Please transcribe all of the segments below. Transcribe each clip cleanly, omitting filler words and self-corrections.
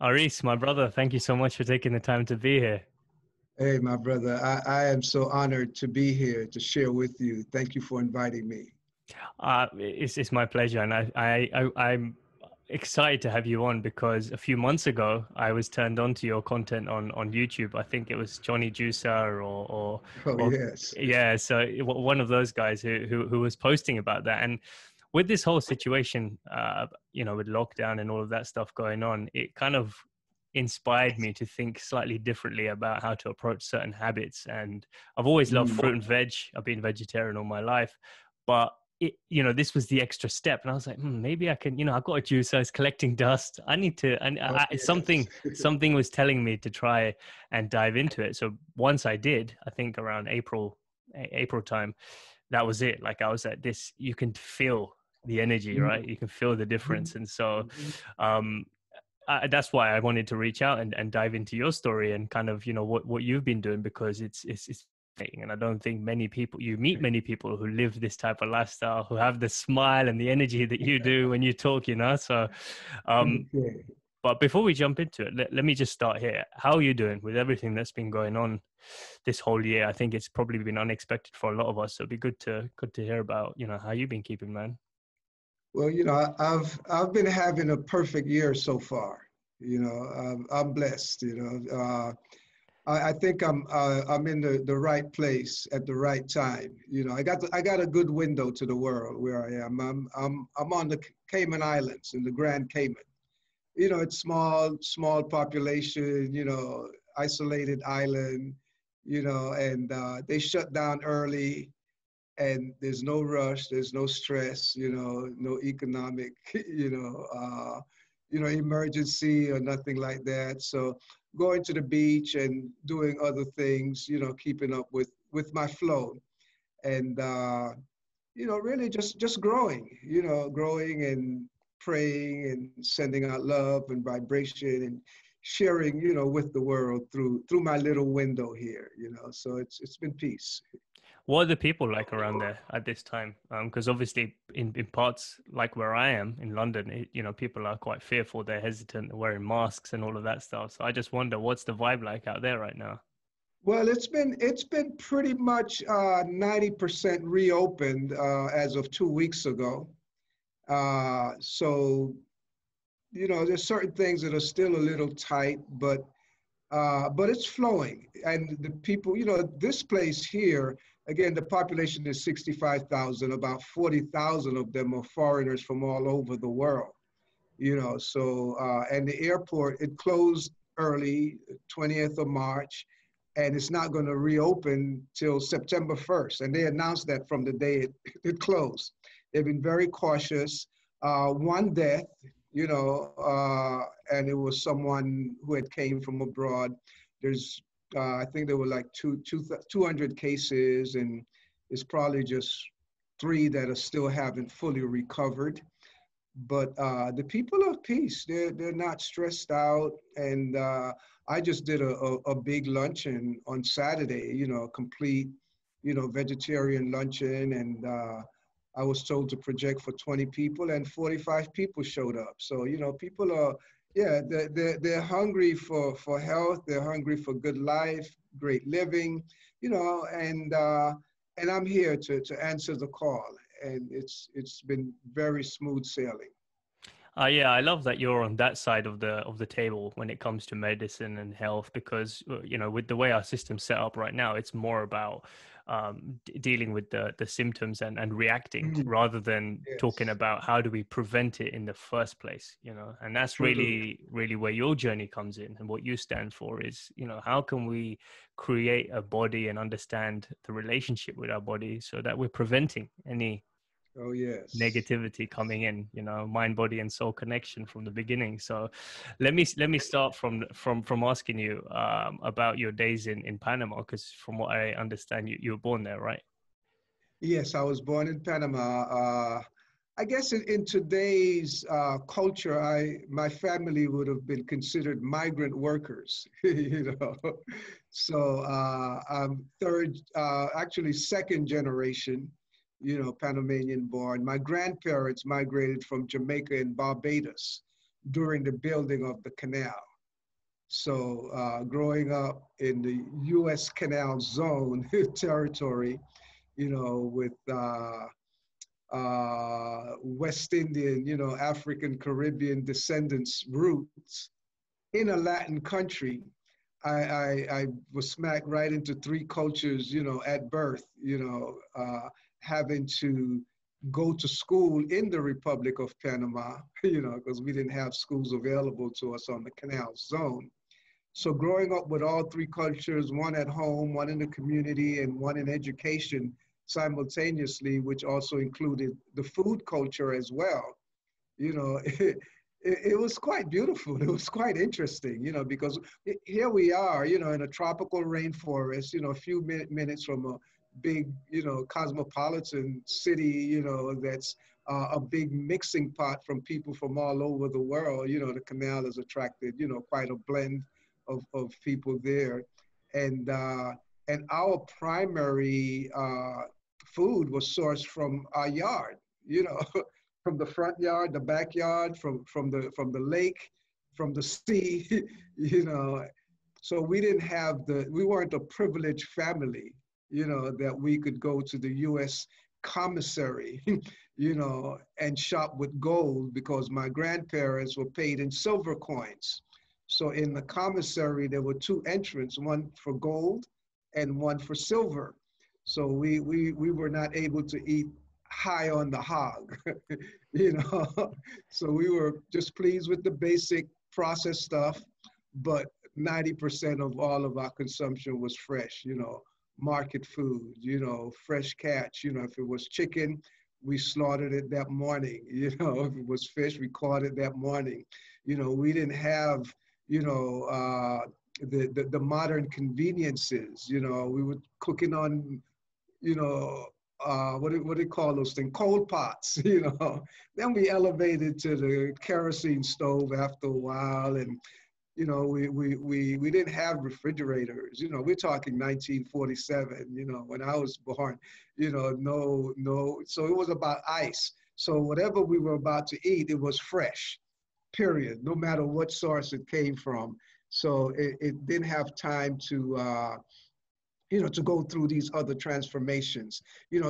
Aris, my brother, thank you so much for taking the time to be here. Hey, my brother, I am so honored to be here to share with you. Thank you for inviting me. It's my pleasure, and I'm excited to have you on because a few months ago I was turned on to your content on YouTube. I think it was Johnny Juicer Oh, or yes. yeah, so one of those guys who was posting about that. And with this whole situation, with lockdown and all of that stuff going on, it kind of inspired me to think slightly differently about how to approach certain habits. And I've always loved Mm. fruit and veg. I've been vegetarian all my life, but this was the extra step. And I was like, maybe I can, I've got a juicer, it's collecting dust. I need to, and Oh, yes. something was telling me to try and dive into it. So once I did, I think around April time, that was it. Like I was at this, you can feel the energy, right? You can feel the difference. And so, Mhm. um, that's why I wanted to reach out and dive into your story and kind of, what you've been doing, because it's fascinating. And I don't think you meet many people who live this type of lifestyle, who have the smile and the energy that you do when you talk. So, um, Okay. but before we jump into it, let me just start here. How are you doing with everything that's been going on this whole year? I think it's probably been unexpected for a lot of us. So it'd be good to hear about, how you've been keeping, man. Well, I've been having a perfect year so far. I'm blessed. I think I'm in the right place at the right time. I got a good window to the world where I am. I'm on the Cayman Islands in the Grand Cayman. It's small population, isolated island, and they shut down early, and there's no rush, there's no stress, no economic, emergency or nothing like that. So going to the beach and doing other things, keeping up with my flow, and really just growing, growing and praying and sending out love and vibration and sharing, with the world through my little window here, so it's been peace. What are the people like around there at this time? Because obviously, in parts like where I am in London, people are quite fearful. They're hesitant, wearing masks and all of that stuff. So I just wonder, what's the vibe like out there right now? Well, it's been pretty much 90% reopened as of 2 weeks ago. So there's certain things that are still a little tight, but it's flowing. And the people, this place here, again, the population is 65,000. About 40,000 of them are foreigners from all over the world. So and the airport, it closed early, 20th of March, and it's not going to reopen till September 1st. And they announced that from the day it closed. They've been very cautious. One death, and it was someone who had came from abroad. There's, I think there were like 200 cases, and it's probably just three that are still haven't fully recovered. But the people of peace, they're not stressed out. And I just did a big luncheon on Saturday, a complete, vegetarian luncheon. And I was told to project for 20 people, and 45 people showed up. So, people are, yeah, they're hungry for health. They're hungry for good life, great living, and I'm here to answer the call. And it's been very smooth sailing. Yeah, I love that you're on that side of the table when it comes to medicine and health, because with the way our system's set up right now, it's more about dealing with the symptoms and reacting, Mhm. rather than talking Yes, about how do we prevent it in the first place. And that's true. really really where your journey comes in, and what you stand for is, how can we create a body and understand the relationship with our body so that we're preventing any Oh, yes. negativity coming in, mind, body, and soul connection from the beginning. So let me start from asking you about your days in Panama, because from what I understand, you were born there, right? Yes, I was born in Panama. I guess in today's culture, my family would have been considered migrant workers, So I'm actually second generation, Panamanian born. My grandparents migrated from Jamaica and Barbados during the building of the canal. So growing up in the U.S. Canal Zone territory, with West Indian, African Caribbean descendants roots in a Latin country, I was smacked right into three cultures, at birth, having to go to school in the Republic of Panama, because we didn't have schools available to us on the Canal Zone. So growing up with all three cultures, one at home, one in the community, and one in education simultaneously, which also included the food culture as well, it was quite beautiful. It was quite interesting, because here we are, in a tropical rainforest, a few minutes from a big, cosmopolitan city, that's a big mixing pot from people from all over the world. The canal has attracted, quite a blend of people there. And our primary food was sourced from our yard, from the front yard, the backyard, from the lake, from the sea, So we didn't have we weren't a privileged family, that we could go to the U.S. commissary, and shop with gold, because my grandparents were paid in silver coins. So in the commissary, there were two entrances, one for gold and one for silver. So we were not able to eat high on the hog, So we were just pleased with the basic processed stuff, but 90% of all of our consumption was fresh, market food, fresh catch. If it was chicken, we slaughtered it that morning. If it was fish, we caught it that morning. We didn't have, the modern conveniences. We were cooking on, what do they call those things? Cold pots, Then we elevated to the kerosene stove after a while, and we didn't have refrigerators. We're talking 1947. When I was born. No. So it was about ice. So whatever we were about to eat, it was fresh. Period. No matter what source it came from. So it didn't have time to to go through these other transformations.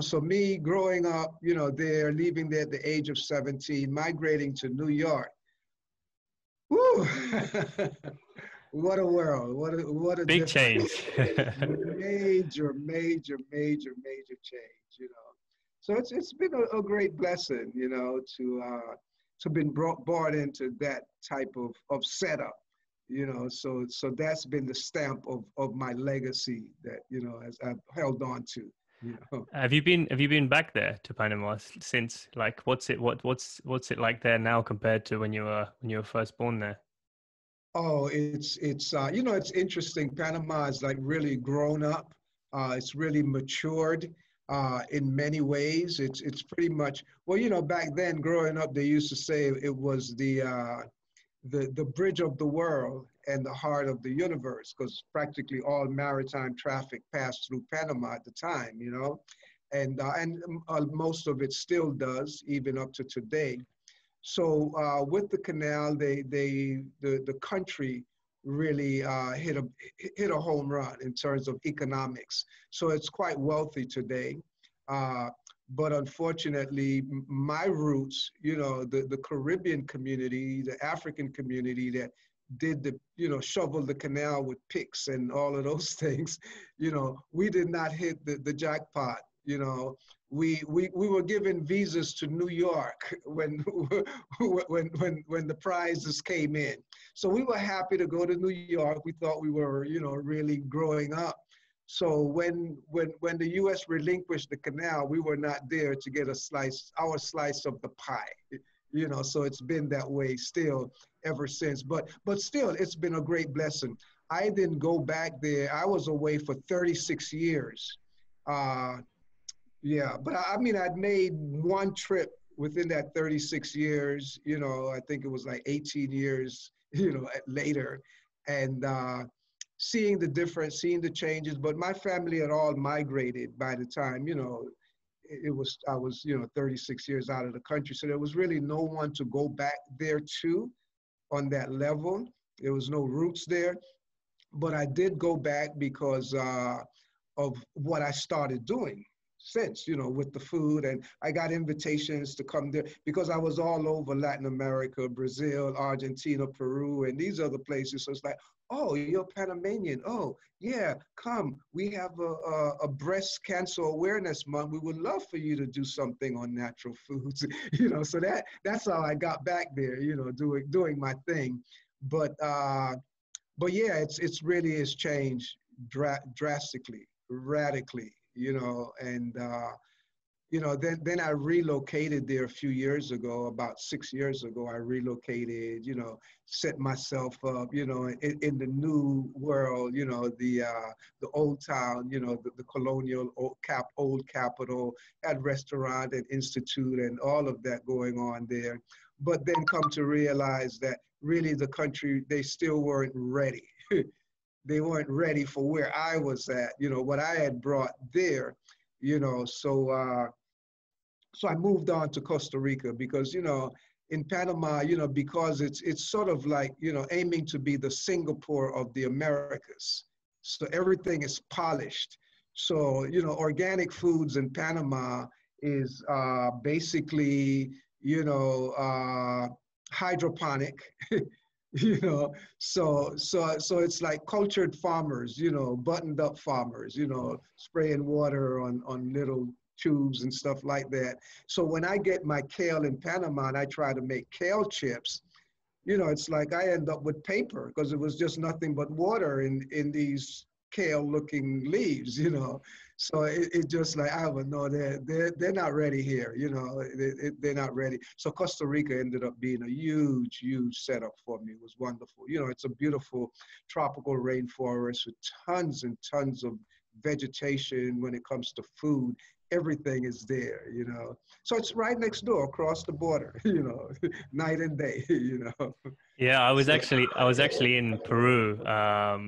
So me growing up, there, leaving there at the age of 17, migrating to New York. Woo! What a world. What a Big difference. change. Major change. So it's been a great blessing, to been brought into that type of setup. So that's been the stamp of my legacy that, as I've held on to. Have you been back there to Panama since? Like, what's it like there now compared to when you were first born there? Oh, it's it's interesting. Panama is like really grown up. It's really matured in many ways. It's pretty much, well, back then growing up, they used to say it was the bridge of the world and the heart of the universe, because practically all maritime traffic passed through Panama at the time, and most of it still does, even up to today. So with the canal, the country really hit a home run in terms of economics. So it's quite wealthy today. But unfortunately, my roots, the Caribbean community, the African community that did shovel the canal with picks and all of those things, we did not hit the jackpot. We were given visas to New York when the prizes came in. So we were happy to go to New York. We thought we were, really growing up. So when the U.S. relinquished the canal, we were not there to get our slice of the pie. So it's been that way still ever since. But still, it's been a great blessing. I didn't go back there. I was away for 36 years. Yeah, but I mean, I'd made one trip within that 36 years. I think it was like 18 years, later, and seeing the difference, seeing the changes. But my family had all migrated by the time, I was 36 years out of the country. So there was really no one to go back there to on that level. There was no roots there. But I did go back because of what I started doing since, with the food. And I got invitations to come there because I was all over Latin America, Brazil, Argentina, Peru, and these other places. So it's like, oh, you're Panamanian. Oh, yeah, come. We have a breast cancer awareness month. We would love for you to do something on natural foods. So that's how I got back there, doing my thing. But yeah, it's really has changed drastically, radically, and then I relocated there a few years ago, about 6 years ago. I relocated, set myself up, in the new world, the old town, the colonial old capital, had restaurant and institute and all of that going on there. But then come to realize that really the country, they still weren't ready. They weren't ready for where I was at, what I had brought there, so I moved on to Costa Rica because, in Panama, because it's sort of like, aiming to be the Singapore of the Americas. So everything is polished. So, organic foods in Panama is basically, hydroponic, so it's like cultured farmers, buttoned up farmers, spraying water on little tubes and stuff like that. So when I get my kale in Panama and I try to make kale chips, it's like I end up with paper because it was just nothing but water in these kale looking leaves, So it just like, I don't know, they're not ready here, they're not ready. So Costa Rica ended up being a huge, huge setup for me. It was wonderful. It's a beautiful tropical rainforest with tons and tons of vegetation when it comes to food. Everything is there, So it's right next door, across the border, night and day, Yeah, So, I was actually in Peru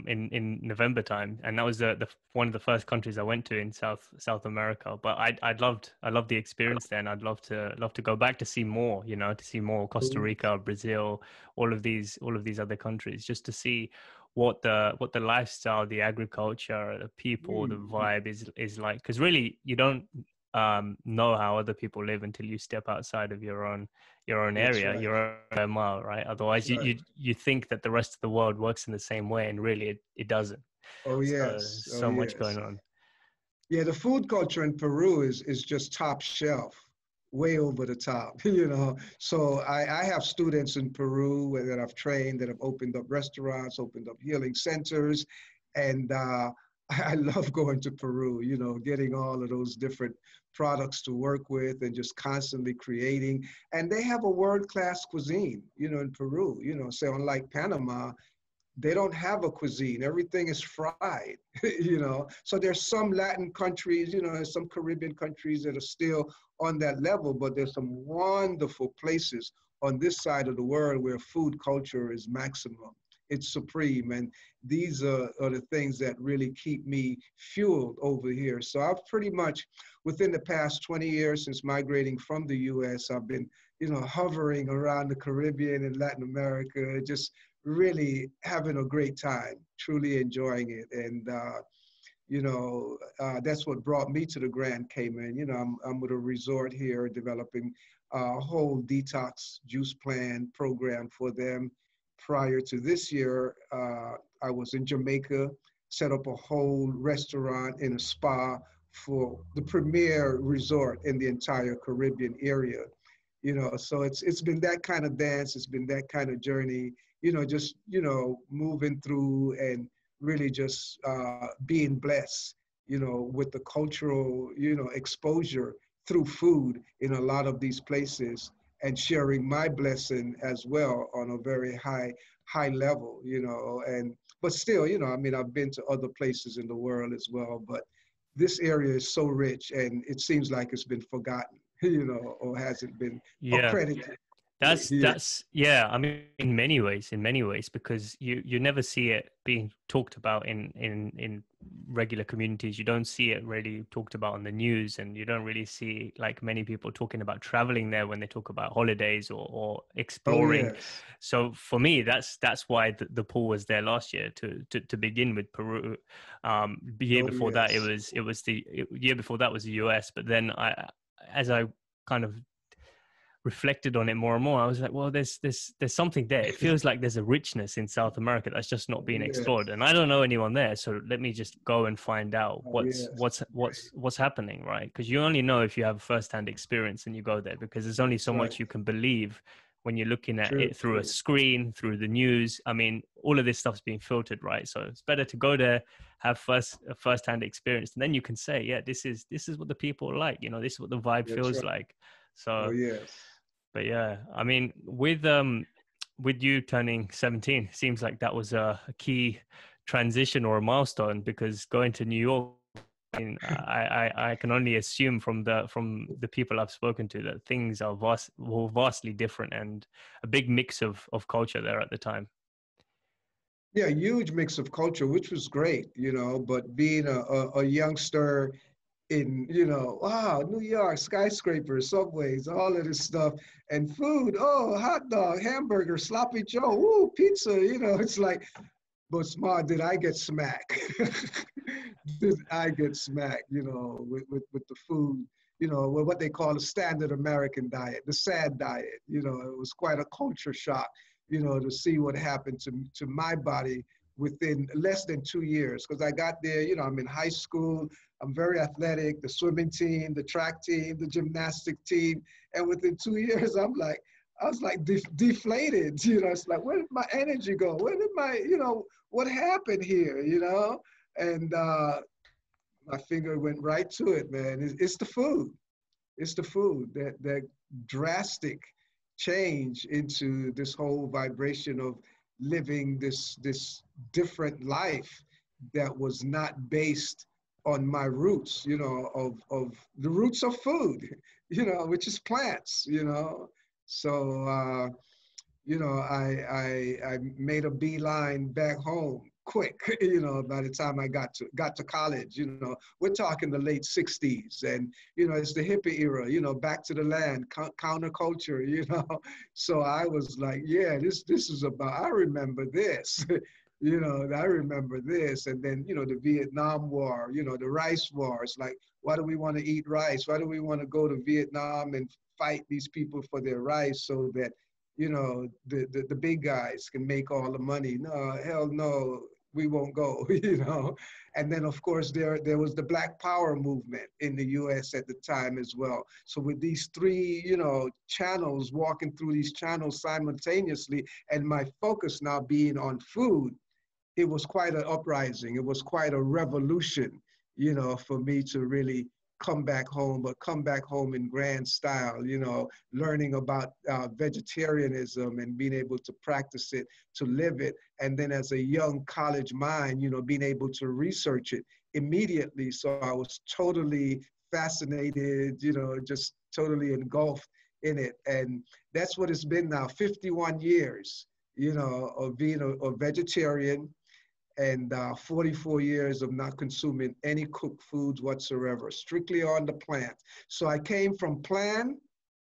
in November time, and that was the one of the first countries I went to in South America. But I loved the experience there, and I'd love to go back to see more, to see more Costa Rica, Brazil, all of these other countries, just to see what the lifestyle, the agriculture, the people, the vibe is like. Because really, you don't know how other people live until you step outside of your own area, right. your own mile, right? Otherwise, Right. you think that the rest of the world works in the same way, and really it doesn't. Oh So yes. Oh so much yes. going on. Yeah, the food culture in Peru is just top shelf, way over the top, So I have students in Peru that I've trained that have opened up restaurants, opened up healing centers, and I love going to Peru, getting all of those different products to work with and just constantly creating. And they have a world-class cuisine, in Peru, so unlike Panama, they don't have a cuisine. Everything is fried, So there's some Latin countries, some Caribbean countries that are still on that level, but there's some wonderful places on this side of the world where food culture is maximum. It's supreme. And these are the things that really keep me fueled over here. So I've pretty much, within the past 20 years since migrating from the US, I've been, hovering around the Caribbean and Latin America, just really having a great time, truly enjoying it. And, that's what brought me to the Grand Cayman. I'm with a resort here developing a whole detox juice plan program for them. Prior to this year, I was in Jamaica, set up a whole restaurant and a spa for the premier resort in the entire Caribbean area. So it's been that kind of dance, it's been that kind of journey, just, moving through and really just being blessed, with the cultural, exposure through food in a lot of these places and sharing my blessing as well on a very high level, and, but still, I mean, I've been to other places in the world as well, but this area is so rich and it seems like it's been forgotten, or hasn't been Yeah. accredited. here. That's yeah. I mean, in many ways, because you never see it being talked about in regular communities. You don't see it really talked about on the news, and you don't really see like many people talking about traveling there when they talk about holidays or Oh exploring. yes, So for me, that's why the pool was there last year to begin with Peru. The year oh before that, yes, year before that was the US. But then as I kind of reflected on it more and more, I was like, well, there's something there. It feels like there's a richness in South America that's just not oh being yes, explored, and I don't know anyone there, so let me just go and find out oh yes. what's happening, right? Because you only know if you have a first-hand experience and you go there, because there's only That's so right. much you can believe when you're looking at True, it through a true. screen, through the news. I mean, all of this stuff's being filtered, right? So it's better to go there, have a first-hand experience, and then you can say, yeah, this is what the people are like, this is what the vibe That's feels right. like. Oh So yes. but yeah, I mean, with you turning 17, it seems like that was a key transition or a milestone, because going to New York, I mean, I can only assume from the people I've spoken to that things are vastly different, and a big mix of culture there at the time. Yeah, huge mix of culture, which was great, but being a youngster in, wow, New York, skyscrapers, subways, all of this stuff, and food, oh, hot dog, hamburger, sloppy Joe, ooh, pizza, it's like, but smart, did I get smacked? Did I get smacked, with the food, with what they call a standard American diet, the sad diet, it was quite a culture shock, to see what happened to my body within less than 2 years. Because I got there, I'm in high school, I'm very athletic, the swimming team, the track team, the gymnastic team. And within 2 years, I was like deflated, it's like, where did my energy go? Where did what happened here, And my finger went right to it, man. It's the food. It's the food, that drastic change into this whole vibration of living this different life that was not based on my roots, of the roots of food, which is plants, So I made a beeline back home quick, by the time I got to college, we're talking the late 60s, and, it's the hippie era, back to the land, counterculture, So I was like, yeah, this is about, I remember this, I remember this. And then, the Vietnam War, the rice war. It's like, why do we want to eat rice? Why do we want to go to Vietnam and fight these people for their rice so that the big guys can make all the money? No, hell no, we won't go, And then, of course, there was the Black Power movement in the US at the time as well. So with these three, channels, walking through these channels simultaneously, and my focus now being on food, it was quite an uprising. It was quite a revolution, for me to really come back home, but come back home in grand style, learning about vegetarianism and being able to practice it, to live it. And then as a young college mind, being able to research it immediately. So I was totally fascinated, just totally engulfed in it. And that's what it's been now, 51 years, of being a vegetarian, and 44 years of not consuming any cooked foods whatsoever, strictly on the plant. So I came from plant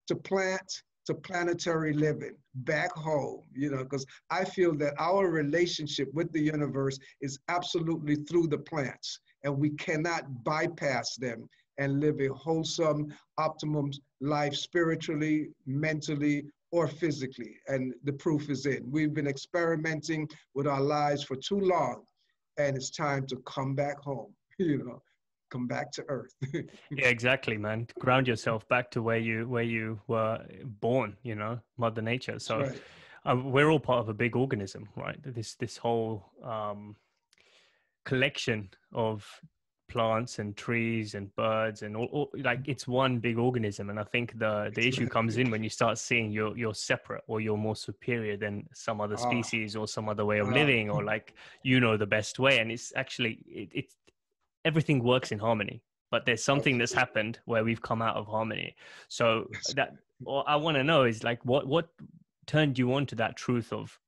to planetary living back home, because I feel that our relationship with the universe is absolutely through the plants, and we cannot bypass them and live a wholesome, optimum life spiritually, mentally, or physically. And the proof is in. We've been experimenting with our lives for too long, and it's time to come back home, come back to earth. Yeah, exactly, man. Ground yourself back to where you were born, Mother Nature. That's So right. we're all part of a big organism, right? This whole collection of plants and trees and birds and all, like, it's one big organism. And I think the issue comes Exactly. in when you start seeing you're separate, or you're more superior than some other Ah, species or some other way of ah, living, or like the best way. And it's actually, it's everything works in harmony. but there's something that's happened where we've come out of harmony. So that, what I want to know is like, what turned you on to that truth of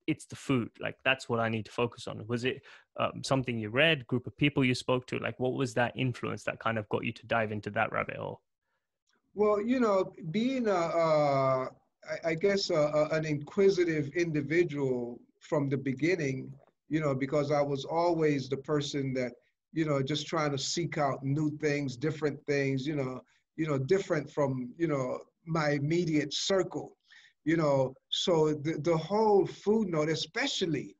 it's the food? Like, that's what I need to focus on. Was it something you read, group of people you spoke to? Like, what was that influence that kind of got you to dive into that rabbit hole? Well, being I guess an inquisitive individual from the beginning, because I was always the person that, just trying to seek out new things, different things, different from, my immediate circle, so the whole food note, especially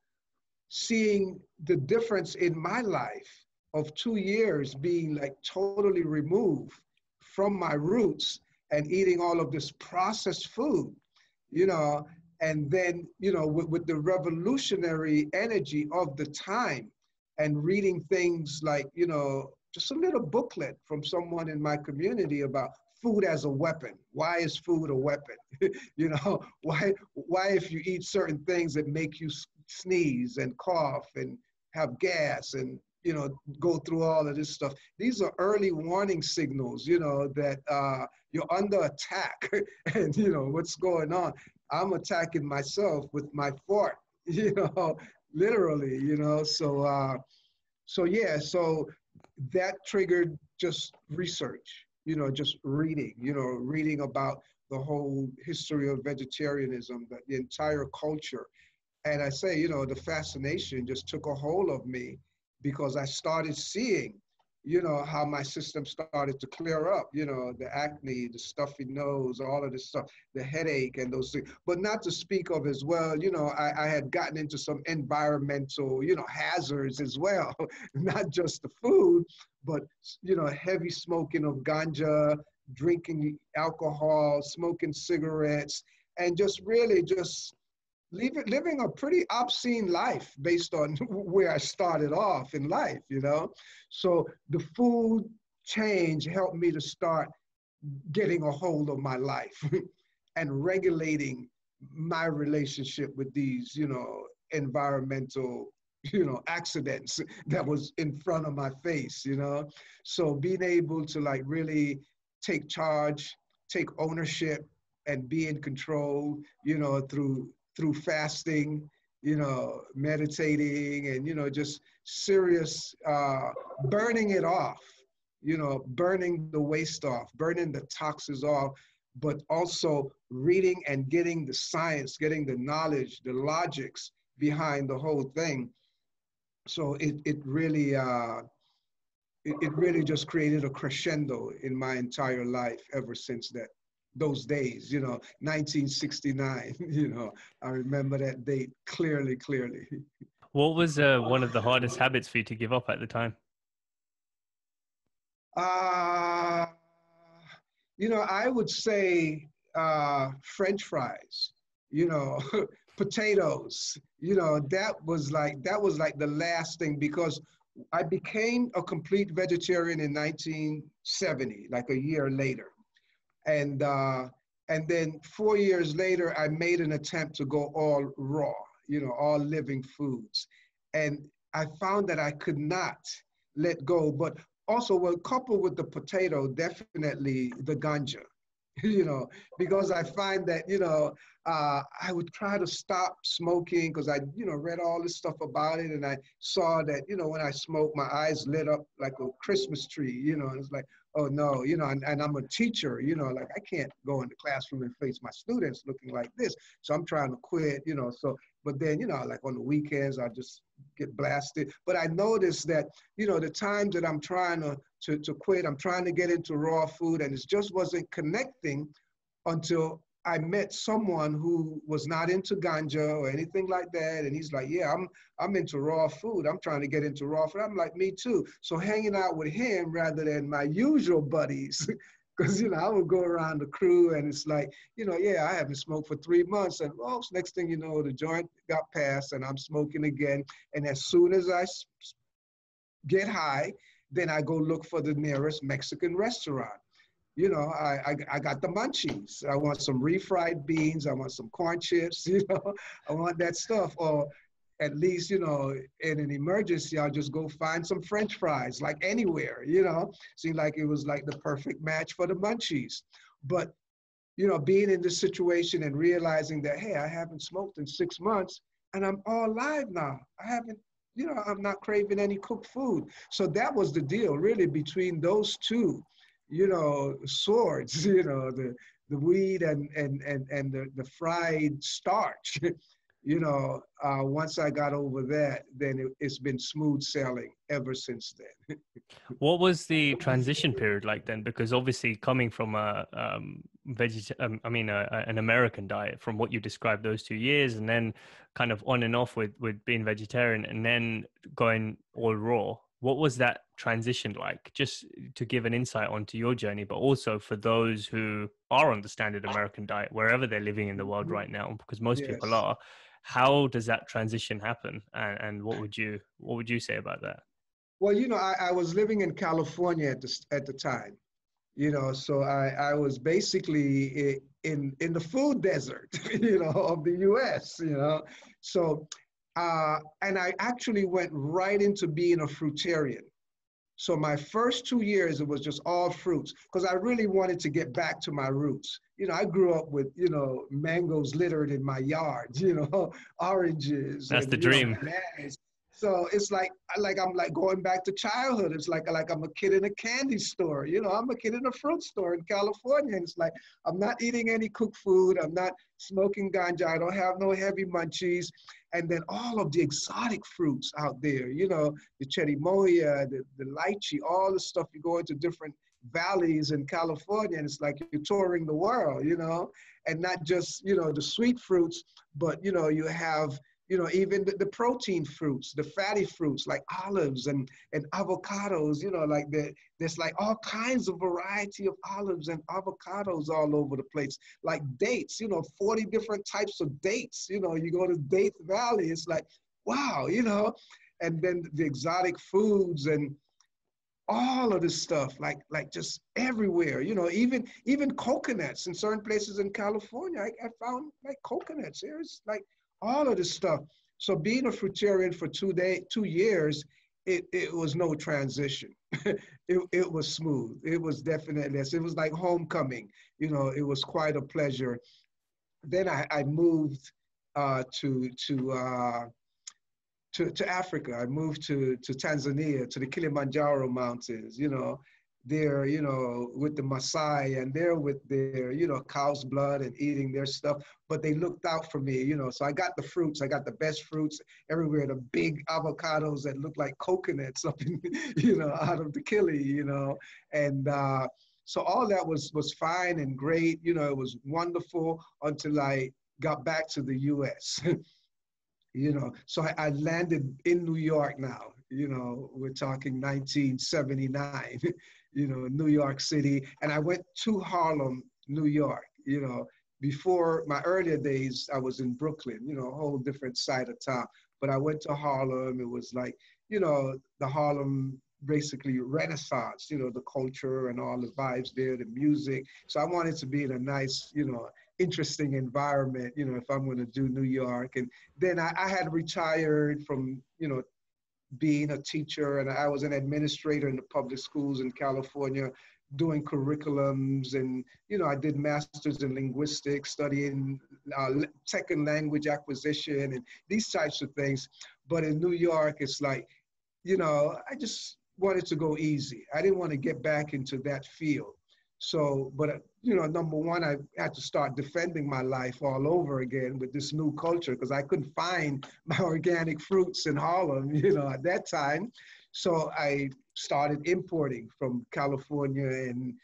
seeing the difference in my life of 2 years being like totally removed from my roots and eating all of this processed food, and then, with the revolutionary energy of the time and reading things like, just a little booklet from someone in my community about food as a weapon. Why is food a weapon? Why if you eat certain things that make you sneeze and cough and have gas and, go through all of this stuff. These are early warning signals, that you're under attack and, what's going on. I'm attacking myself with my fork, literally, so that triggered just research, just reading about the whole history of vegetarianism, the entire culture. And I say, the fascination just took a hold of me because I started seeing, how my system started to clear up, the acne, the stuffy nose, all of this stuff, the headache and those things. But not to speak of as well, I had gotten into some environmental, hazards as well, not just the food, but, heavy smoking of ganja, drinking alcohol, smoking cigarettes, and just really just living a pretty obscene life based on where I started off in life, So the food change helped me to start getting a hold of my life and regulating my relationship with these, environmental, accidents that was in front of my face, So being able to like really take charge, take ownership and be in control, through fasting, meditating and, just serious burning it off, burning the waste off, burning the toxins off, but also reading and getting the science, getting the knowledge, the logics behind the whole thing. So it really just created a crescendo in my entire life ever since those days, 1969, I remember that date clearly. What was one of the hardest habits for you to give up at the time? I would say French fries, potatoes, that was like the last thing, because I became a complete vegetarian in 1970, like a year later. And then 4 years later, I made an attempt to go all raw, all living foods. And I found that I could not let go, but also, well, coupled with the potato, definitely the ganja, because I find that, I would try to stop smoking because I, read all this stuff about it. And I saw that, when I smoked, my eyes lit up like a Christmas tree, and it's like, oh no, and I'm a teacher, like I can't go in the classroom and face my students looking like this. So I'm trying to quit, so, but then, like on the weekends, I just get blasted. But I noticed that, the times that I'm trying to quit, I'm trying to get into raw food, and it just wasn't connecting until I met someone who was not into ganja or anything like that. And he's like, yeah, I'm into raw food. I'm trying to get into raw food. I'm like, me too. So hanging out with him rather than my usual buddies, because, I would go around the crew and it's like, yeah, I haven't smoked for 3 months. And next thing you know, the joint got passed and I'm smoking again. And as soon as I get high, then I go look for the nearest Mexican restaurant. I got the munchies. I want some refried beans. I want some corn chips, I want that stuff. Or at least, you know, in an emergency, I'll just go find some French fries, like anywhere, you know. Seemed like it was like the perfect match for the munchies. But, you know, being in this situation and realizing that, hey, I haven't smoked in 6 months and I'm all alive now. I haven't, you know, I'm not craving any cooked food. So that was the deal, really, between those two, you know, swords, you know, the weed and the fried starch. You know, once I got over that, then it's been smooth sailing ever since then. What was the transition period like then? Because obviously coming from a an American diet, from what you described, those 2 years, and then kind of on and off with being vegetarian, and then going all raw. What was that transition like? Just to give an insight onto your journey, but also for those who are on the standard American diet, wherever they're living in the world right now, because most people Yes. are. How does that transition happen, and what would you say about that? Well, you know, I was living in California at the time, you know, so I was basically in the food desert, you know, of the US, you know. So, and I actually went right into being a fruitarian. So my first 2 years, it was just all fruits because I really wanted to get back to my roots. You know, I grew up with, you know, mangoes littered in my yard, you know, oranges That's the and, you know, dream. bananas. So it's like I'm like going back to childhood. It's like I'm a kid in a candy store. You know, I'm a kid in a fruit store in California. And it's like I'm not eating any cooked food. I'm not smoking ganja. I don't have no heavy munchies. And then all of the exotic fruits out there, you know, the cherimoya, the lychee, all the stuff. You go into different valleys in California, and it's like you're touring the world, you know, and not just, you know, the sweet fruits, but, you know, you have, you know, even the protein fruits, the fatty fruits like olives and avocados, you know, like there's like all kinds of variety of olives and avocados all over the place, like dates, you know, 40 different types of dates, you know, you go to Date Valley, it's like, wow, you know, and then the exotic foods and all of this stuff, like just everywhere, you know, even coconuts in certain places in California. I found like coconuts. There's like all of this stuff. So being a fruitarian for 2 years, it was no transition. It was smooth. It was definitely, it was like homecoming. You know, it was quite a pleasure. Then I moved to Africa. I moved to Tanzania, to the Kilimanjaro Mountains, you know, there, you know, with the Maasai, and they're with their, you know, cow's blood and eating their stuff, but they looked out for me, you know, so I got the fruits, I got the best fruits everywhere, the big avocados that look like coconuts up in, you know, out of the Kili, you know, and so all that was fine and great, you know, it was wonderful until I got back to the US. You know, so I landed in New York now, you know, we're talking 1979, you know, New York City. And I went to Harlem, New York, you know, before my earlier days, I was in Brooklyn, you know, a whole different side of town. But I went to Harlem. It was like, you know, the Harlem basically Renaissance, you know, the culture and all the vibes there, the music. So I wanted to be in a nice, you know, interesting environment, you know, if I'm going to do New York. And then I had retired from, you know, being a teacher, and I was an administrator in the public schools in California doing curriculums. And, you know, I did masters in linguistics, studying second language acquisition and these types of things. But in New York, it's like, you know, I just wanted to go easy. I didn't want to get back into that field. So, but, you know, number one, I had to start defending my life all over again with this new culture because I couldn't find my organic fruits in Harlem, you know, at that time. So I started importing from California and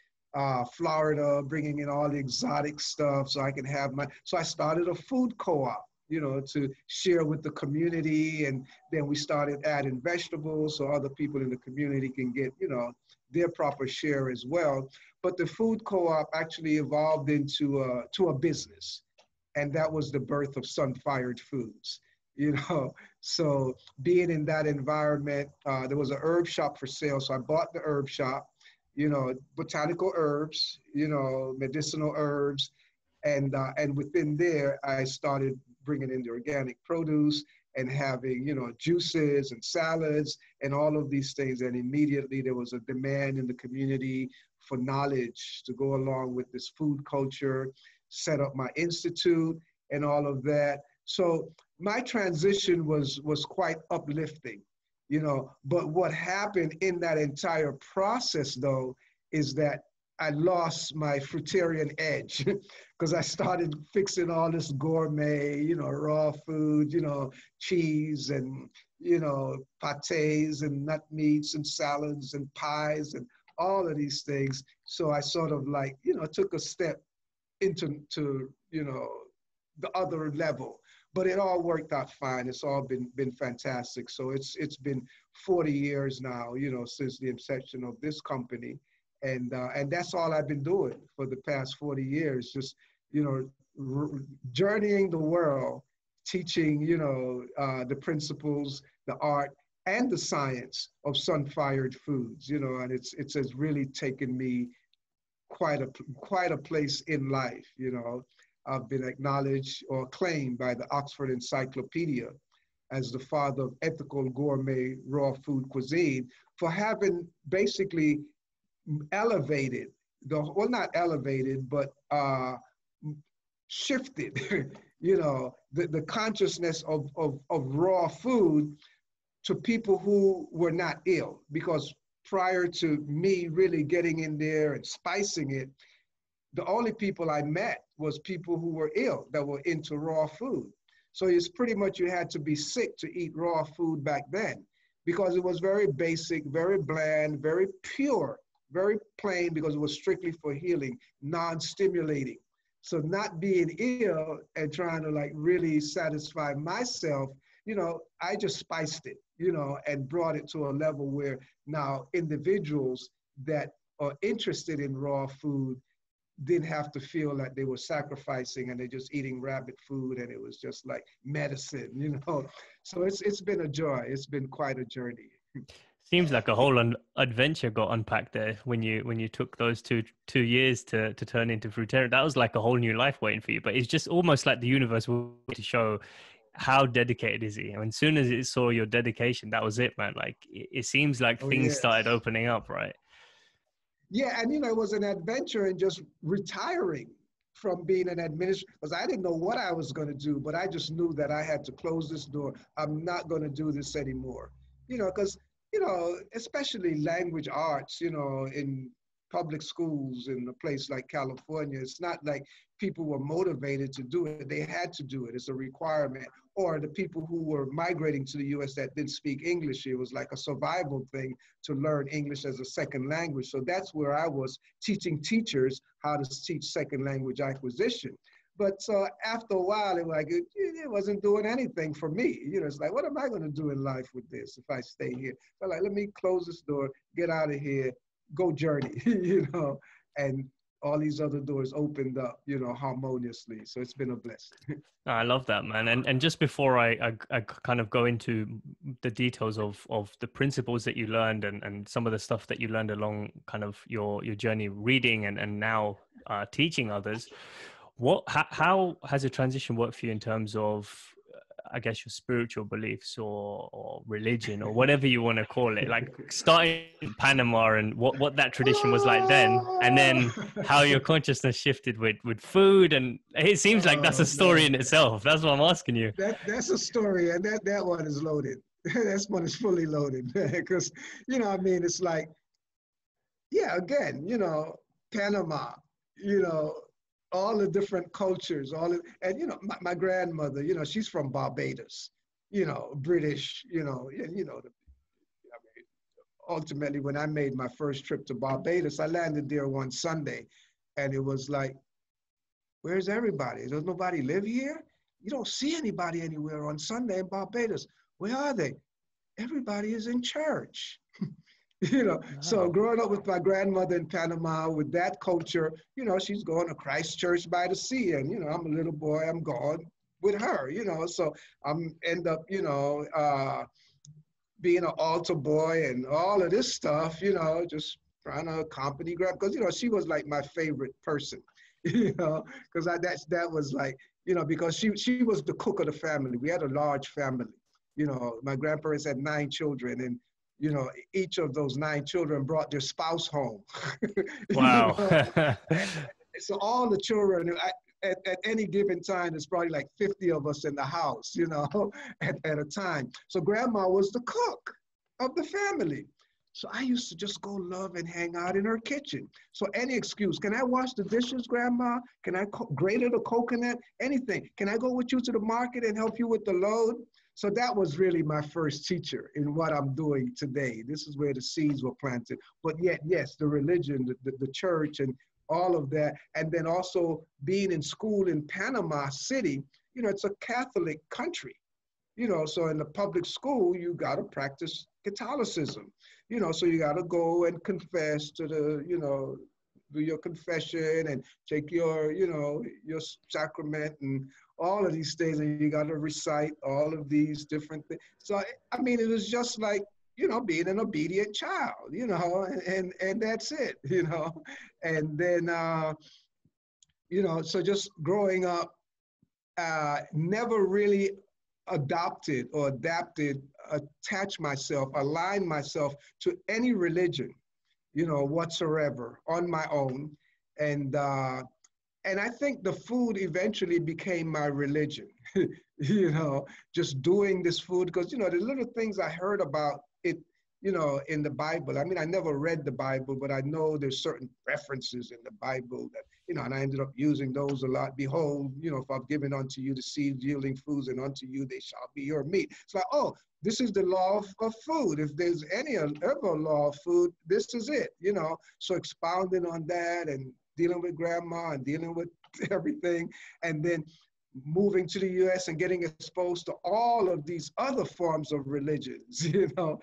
Florida, bringing in all the exotic stuff so I can have so I started a food co-op, you know, to share with the community. And then we started adding vegetables so other people in the community can get, you know, their proper share as well. But the food co-op actually evolved into a business. And that was the birth of Sunfired Foods, you know. So being in that environment, there was an herb shop for sale. So I bought the herb shop, you know, botanical herbs, you know, medicinal herbs. And within there, I started bringing in the organic produce. and having, you know, juices and salads and all of these things. And immediately there was a demand in the community for knowledge to go along with this food culture, set up my institute and all of that. So my transition was quite uplifting, you know. But what happened in that entire process, though, is that I lost my fruitarian edge because I started fixing all this gourmet, you know, raw food, you know, cheese and, you know, pâtés and nut meats and salads and pies and all of these things. So I sort of like, you know, took a step into, you know, the other level. But it all worked out fine. It's all been fantastic. So it's been 40 years now, you know, since the inception of this company. And that's all I've been doing for the past 40 years, just, you know, journeying the world, teaching, you know, the principles, the art, and the science of sun-fired foods, you know, and it's has really taken me quite a place in life, you know. I've been acknowledged or claimed by the Oxford Encyclopedia as the father of ethical gourmet raw food cuisine for having basically elevated well, not elevated, but shifted, you know, the consciousness of raw food to people who were not ill. Because prior to me really getting in there and spicing it, the only people I met was people who were ill that were into raw food. So it's pretty much you had to be sick to eat raw food back then, because it was very basic, very bland, very pure, very plain, because it was strictly for healing, non-stimulating. So not being ill and trying to like really satisfy myself, you know, I just spiced it, you know, and brought it to a level where now individuals that are interested in raw food didn't have to feel like they were sacrificing and they're just eating rabbit food and it was just like medicine, you know. So it's been a joy. It's been quite a journey. Seems like a whole adventure got unpacked there when you took those two years to turn into fruitarian. That was like a whole new life waiting for you. But it's just almost like the universe wanted to show how dedicated is he. And as soon as it saw your dedication, that was it, man. Like it seems like Oh, things started yes. opening up, right? Yeah, and you know, it was an adventure in just retiring from being an administrator, because I didn't know what I was going to do, but I just knew that I had to close this door. I'm not going to do this anymore. You know, because, you know, especially language arts, you know, in public schools in a place like California, it's not like people were motivated to do it. They had to do it. It's a requirement. Or the people who were migrating to the US that didn't speak English, it was like a survival thing to learn English as a second language. So that's where I was teaching teachers how to teach second language acquisition. But after a while, it wasn't doing anything for me. You know, it's like, what am I going to do in life with this if I stay here? So like, let me close this door, get out of here, go journey, you know, and all these other doors opened up, you know, harmoniously. So it's been a blessing. I love that, man. And just before I kind of go into the details of the principles that you learned and some of the stuff that you learned along kind of your journey reading and now teaching others, how has a transition worked for you in terms of I guess your spiritual beliefs or religion or whatever you want to call it, like starting in Panama and what that tradition was like then, and then how your consciousness shifted with food. And it seems like that's a Oh story in man, itself. That's what I'm asking you. that's a story, and that one is loaded. That one is fully loaded because you know, I mean, it's like, yeah, again, you know, Panama, you know, all the different cultures, and you know, my grandmother, you know, she's from Barbados, you know, British, you know, and you know, I mean, ultimately, when I made my first trip to Barbados, I landed there one Sunday, and it was like, where's everybody? Does nobody live here? You don't see anybody anywhere on Sunday in Barbados. Where are they? Everybody is in church. You know, so Wow. growing up with my grandmother in Panama with that culture, you know, she's going to Christ Church by the sea, and you know, I'm a little boy, I'm going with her, you know, so I'm end up, you know, being an altar boy and all of this stuff, you know, just trying to accompany grandma, because you know, she was like my favorite person, you know, because that was like, you know, because she was the cook of the family. We had a large family. You know, my grandparents had 9 children, and you know, each of those 9 children brought their spouse home. You Wow. know? So all the children, at any given time, there's probably like 50 of us in the house, you know, at a time. So grandma was the cook of the family. So I used to just go love and hang out in her kitchen. So any excuse, can I wash the dishes, grandma? Can I grate the coconut? Anything. Can I go with you to the market and help you with the load? So that was really my first teacher in what I'm doing today. This is where the seeds were planted. But yet, yes, the religion, the church, and all of that. And then also being in school in Panama City, you know, it's a Catholic country. You know, so in the public school, you got to practice Catholicism. You know, so you got to go and confess to the, you know, do your confession and take your, you know, your sacrament and all of these things. And you got to recite all of these different things. So, I mean, it was just like, you know, being an obedient child, you know, and that's it, you know. And then, you know, so just growing up, never really adopted or adapted, attached myself, aligned myself to any religion, you know, whatsoever on my own. And I think the food eventually became my religion, you know, just doing this food, because, you know, the little things I heard about it, you know, in the Bible. I mean, I never read the Bible, but I know there's certain references in the Bible that, you know, and I ended up using those a lot. Behold, you know, if I've given unto you the seed yielding foods, and unto you they shall be your meat. It's like, oh, this is the law of food. If there's any ever law of food, this is it, you know. So expounding on that and dealing with grandma and dealing with everything. And then moving to the US and getting exposed to all of these other forms of religions, you know.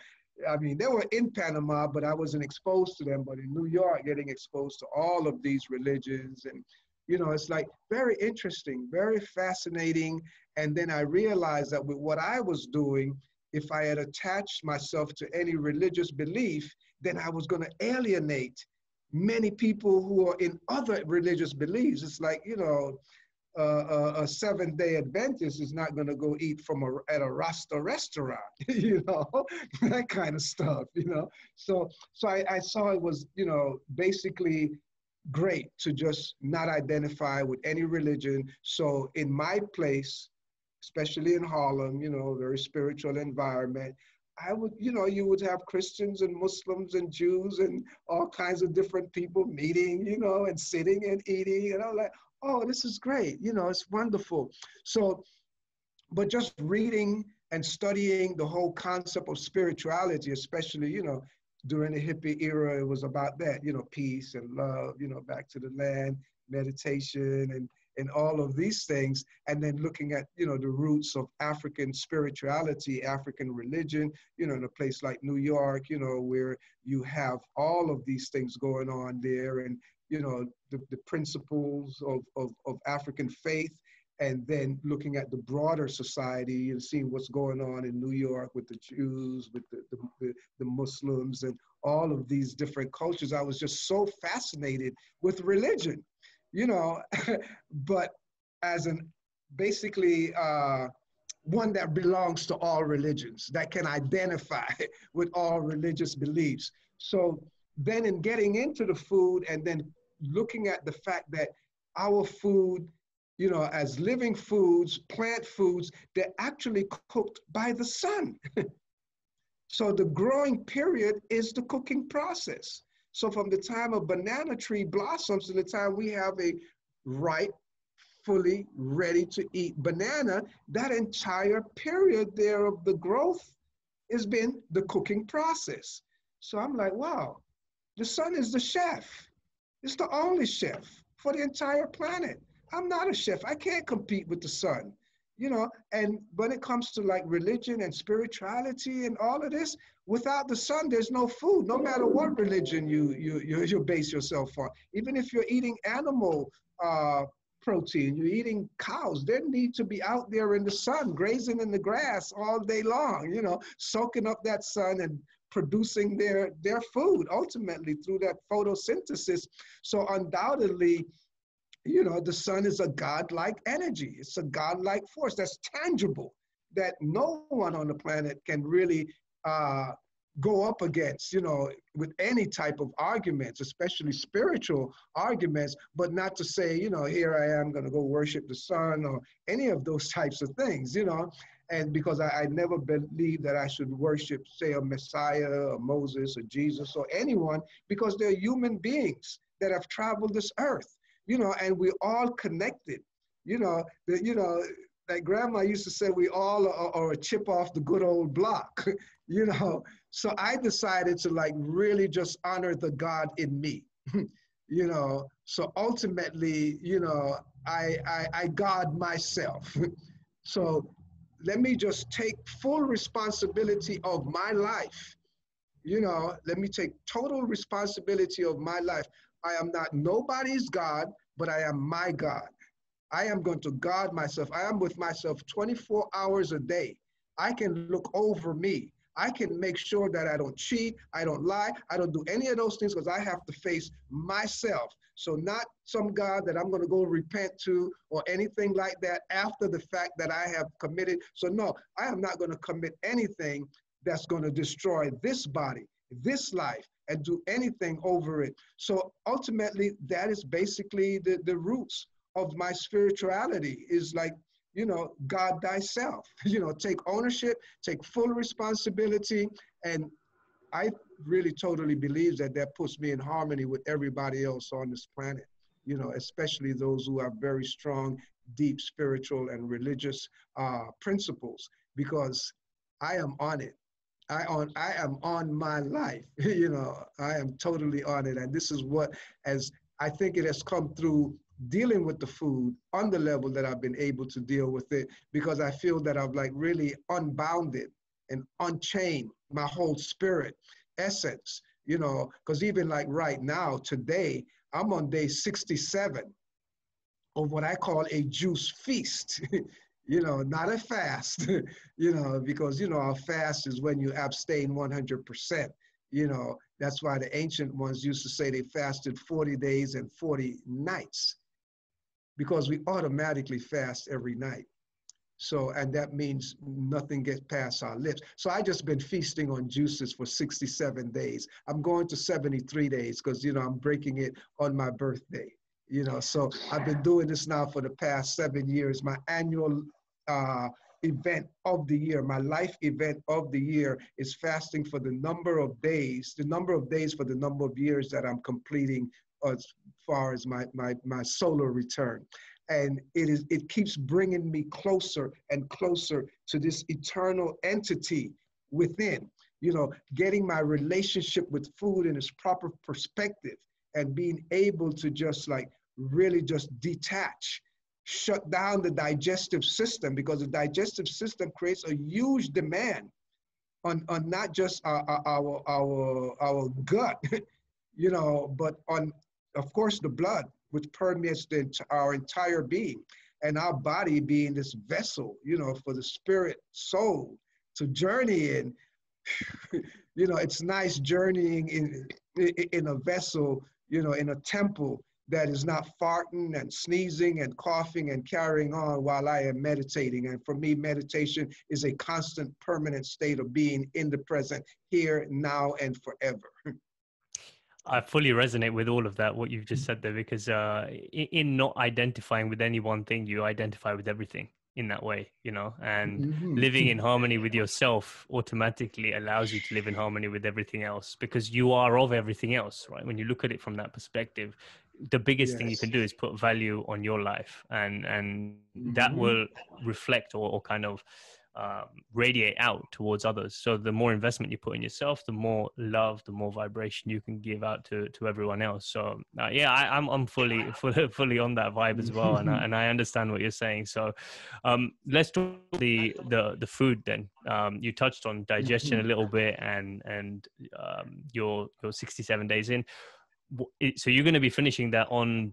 I mean, they were in Panama, but I wasn't exposed to them. But in New York, getting exposed to all of these religions, and, you know, it's like very interesting, very fascinating. And then I realized that with what I was doing, if I had attached myself to any religious belief, then I was going to alienate many people who are in other religious beliefs. It's like, you know, a Seventh-day Adventist is not going to go eat at a Rasta restaurant, you know, that kind of stuff, you know. So I saw it was, you know, basically great to just not identify with any religion. So in my place, especially in Harlem, you know, very spiritual environment, I would, you know, you would have Christians and Muslims and Jews and all kinds of different people meeting, you know, and sitting and eating, and I'm like, oh, this is great, you know, it's wonderful. So, but just reading and studying the whole concept of spirituality, especially, you know, during the hippie era, it was about that, you know, peace and love, you know, back to the land, meditation, and all of these things. And then looking at, you know, the roots of African spirituality, African religion, you know, in a place like New York, you know, where you have all of these things going on there, and, you know, the principles of African faith. And then looking at the broader society and seeing what's going on in New York with the Jews, with the Muslims, and all of these different cultures. I was just so fascinated with religion, you know, but as basically one that belongs to all religions, that can identify with all religious beliefs. So then in getting into the food and then looking at the fact that our food, you know, as living foods, plant foods, they're actually cooked by the sun. So the growing period is the cooking process. So from the time a banana tree blossoms to the time we have a ripe, fully ready to eat banana, that entire period there of the growth has been the cooking process. So I'm like, wow, the sun is the chef. It's the only chef for the entire planet. I'm not a chef. I can't compete with the sun, you know. And when it comes to like religion and spirituality and all of this, without the sun, there's no food. No matter what religion you base yourself on. Even if you're eating animal protein, you're eating cows, they need to be out there in the sun, grazing in the grass all day long, you know, soaking up that sun and producing their food ultimately through that photosynthesis. So undoubtedly, you know, the sun is a godlike energy. It's a godlike force that's tangible. that no one on the planet can really go up against, you know, with any type of arguments, especially spiritual arguments, but not to say, you know, here I am going to go worship the sun or any of those types of things, you know. And because I never believed that I should worship, say, a Messiah or Moses or Jesus or anyone, because they're human beings that have traveled this earth, you know, and we're all connected, you know, like grandma used to say, we all are a chip off the good old block, you know. So I decided to like really just honor the God in me, you know. So ultimately, you know, I God myself. So let me just take full responsibility of my life. You know, let me take total responsibility of my life. I am not nobody's God, but I am my God. I am going to guard myself. I am with myself 24 hours a day. I can look over me. I can make sure that I don't cheat, I don't lie, I don't do any of those things because I have to face myself. So not some God that I'm going to go repent to or anything like that after the fact that I have committed. So no, I am not going to commit anything that's going to destroy this body, this life, and do anything over it. So ultimately, that is basically the roots of my spirituality is like, you know, God thyself, you know, take ownership, take full responsibility. And I really totally believe that that puts me in harmony with everybody else on this planet, you know, especially those who have very strong, deep spiritual and religious principles, because I am on it. I am on my life, you know, I am totally on it. And this is what, as I think it has come through dealing with the food on the level that I've been able to deal with it, because I feel that I've like really unbounded and unchained my whole spirit essence, you know, because even like right now, today, I'm on day 67 of what I call a juice feast. You know, not a fast, you know, because, you know, a fast is when you abstain 100%. You know, that's why the ancient ones used to say they fasted 40 days and 40 nights, because we automatically fast every night. So, and that means nothing gets past our lips. So I just been feasting on juices for 67 days. I'm going to 73 days because, you know, I'm breaking it on my birthday. You know, so I've been doing this now for the past 7 years. My annual event of the year, my life event of the year is fasting for the number of days for the number of years that I'm completing as far as my solar return. And it keeps bringing me closer and closer to this eternal entity within, you know, getting my relationship with food in its proper perspective and being able to just like really just detach, shut down the digestive system, because the digestive system creates a huge demand on not just our gut, you know, but on, of course, the blood, which permeates our entire being, and our body being this vessel, you know, for the spirit soul to journey in. You know, it's nice journeying in a vessel, you know, in a temple that is not farting and sneezing and coughing and carrying on while I am meditating. And for me, meditation is a constant, permanent state of being in the present, here, now, and forever. I fully resonate with all of that, what you've just said there, because in not identifying with any one thing, you identify with everything in that way, you know, and living in harmony with yourself automatically allows you to live in harmony with everything else, because you are of everything else, right? When you look at it from that perspective, the biggest thing you can do is put value on your life, and that will reflect or kind of radiate out towards others. So the more investment you put in yourself, the more love, the more vibration you can give out to everyone else. So yeah, I'm fully on that vibe as well, and I understand what you're saying. So let's talk the food then. You touched on digestion a little bit, and your 67 days in. So you're going to be finishing that on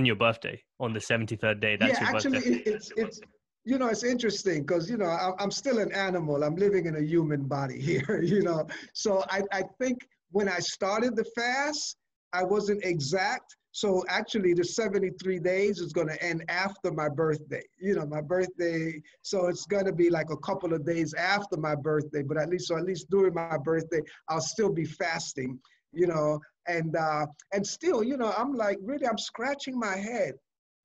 your birthday, on the 73rd day. That's your birthday. Actually, it's you know, it's interesting because, you know, I'm still an animal. I'm living in a human body here, you know. So I think when I started the fast, I wasn't exact, So actually the 73 days is going to end after my birthday, you know, my birthday. So it's going to be like a couple of days after my birthday, but at least during my birthday, I'll still be fasting, you know, and still, you know, I'm like, really, I'm scratching my head.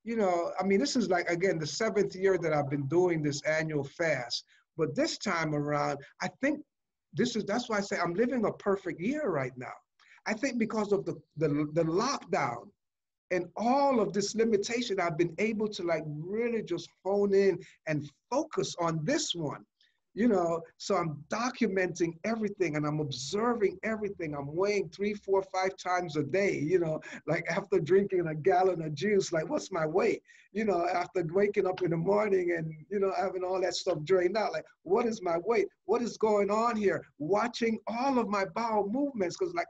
You know, I mean, this is like, again, the 7th year that I've been doing this annual fast, but this time around, I think that's why I say I'm living a perfect year right now. I think because of the lockdown, and all of this limitation, I've been able to like really just hone in and focus on this one, you know. So I'm documenting everything and I'm observing everything. I'm weighing 3, 4, 5 times a day, you know, like after drinking a gallon of juice, like what's my weight? You know, after waking up in the morning and, you know, having all that stuff drained out, like what is my weight? What is going on here? Watching all of my bowel movements, because like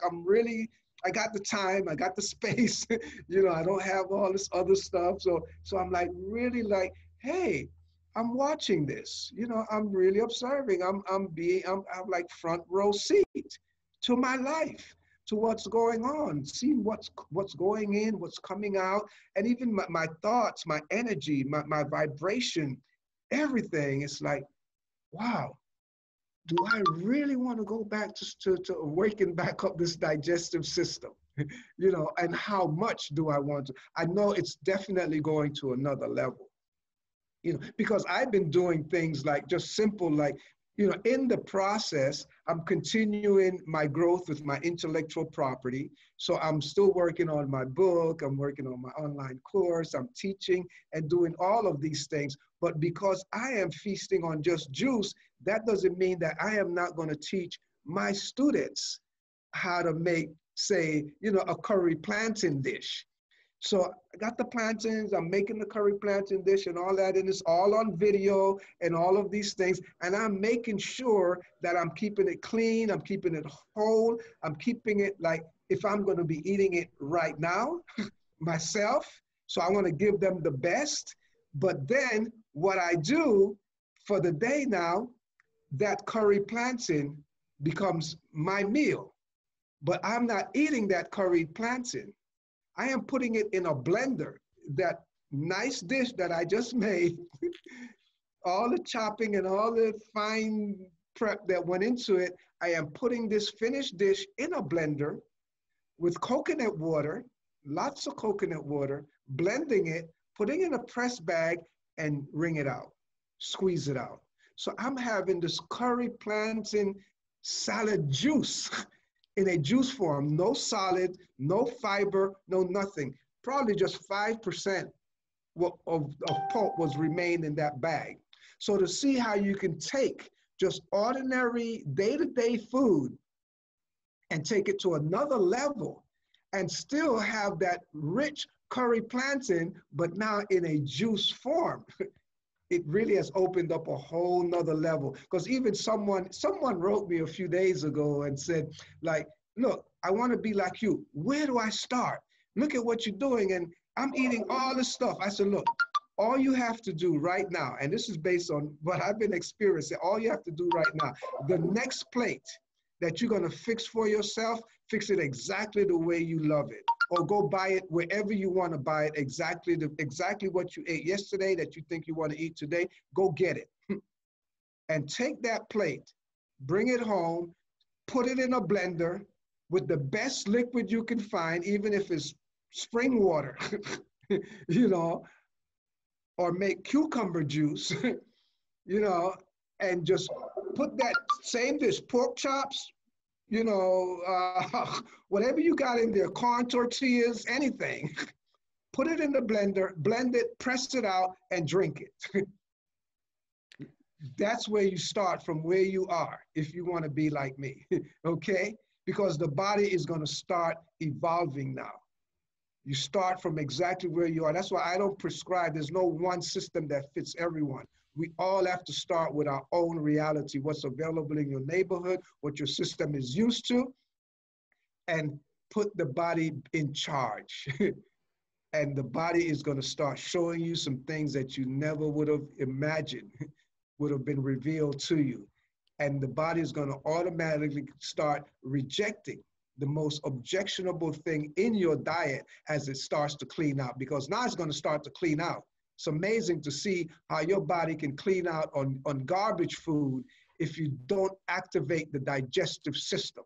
I got the time, I got the space, you know, I don't have all this other stuff. So I'm like, really like, hey, I'm watching this, you know, I'm really observing. I'm like front row seat to my life, to what's going on, seeing what's going in, what's coming out, and even my thoughts, my energy, my vibration, everything. It's like, wow, do I really want to go back to awaken back up this digestive system? You know, and how much do I want to? I know it's definitely going to another level, you know, because I've been doing things like just simple, like, you know, in the process, I'm continuing my growth with my intellectual property. So I'm still working on my book, I'm working on my online course, I'm teaching and doing all of these things. But because I am feasting on just juice, that doesn't mean that I am not going to teach my students how to make, say, you know, a curry plantain dish. So I got the plantains, I'm making the curry plantain dish and all that, and it's all on video and all of these things. And I'm making sure that I'm keeping it clean, I'm keeping it whole, I'm keeping it like if I'm going to be eating it right now myself. So I want to give them the best. But then what I do for the day now, that curry plantain becomes my meal. But I'm not eating that curried plantain. I am putting it in a blender, that nice dish that I just made, all the chopping and all the fine prep that went into it. I am putting this finished dish in a blender with coconut water, lots of coconut water, blending it, putting it in a press bag and wring it out, squeeze it out. So I'm having this curry plantain salad juice in a juice form, no solid, no fiber, no nothing. Probably just 5% of pulp was remained in that bag. So to see how you can take just ordinary day-to-day food and take it to another level and still have that rich curry plantain, but now in a juice form. It really has opened up a whole nother level. Because even someone wrote me a few days ago and said, like, look, I want to be like you. Where do I start? Look at what you're doing. And I'm eating all this stuff. I said, look, all you have to do right now, and this is based on what I've been experiencing, all you have to do right now, the next plate that you're going to fix for yourself, fix it exactly the way you love it. Or go buy it wherever you want to buy it, exactly what you ate yesterday that you think you want to eat today. Go get it. And take that plate, bring it home, put it in a blender with the best liquid you can find, even if it's spring water, you know, or make cucumber juice, you know, and just put that same dish, pork chops, you know, whatever you got in there, corn tortillas, anything, put it in the blender, blend it, press it out, and drink it. That's where you start, from where you are, if you want to be like me, okay? Because the body is going to start evolving now. You start from exactly where you are. That's why I don't prescribe. There's no one system that fits everyone. We all have to start with our own reality, what's available in your neighborhood, what your system is used to, and put the body in charge. And the body is going to start showing you some things that you never would have imagined would have been revealed to you. And the body is going to automatically start rejecting the most objectionable thing in your diet as it starts to clean out, because now it's going to start to clean out. It's amazing to see how your body can clean out on garbage food if you don't activate the digestive system,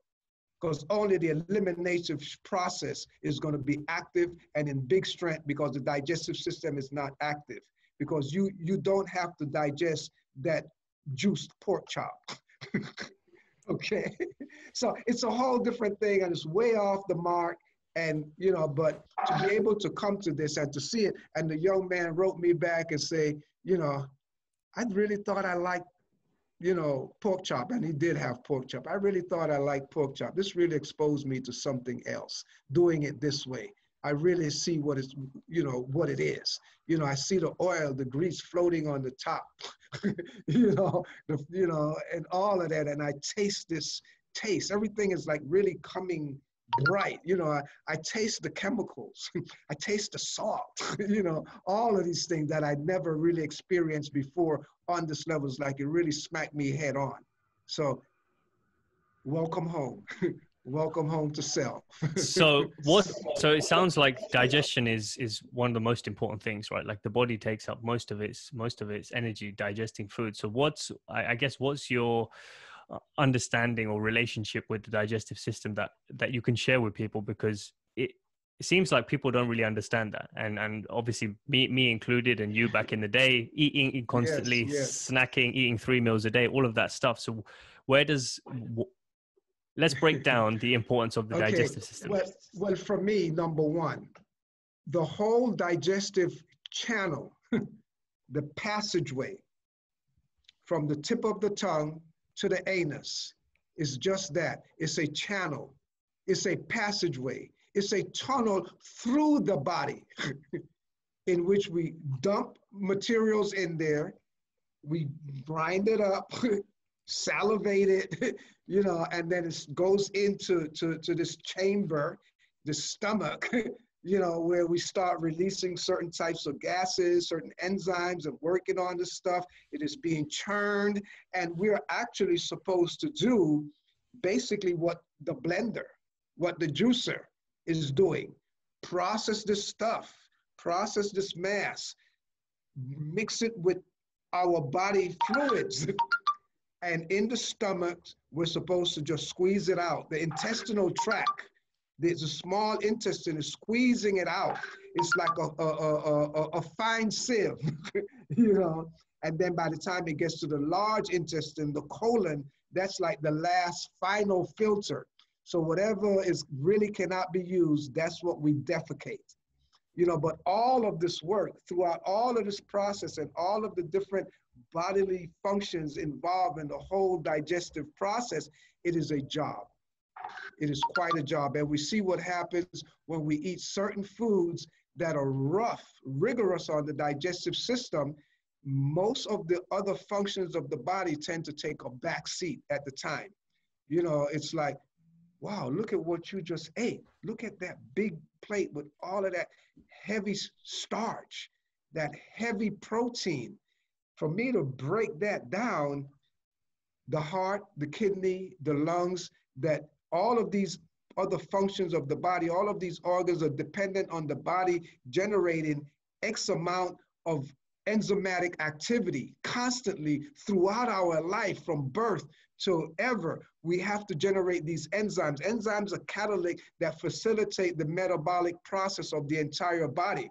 because only the elimination process is going to be active and in big strength, because the digestive system is not active, because you don't have to digest that juiced pork chop. Okay, so it's a whole different thing, and it's way off the mark. And but to be able to come to this and to see it, and the young man wrote me back and say, I really thought I liked pork chop, and he did have pork chop. I really thought I liked pork chop. This really exposed me to something else, doing it this way. I really see what it's, what it is. I see the oil, the grease floating on the top, and all of that. And I taste this taste. Everything is like really coming bright. I taste the chemicals. I taste the salt, all of these things that I never really experienced before on this level. It's like it really smacked me head on. So welcome home. Welcome home to self. So it sounds like digestion is one of the most important things, right? Like the body takes up most of its energy digesting food. So what's your understanding or relationship with the digestive system that you can share with people? Because it seems like people don't really understand that, and obviously me included, and you back in the day, eating constantly, yes. Snacking, eating 3 meals a day, all of that stuff. So let's break down the importance of the digestive system. Well, for me, number one, the whole digestive channel, the passageway from the tip of the tongue to the anus is just that. It's a channel. It's a passageway. It's a tunnel through the body in which we dump materials in there. We grind it up, salivate it, and then it goes into this chamber, the stomach, where we start releasing certain types of gases, certain enzymes, and working on this stuff. It is being churned, and we're actually supposed to do basically what the blender, what the juicer is doing. Process this stuff, process this mass, mix it with our body fluids. And in the stomach, we're supposed to just squeeze it out. The intestinal tract, there's a small intestine is squeezing it out. It's like a fine sieve, and then by the time it gets to the large intestine, the colon, that's like the last final filter. So whatever is really cannot be used, that's what we defecate. But all of this work throughout all of this process and all of the different bodily functions involved in the whole digestive process, it is a job. It is quite a job. And we see what happens when we eat certain foods that are rough, rigorous on the digestive system. Most of the other functions of the body tend to take a back seat at the time. It's like, wow, look at what you just ate. Look at that big plate with all of that heavy starch, that heavy protein. For me to break that down, the heart, the kidney, the lungs, that all of these other functions of the body, all of these organs are dependent on the body generating X amount of enzymatic activity constantly throughout our life, from birth to ever. We have to generate these enzymes. Enzymes are catalytic that facilitate the metabolic process of the entire body.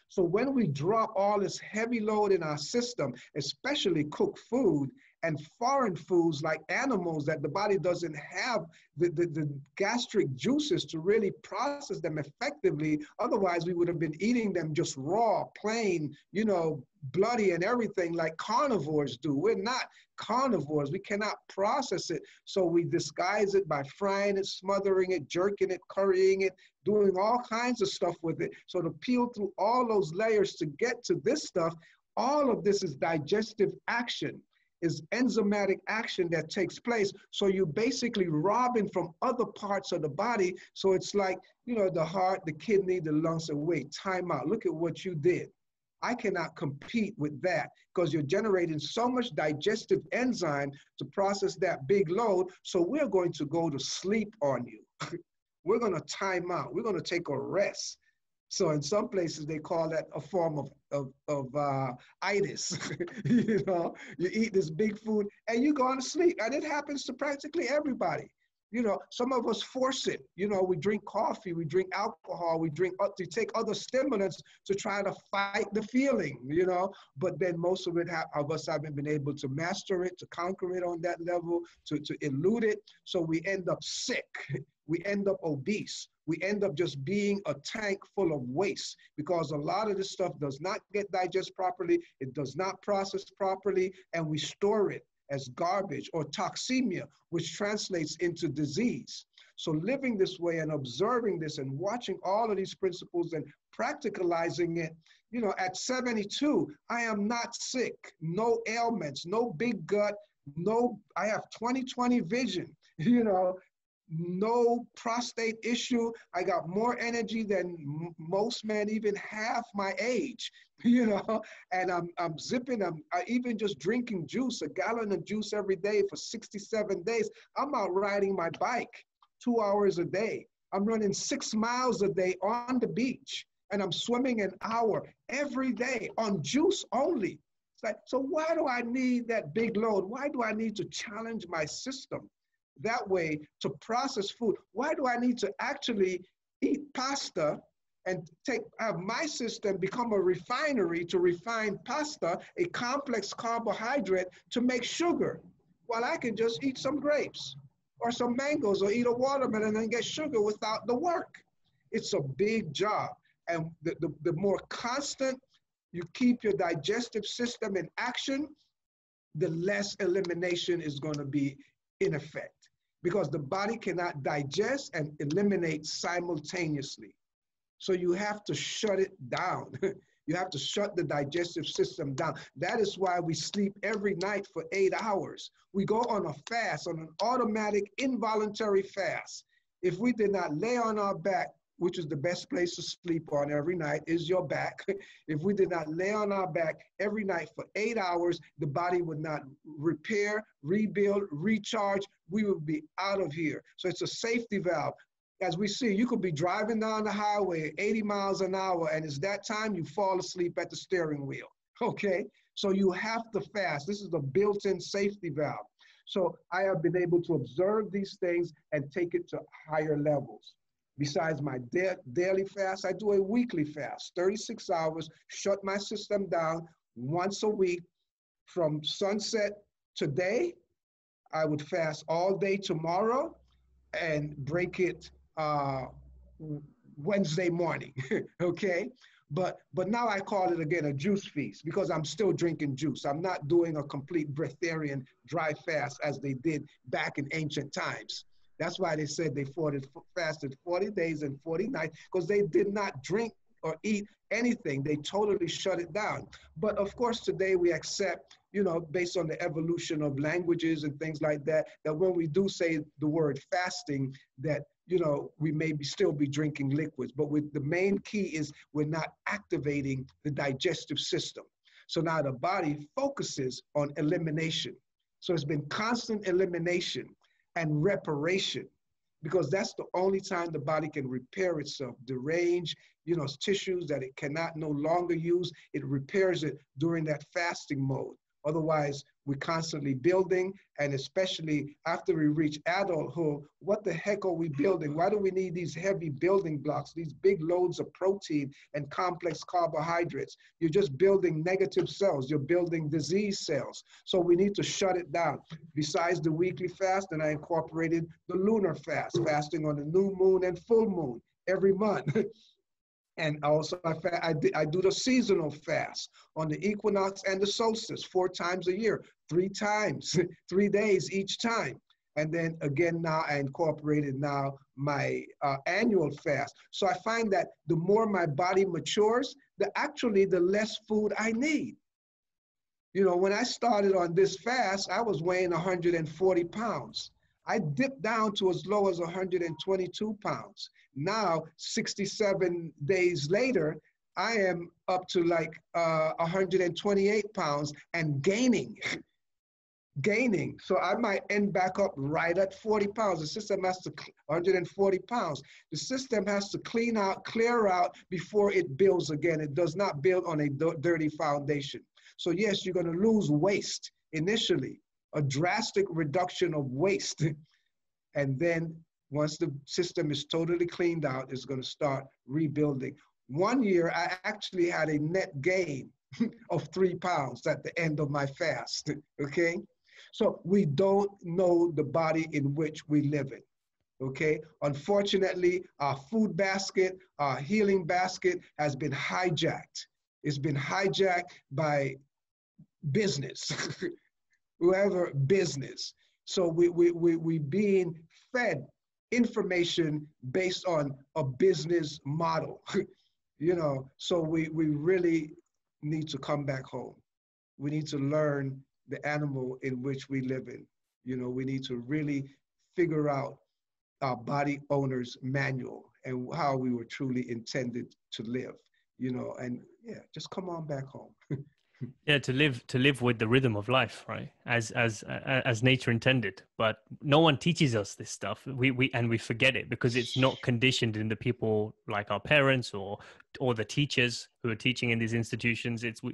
So when we drop all this heavy load in our system, especially cooked food and foreign foods like animals that the body doesn't have the gastric juices to really process them effectively. Otherwise, we would have been eating them just raw, plain, bloody and everything like carnivores do. We're not carnivores. We cannot process it. So we disguise it by frying it, smothering it, jerking it, currying it, doing all kinds of stuff with it. So to peel through all those layers to get to this stuff, all of this is digestive action, is enzymatic action that takes place. So you're basically robbing from other parts of the body. So it's like, the heart, the kidney, the lungs say, wait, time out. Look at what you did. I cannot compete with that because you're generating so much digestive enzyme to process that big load. So we're going to go to sleep on you. We're going to time out. We're going to take a rest. So in some places they call that a form of itis. You know, you eat this big food and you go to sleep, and it happens to practically everybody. You know, some of us force it. You know, we drink coffee, we drink alcohol, we take other stimulants to try to fight the feeling. You know, but then most of us haven't been able to master it, to conquer it on that level, to elude it. So we end up sick. We end up obese. We end up just being a tank full of waste, because a lot of this stuff does not get digested properly. It does not process properly, and we store it as garbage or toxemia, which translates into disease. So living this way and observing this and watching all of these principles and practicalizing it, you know, at 72, I am not sick, no ailments, no big gut, I have 20/20 vision, you know, no prostate issue. I got more energy than most men, even half my age, you know, and I'm zipping, I'm even just drinking juice, a gallon of juice every day for 67 days. I'm out riding my bike 2 hours a day. I'm running 6 miles a day on the beach, and I'm swimming an hour every day on juice only. It's like, so why do I need that big load? Why do I need to challenge my system that way to process food? Why do I need to actually eat pasta and have my system become a refinery to refine pasta, a complex carbohydrate, to make sugar, while I can just eat some grapes or some mangoes or eat a watermelon and get sugar without the work? It's a big job. And the more constant you keep your digestive system in action, the less elimination is going to be in effect, because the body cannot digest and eliminate simultaneously. So you have to shut it down. You have to shut the digestive system down. That is why we sleep every night for 8 hours. We go on a fast, on an automatic, involuntary fast. If we did not lay on our back, which is the best place to sleep on every night, is your back. If we did not lay on our back every night for 8 hours, the body would not repair, rebuild, recharge. We would be out of here. So it's a safety valve. As we see, you could be driving down the highway 80 miles an hour, and it's that time you fall asleep at the steering wheel, okay? So you have to fast. This is a built-in safety valve. So I have been able to observe these things and take it to higher levels. Besides my daily fast, I do a weekly fast, 36 hours, shut my system down once a week. From sunset today, I would fast all day tomorrow and break it Wednesday morning, okay? But now I call it again a juice feast, because I'm still drinking juice. I'm not doing a complete breatharian dry fast as they did back in ancient times. That's why they said they fasted 40 days and 40 nights, because they did not drink or eat anything. They totally shut it down. But of course, today we accept, you know, based on the evolution of languages and things like that, that when we do say the word fasting, that, you know, we may still be drinking liquids. But the main key is we're not activating the digestive system. So now the body focuses on elimination. So it's been constant elimination and reparation, because that's the only time the body can repair itself. Derange, you know, tissues that it cannot no longer use, it repairs it during that fasting mode. Otherwise, we're constantly building, and especially after we reach adulthood, what the heck are we building? Why do we need these heavy building blocks, these big loads of protein and complex carbohydrates? You're just building negative cells. You're building disease cells. So we need to shut it down. Besides the weekly fast, and I incorporated the lunar fast, fasting on the new moon and full moon every month. And also I do the seasonal fast on the equinox and the solstice 4 times a year, 3 times, 3 days each time. And then again, now I incorporated now my annual fast. So I find that the more my body matures, the less food I need. You know, when I started on this fast, I was weighing 140 pounds. I dipped down to as low as 122 pounds. Now, 67 days later, I am up to like 128 pounds and gaining. gaining. So I might end back up right at 40 pounds. The system has to, 140 pounds. The system has to clear out before it builds again. It does not build on a dirty foundation. So yes, you're going to lose waste initially, a drastic reduction of waste. And then once the system is totally cleaned out, it's going to start rebuilding. 1 year, I actually had a net gain of 3 pounds at the end of my fast, okay? So we don't know the body in which we live in, okay? Unfortunately, our food basket, our healing basket has been hijacked. It's been hijacked by business, whoever business. So we being fed information based on a business model, you know, so we really need to come back home. We need to learn the animal in which we live in. You know, we need to really figure out our body owner's manual and how we were truly intended to live, you know, and yeah, just come on back home. Yeah, to live with the rhythm of life, right? As nature intended. But no one teaches us this stuff. We forget it because it's not conditioned in the people like our parents or the teachers who are teaching in these institutions. It's we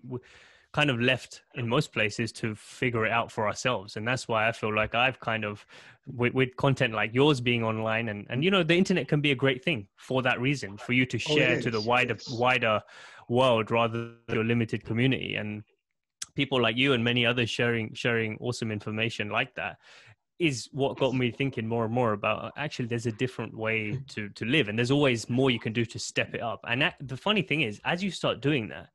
kind of left in most places to figure it out for ourselves. And that's why I feel like I've kind of, with content like yours being online, and you know, the internet can be a great thing for that reason, for you to share to the wider world rather than a limited community. And people like you and many others sharing awesome information like that is what got me thinking more and more about actually there's a different way to live, and there's always more you can do to step it up. And the funny thing is, as you start doing that,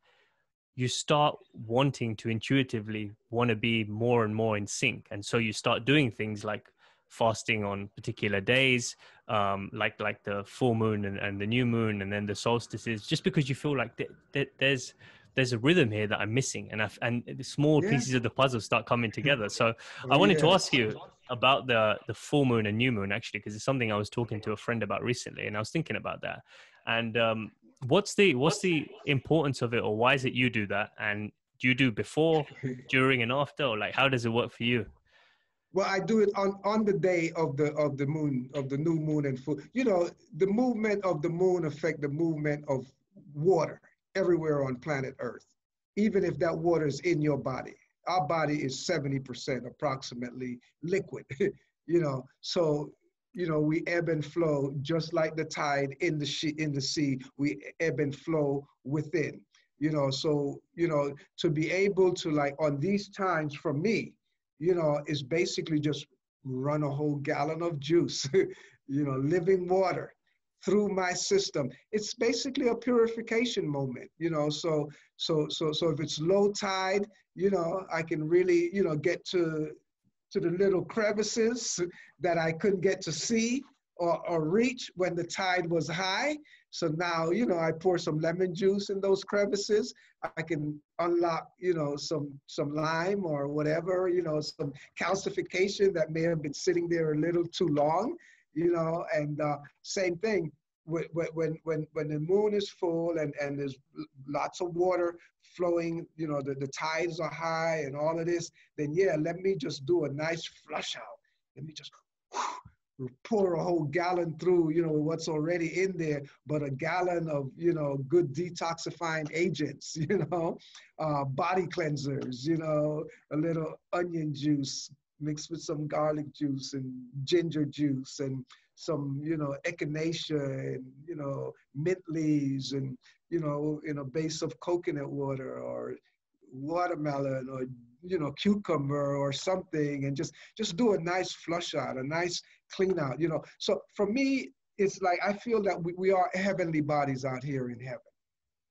you start wanting to intuitively want to be more and more in sync. And so you start doing things like fasting on particular days, like the full moon and the new moon, and then the solstices, just because you feel like there's a rhythm here that I'm missing, and the small Yeah. pieces of the puzzle start coming together. So Oh, I wanted to ask yes. you about the full moon and new moon, actually, because it's something I was talking to a friend about recently, and I was thinking about that. And what's the importance of it, or why is it you do that? And do you do before, during, and after, or like how does it work for you? Well, I do it on the day of the moon, of the new moon and full. You know, the movement of the moon affect the movement of water everywhere on planet Earth, even if that water is in your body. Our body is 70% approximately liquid, you know. So, you know, we ebb and flow just like the tide in the sea. We ebb and flow within, you know. So, you know, to be able to, like, on these times for me, you know, is basically just run a whole gallon of juice, you know, living water through my system. It's basically a purification moment, you know. So if it's low tide, you know, I can really, you know, get to the little crevices that I couldn't get to see or reach when the tide was high. So now, you know, I pour some lemon juice in those crevices. I can unlock, you know, some lime or whatever, you know, some calcification that may have been sitting there a little too long, you know. And same thing when the moon is full and there's lots of water flowing, you know, the tides are high and all of this, then yeah, let me just do a nice flush out. Let me just pour a whole gallon through, you know, what's already in there, but a gallon of, you know, good detoxifying agents, you know, body cleansers, you know, a little onion juice mixed with some garlic juice and ginger juice and some, you know, echinacea and, you know, mint leaves and, you know, in a base of coconut water or watermelon or, you know, cucumber or something, and just do a nice flush out, a nice clean out, you know. So for me, it's like I feel that we are heavenly bodies out here in heaven,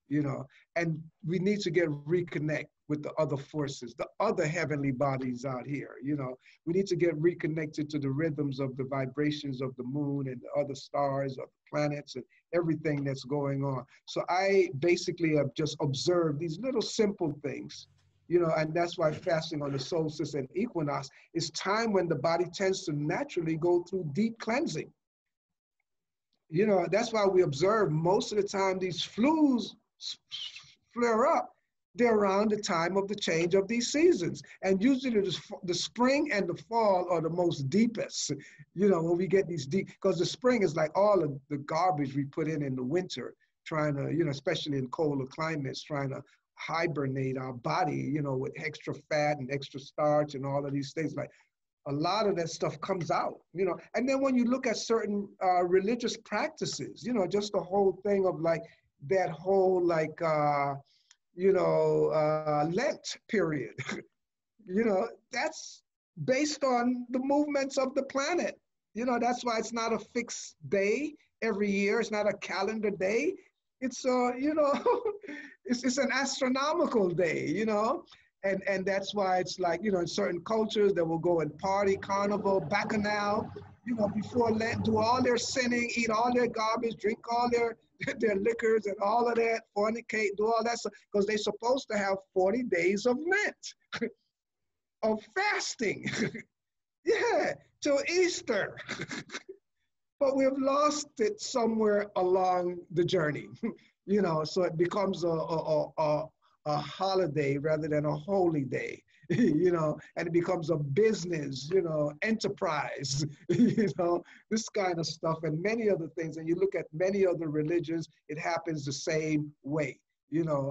you know, and we need to get reconnect with the other forces, the other heavenly bodies out here, you know. We need to get reconnected to the rhythms of the vibrations of the moon and the other stars, of the planets, and everything that's going on. So I basically have just observed these little simple things, you know, and that's why fasting on the solstice and equinox is time when the body tends to naturally go through deep cleansing. You know, that's why we observe most of the time these flus flare up they're around the time of the change of these seasons. And usually the spring and the fall are the most deepest, when we get these deep, because the spring is like all of the garbage we put in the winter, trying to, especially in colder climates, trying to hibernate our body, with extra fat and extra starch and all of these things. Like a lot of that stuff comes out, and then when you look at certain religious practices, just the whole thing of like that whole like, Lent period, that's based on the movements of the planet. That's why it's not a fixed day every year. It's not a calendar day. It's it's an astronomical day, and that's why it's like, in certain cultures that will go and party, carnival, bacchanal, before Lent, do all their sinning, eat all their garbage, drink all their liquors and all of that, fornicate, do all that stuff, because they're supposed to have 40 days of Lent, of fasting, yeah, till Easter. But we've lost it somewhere along the journey, so it becomes a holiday rather than a holy day, and it becomes a business, enterprise, this kind of stuff and many other things. And you look at many other religions, it happens the same way,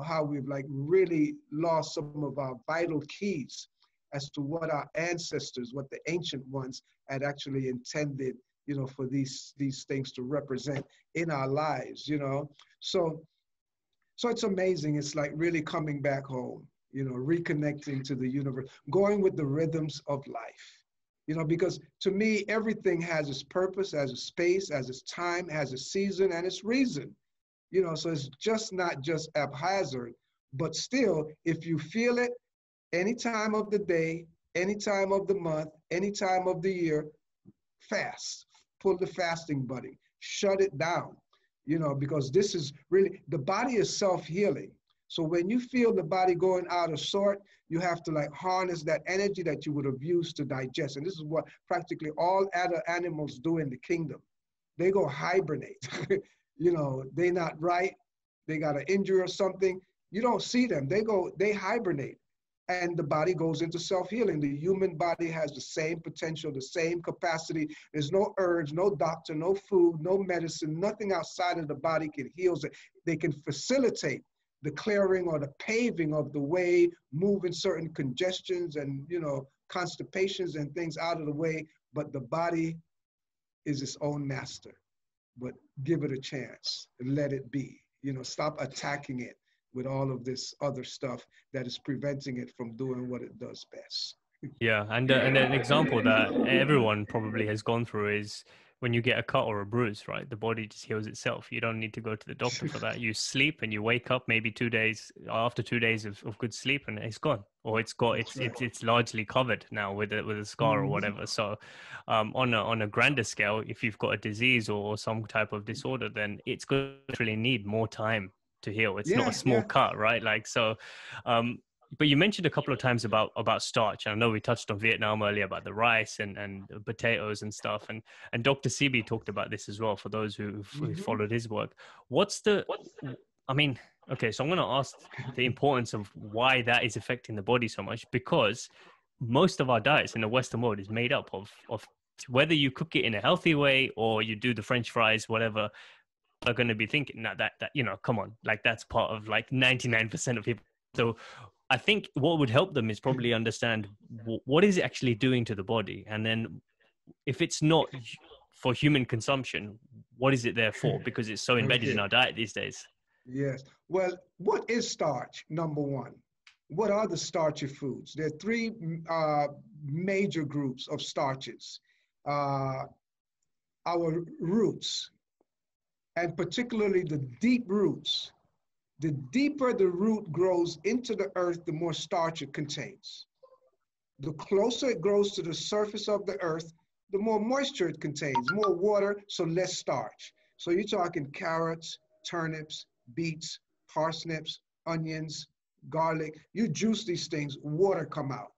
how we've like really lost some of our vital keys as to what our ancestors, what the ancient ones had actually intended, for these things to represent in our lives, So it's amazing. It's like really coming back home, reconnecting to the universe, going with the rhythms of life, because to me, everything has its purpose, has a space, has its time, has a season, and its reason, so it's just not just haphazard, but still, if you feel it any time of the day, any time of the month, any time of the year, fast, pull the fasting button, shut it down, because this is really, the body is self-healing. So when you feel the body going out of sort, you have to like harness that energy that you would have used to digest. And this is what practically all other animals do in the kingdom. They go hibernate, they not right, they got an injury or something. You don't see them, they hibernate. And the body goes into self-healing. The human body has the same potential, the same capacity. There's no urge, no doctor, no food, no medicine, nothing outside of the body can heal it. They can facilitate the clearing or the paving of the way, moving certain congestions and, constipations and things out of the way, but the body is its own master. But give it a chance and let it be, stop attacking it with all of this other stuff that is preventing it from doing what it does best. Yeah, and an example that everyone probably has gone through is when you get a cut or a bruise, right? The body just heals itself. You don't need to go to the doctor for that. You sleep and you wake up maybe 2 days after 2 days of good sleep, and it's gone, or it's largely covered now with a scar or whatever. So, on a grander scale, if you've got a disease or some type of disorder, then it's going to really need more time to heal. It's not a small cut, right? Like so. But you mentioned a couple of times about starch. I know we touched on Vietnam earlier about the rice and potatoes and stuff. And Dr. Sebi talked about this as well for those who followed his work. Okay, so I'm going to ask the importance of why that is affecting the body so much, because most of our diets in the Western world is made up of whether you cook it in a healthy way or you do the French fries, whatever, are going to be thinking that come on, like that's part of like 99% of people. So I think what would help them is probably understand what is it actually doing to the body, and then if it's not for human consumption, what is it there for? Because it's so embedded in our diet these days. Yes. Well, what is starch? Number one, what are the starchy foods? There are three major groups of starches. Our roots, and particularly the deep roots. The deeper the root grows into the earth, the more starch it contains. The closer it grows to the surface of the earth, the more moisture it contains, more water, so less starch. So you're talking carrots, turnips, beets, parsnips, onions, garlic. You juice these things, water come out.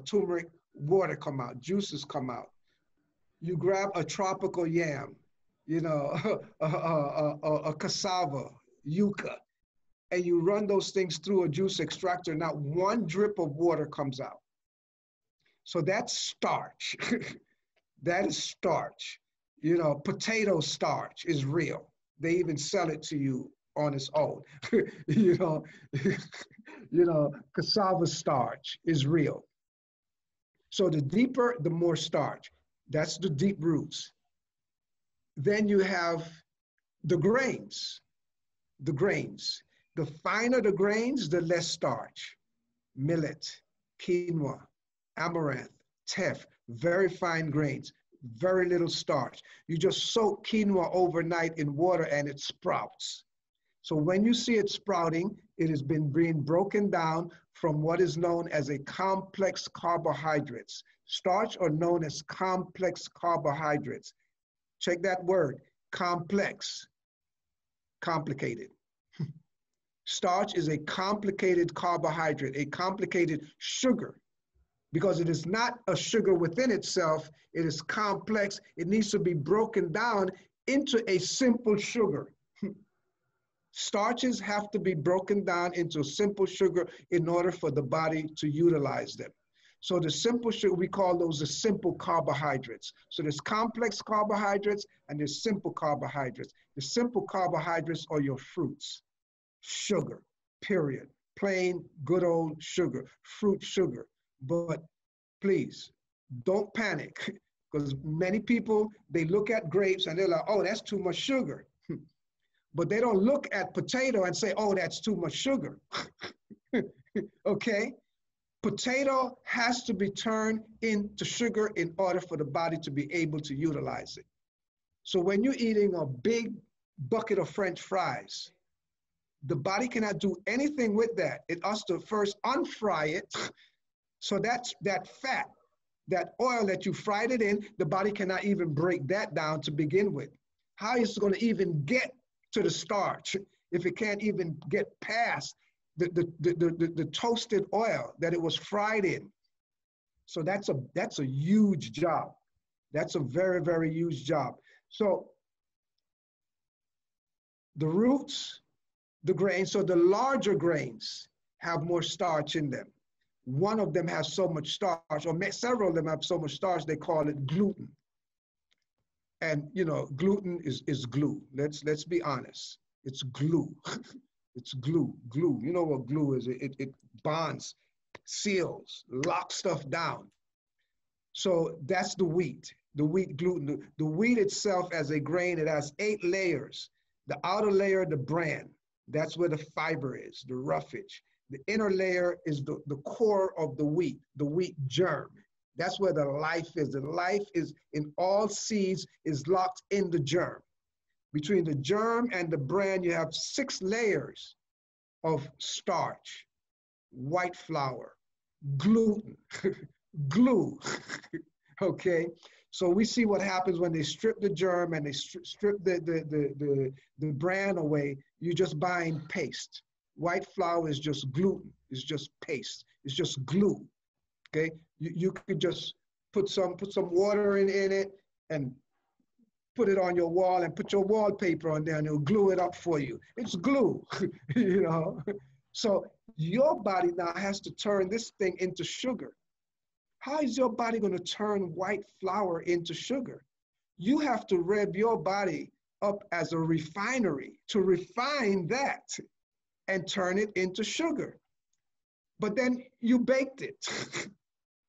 Turmeric, water come out, juices come out. You grab a tropical yam, a cassava, yucca. and you run those things through a juice extractor, not one drip of water comes out. So that's starch. That is starch. You know, potato starch is real. They even sell it to you on its own. you know, cassava starch is real. So the deeper, the more starch. That's the deep roots. Then you have the grains. The grains. The finer the grains, the less starch. Millet, quinoa, amaranth, teff, very fine grains, very little starch. You just soak quinoa overnight in water and it sprouts. So when you see it sprouting, it has been being broken down from what is known as a complex carbohydrates. Starch are known as complex carbohydrates. Check that word, complex, complicated. Starch is a complicated carbohydrate, a complicated sugar, because it is not a sugar within itself, it is complex. It needs to be broken down into a simple sugar. Starches have to be broken down into simple sugar in order for the body to utilize them. So the simple sugar, we call those the simple carbohydrates. So there's complex carbohydrates and there's simple carbohydrates. The simple carbohydrates are your fruits, sugar, period. Plain, good old sugar, fruit sugar. But please, don't panic, because many people, they look at grapes and they're like, oh, that's too much sugar. But they don't look at potato and say, oh, that's too much sugar. Okay? Potato has to be turned into sugar in order for the body to be able to utilize it. So when you're eating a big bucket of French fries, the body cannot do anything with that. It has to first unfry it. So that's that fat, that oil that you fried it in, the body cannot even break that down to begin with. How is it going to even get to the starch if it can't even get past the toasted oil that it was fried in? So that's a huge job. That's a very, very huge job. So the roots, the grains, so the larger grains have more starch in them. One of them has so much starch, or several of them have so much starch, they call it gluten. And you know, gluten is glue. Let's be honest. It's glue. It's glue. You know what glue is? It bonds, seals, locks stuff down. So that's the wheat. The wheat gluten. The wheat itself as a grain, it has 8 layers. The outer layer, the bran. That's where the fiber is, the roughage. The inner layer is the core of the wheat germ. That's where the life is. The life is in all seeds is locked in the germ. Between the germ and the bran, you have 6 layers of starch, white flour, gluten, glue, okay? So we see what happens when they strip the germ and they strip the bran away. You're just buying paste. White flour is just gluten. It's just paste. It's just glue. Okay. You could just put some water in it and put it on your wall and put your wallpaper on there and it'll glue it up for you. It's glue, you know. So your body now has to turn this thing into sugar. How is your body going to turn white flour into sugar? You have to rev your body up as a refinery to refine that and turn it into sugar. But then you baked it,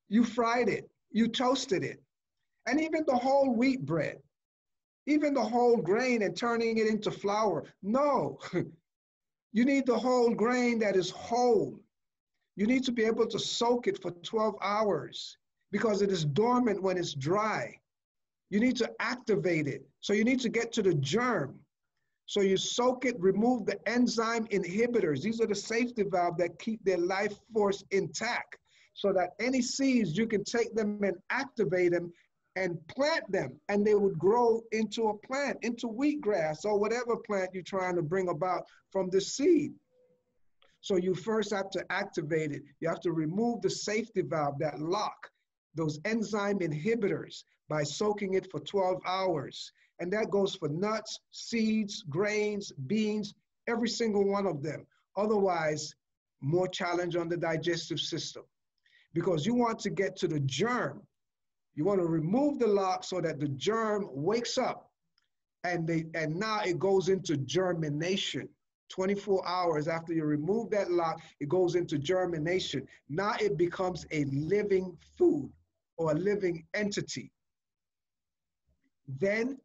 you fried it, you toasted it. And even the whole wheat bread, even the whole grain and turning it into flour. No, you need the whole grain that is whole. You need to be able to soak it for 12 hours because it is dormant when it's dry. You need to activate it. So you need to get to the germ. So you soak it, remove the enzyme inhibitors. These are the safety valves that keep their life force intact so that any seeds, you can take them and activate them and plant them, and they would grow into a plant, into wheatgrass or whatever plant you're trying to bring about from the seed. So you first have to activate it. You have to remove the safety valve, that lock, those enzyme inhibitors, by soaking it for 12 hours. And that goes for nuts, seeds, grains, beans, every single one of them. Otherwise, more challenge on the digestive system, because you want to get to the germ. You want to remove the lock so that the germ wakes up, and now it goes into germination. 24 hours after you remove that lock, it goes into germination. Now it becomes a living food or a living entity. Then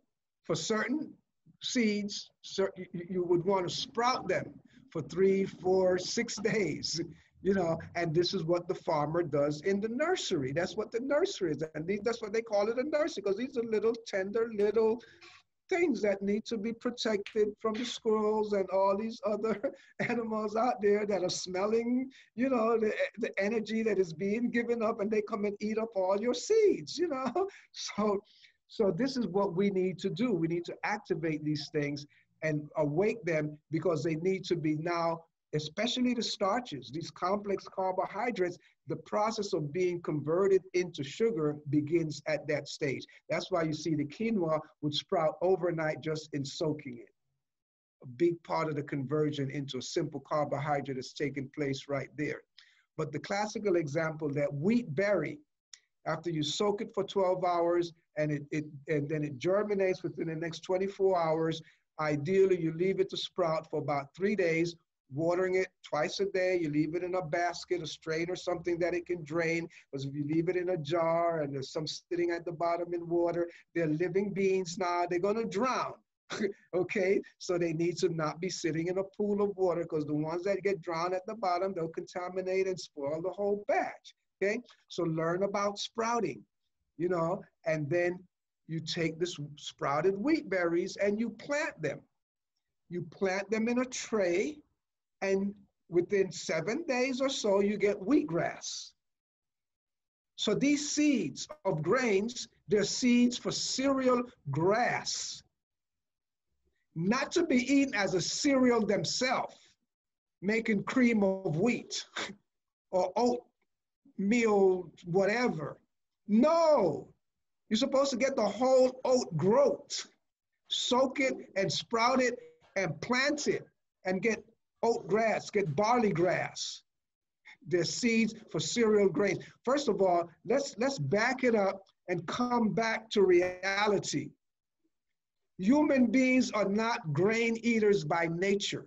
for certain seeds, you would want to sprout them for 3, 4, 6 days, and this is what the farmer does in the nursery. That's what the nursery is. And that's what they call it, a nursery, because these are little tender little things that need to be protected from the squirrels and all these other animals out there that are smelling, the energy that is being given up, and they come and eat up all your seeds, So this is what we need to do. We need to activate these things and awake them, because they need to be now, especially the starches, these complex carbohydrates. The process of being converted into sugar begins at that stage. That's why you see the quinoa would sprout overnight just in soaking it. A big part of the conversion into a simple carbohydrate is taking place right there. But the classical example, that wheat berry, after you soak it for 12 hours and then it germinates within the next 24 hours, ideally you leave it to sprout for about 3 days, watering it twice a day. You leave it in a basket, a strainer, or something that it can drain. Because if you leave it in a jar and there's some sitting at the bottom in water, they're living beings now, they're going to drown. Okay, so they need to not be sitting in a pool of water, because the ones that get drowned at the bottom, they'll contaminate and spoil the whole batch. Okay, so learn about sprouting, and then you take this sprouted wheat berries and you plant them. You plant them in a tray, and within 7 days or so, you get wheatgrass. So these seeds of grains, they're seeds for cereal grass, not to be eaten as a cereal themselves, making cream of wheat or oatmeal, whatever. No, you're supposed to get the whole oat growth, soak it and sprout it and plant it and get oat grass, get barley grass. They're seeds for cereal grains. First of all, let's back it up and come back to reality. Human beings are not grain eaters by nature.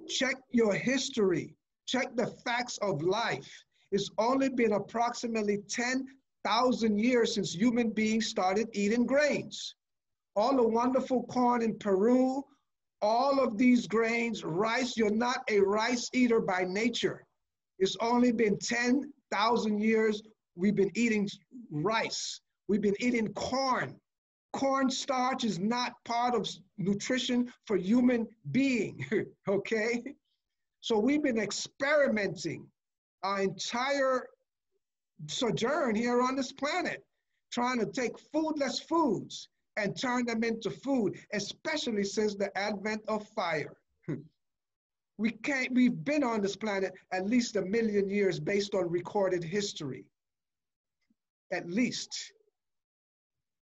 Check your history. Check the facts of life. It's only been approximately 10,000 years since human beings started eating grains. All the wonderful corn in Peru, all of these grains, rice, you're not a rice eater by nature. It's only been 10,000 years we've been eating rice. We've been eating corn. Corn starch is not part of nutrition for human being, okay? So we've been experimenting our entire sojourn here on this planet, trying to take foodless foods and turn them into food, especially since the advent of fire. We've been on this planet at least 1 million years based on recorded history, at least.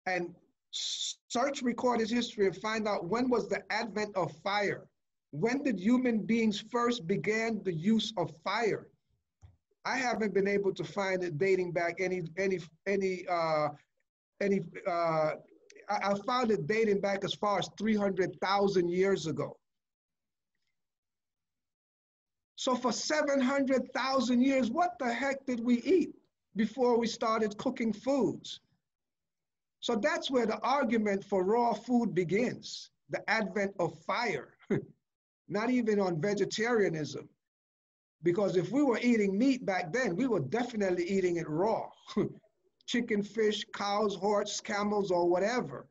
And search recorded history and find out, when was the advent of fire? When did human beings first began the use of fire? I haven't been able to find it dating back I found it dating back as far as 300,000 years ago. So for 700,000 years, what the heck did we eat before we started cooking foods? So that's where the argument for raw food begins, the advent of fire, not even on vegetarianism. Because if we were eating meat back then, we were definitely eating it raw. Chicken, fish, cows, horses, camels, or whatever.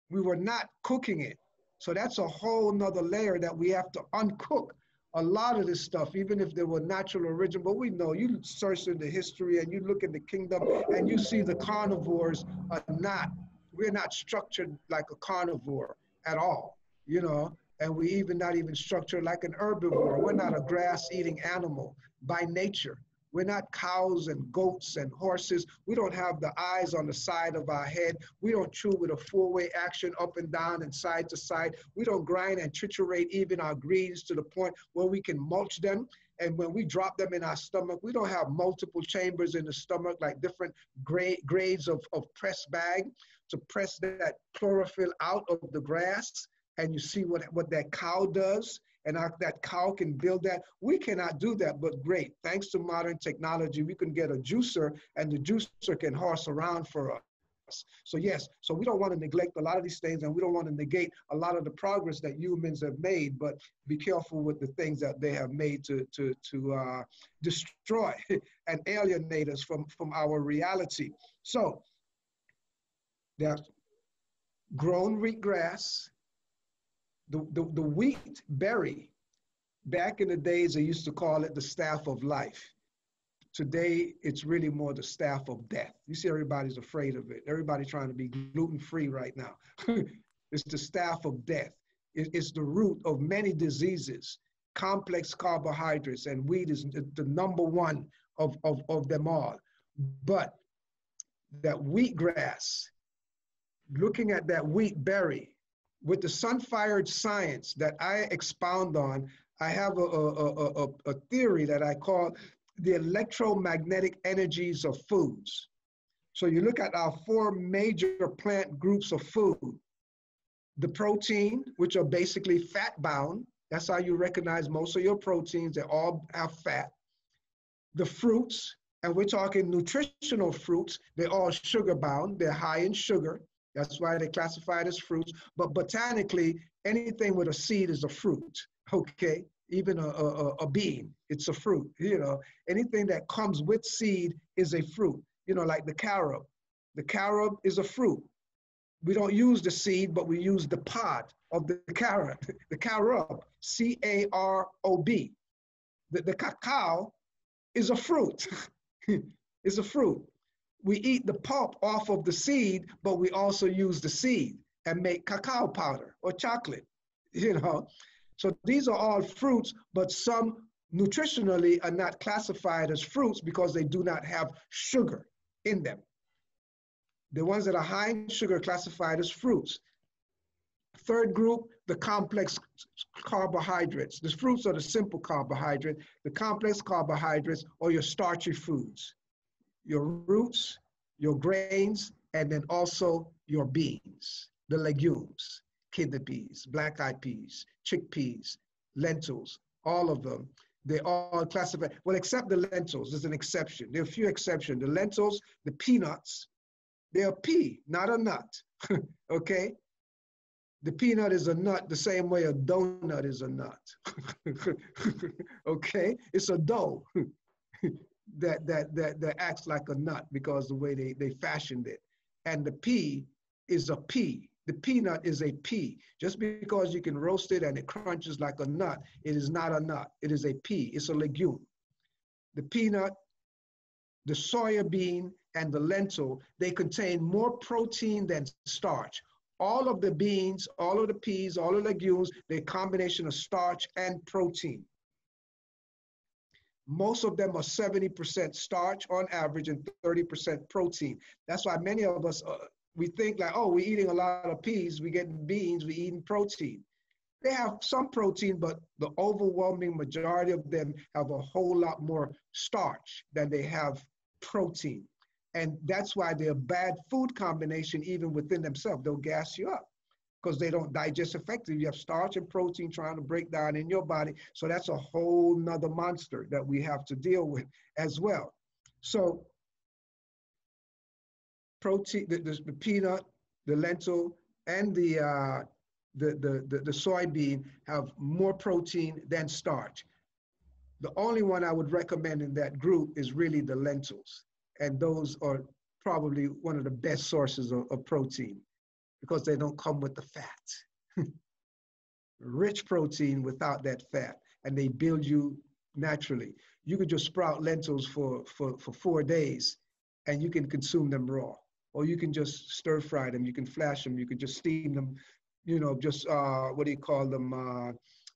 We were not cooking it. So that's a whole nother layer that we have to uncook a lot of this stuff, even if they were natural origin. But we know, you search in the history and you look at the kingdom and you see the carnivores we're not structured like a carnivore at all, and we even not even structured like an herbivore. We're not a grass-eating animal by nature. We're not cows and goats and horses. We don't have the eyes on the side of our head. We don't chew with a four-way action up and down and side to side. We don't grind and triturate even our greens to the point where we can mulch them. And when we drop them in our stomach, we don't have multiple chambers in the stomach, like different grades of press bag to press that chlorophyll out of the grass. And you see what that cow does, and that cow can build that. We cannot do that, but great. Thanks to modern technology, we can get a juicer, and the juicer can horse around for us. So yes, so we don't want to neglect a lot of these things, and we don't want to negate a lot of the progress that humans have made, but be careful with the things that they have made to destroy and alienate us from our reality. So there's grown wheatgrass, the wheat berry. Back in the days, they used to call it the staff of life. Today, it's really more the staff of death. You see, everybody's afraid of it. Everybody's trying to be gluten-free right now. It's the staff of death. It's the root of many diseases, complex carbohydrates, and wheat is the number one of them all. But that wheatgrass, looking at that wheat berry, with the sun-fired science that I expound on, I have a theory that I call the electromagnetic energies of foods. So you look at our four major plant groups of food: the protein, which are basically fat bound. That's how you recognize most of your proteins. They all have fat. The fruits, and we're talking nutritional fruits, they're all sugar bound. They're high in sugar. That's why they're classified as fruits. But botanically, anything with a seed is a fruit, okay? Even a bean, it's a fruit, you know. Anything that comes with seed is a fruit, you know, like the carob. The carob is a fruit. We don't use the seed, but we use the pod of the carob, the carob, C-A-R-O-B. The cacao is a fruit, it's a fruit. We eat the pulp off of the seed, but we also use the seed and make cacao powder or chocolate, you know. So these are all fruits, but some nutritionally are not classified as fruits because they do not have sugar in them. The ones that are high in sugar are classified as fruits. Third group, the complex carbohydrates. The fruits are the simple carbohydrate. The complex carbohydrates are your starchy foods, your roots, your grains, and then also your beans, the legumes, kidney peas, black-eyed peas, chickpeas, lentils, all of them. They all classify, well, except the lentils. There's an exception. There are a few exceptions. The lentils, the peanuts, they're a pea, not a nut, okay? The peanut is a nut the same way a donut is a nut, okay? It's a dough that acts like a nut because the way they fashioned it. And the pea is a pea. The peanut is a pea. Just because you can roast it and it crunches like a nut, it is not a nut. It is a pea. It's a legume. The peanut, the soya bean, and the lentil, they contain more protein than starch. All of the beans, all of the peas, all of the legumes, they're a combination of starch and protein. Most of them are 70% starch on average and 30% protein. That's why many of us, we think like, oh, we're eating a lot of peas, we're getting beans, we're eating protein. They have some protein, but the overwhelming majority of them have a whole lot more starch than they have protein. And that's why they're a bad food combination even within themselves. They'll gas you up because they don't digest effectively. You have starch and protein trying to break down in your body. So that's a whole nother monster that we have to deal with as well. So protein, the peanut, the lentil, and the soybean have more protein than starch. The only one I would recommend in that group is really the lentils. And those are probably one of the best sources of protein because they don't come with the fat. Rich protein without that fat, and they build you naturally. You could just sprout lentils for 4 days and you can consume them raw, or you can just stir fry them, you can flash them, you can just steam them, you know, just,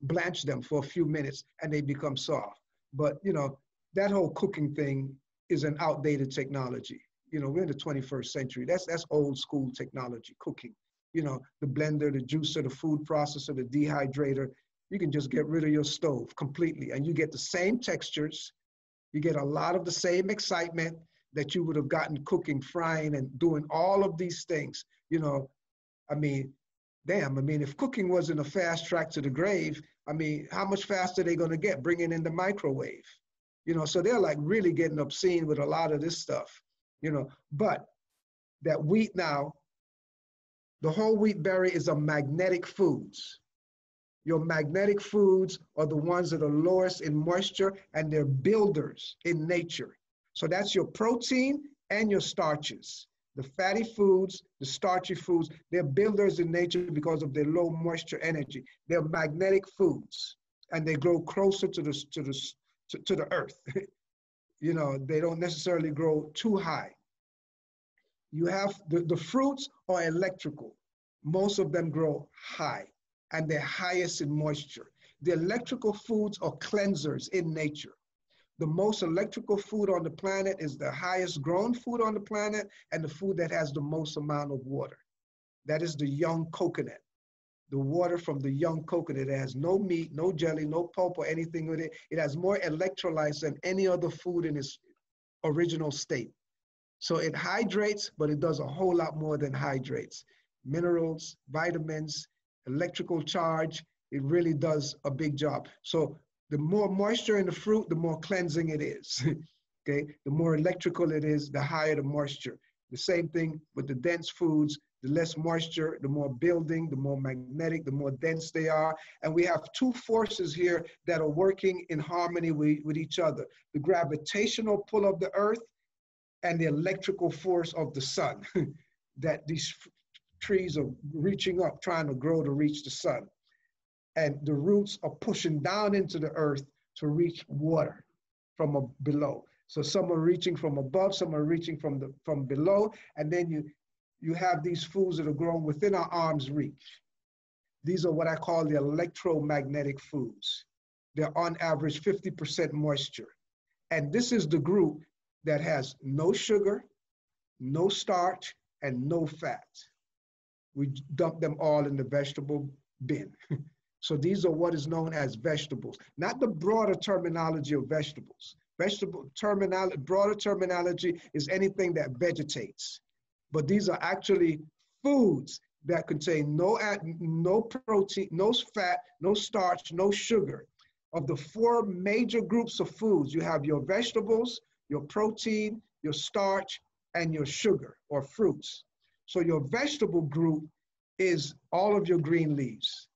blanch them for a few minutes and they become soft. But, you know, that whole cooking thing is an outdated technology. We're in the 21st century. That's old school technology, cooking. The blender, the juicer, the food processor, the dehydrator. You can just get rid of your stove completely, and you get the same textures. You get a lot of the same excitement that you would have gotten cooking, frying, and doing all of these things. I mean, damn, if cooking wasn't a fast track to the grave, how much faster are they going to get bringing in the microwave? So they're like really getting obscene with a lot of this stuff, but that wheat now, the whole wheat berry is a magnetic foods. Your magnetic foods are the ones that are lowest in moisture, and they're builders in nature. So that's your protein and your starches. The fatty foods, the starchy foods, they're builders in nature because of their low moisture energy. They're magnetic foods, and they grow closer to the earth. They don't necessarily grow too high. You have the fruits are electrical. Most of them grow high, and they're highest in moisture. The electrical foods are cleansers in nature. The most electrical food on the planet is the highest grown food on the planet, and the food that has the most amount of water. That is the young coconut. The water from the young coconut. It has no meat, no jelly, no pulp or anything with it. It has more electrolytes than any other food in its original state. So it hydrates, but it does a whole lot more than hydrates. Minerals, vitamins, electrical charge, it really does a big job. So the more moisture in the fruit, the more cleansing it is. Okay, the more electrical it is, the higher the moisture. The same thing with the dense foods, the less moisture, the more building, the more magnetic, the more dense they are. And we have two forces here that are working in harmony with each other. The gravitational pull of the earth and the electrical force of the sun, that these trees are reaching up, trying to grow to reach the sun. And the roots are pushing down into the earth to reach water from below. So some are reaching from above, some are reaching from below, and then you have these foods that are grown within our arm's reach. These are what I call the electromagnetic foods. They're on average 50% moisture. And this is the group that has no sugar, no starch, and no fat. We dump them all in the vegetable bin. So these are what is known as vegetables, not the broader terminology of vegetables. Broader terminology is anything that vegetates. But these are actually foods that contain no protein, no fat, no starch, no sugar. Of the four major groups of foods, you have your vegetables, your protein, your starch, and your sugar or fruits. So your vegetable group is all of your green leaves.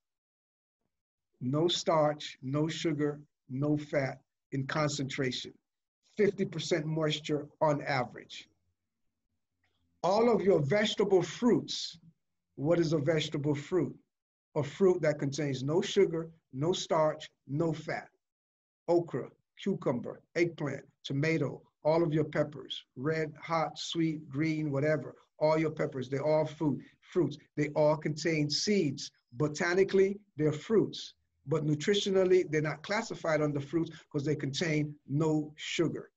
No starch, no sugar, no fat in concentration. 50% moisture on average. All of your vegetable fruits, what is a vegetable fruit? A fruit that contains no sugar, no starch, no fat. Okra, cucumber, eggplant, tomato, all of your peppers, red, hot, sweet, green, whatever, all your peppers, they're all fruits. They all contain seeds. Botanically, they're fruits, but nutritionally, they're not classified under fruits because they contain no sugar,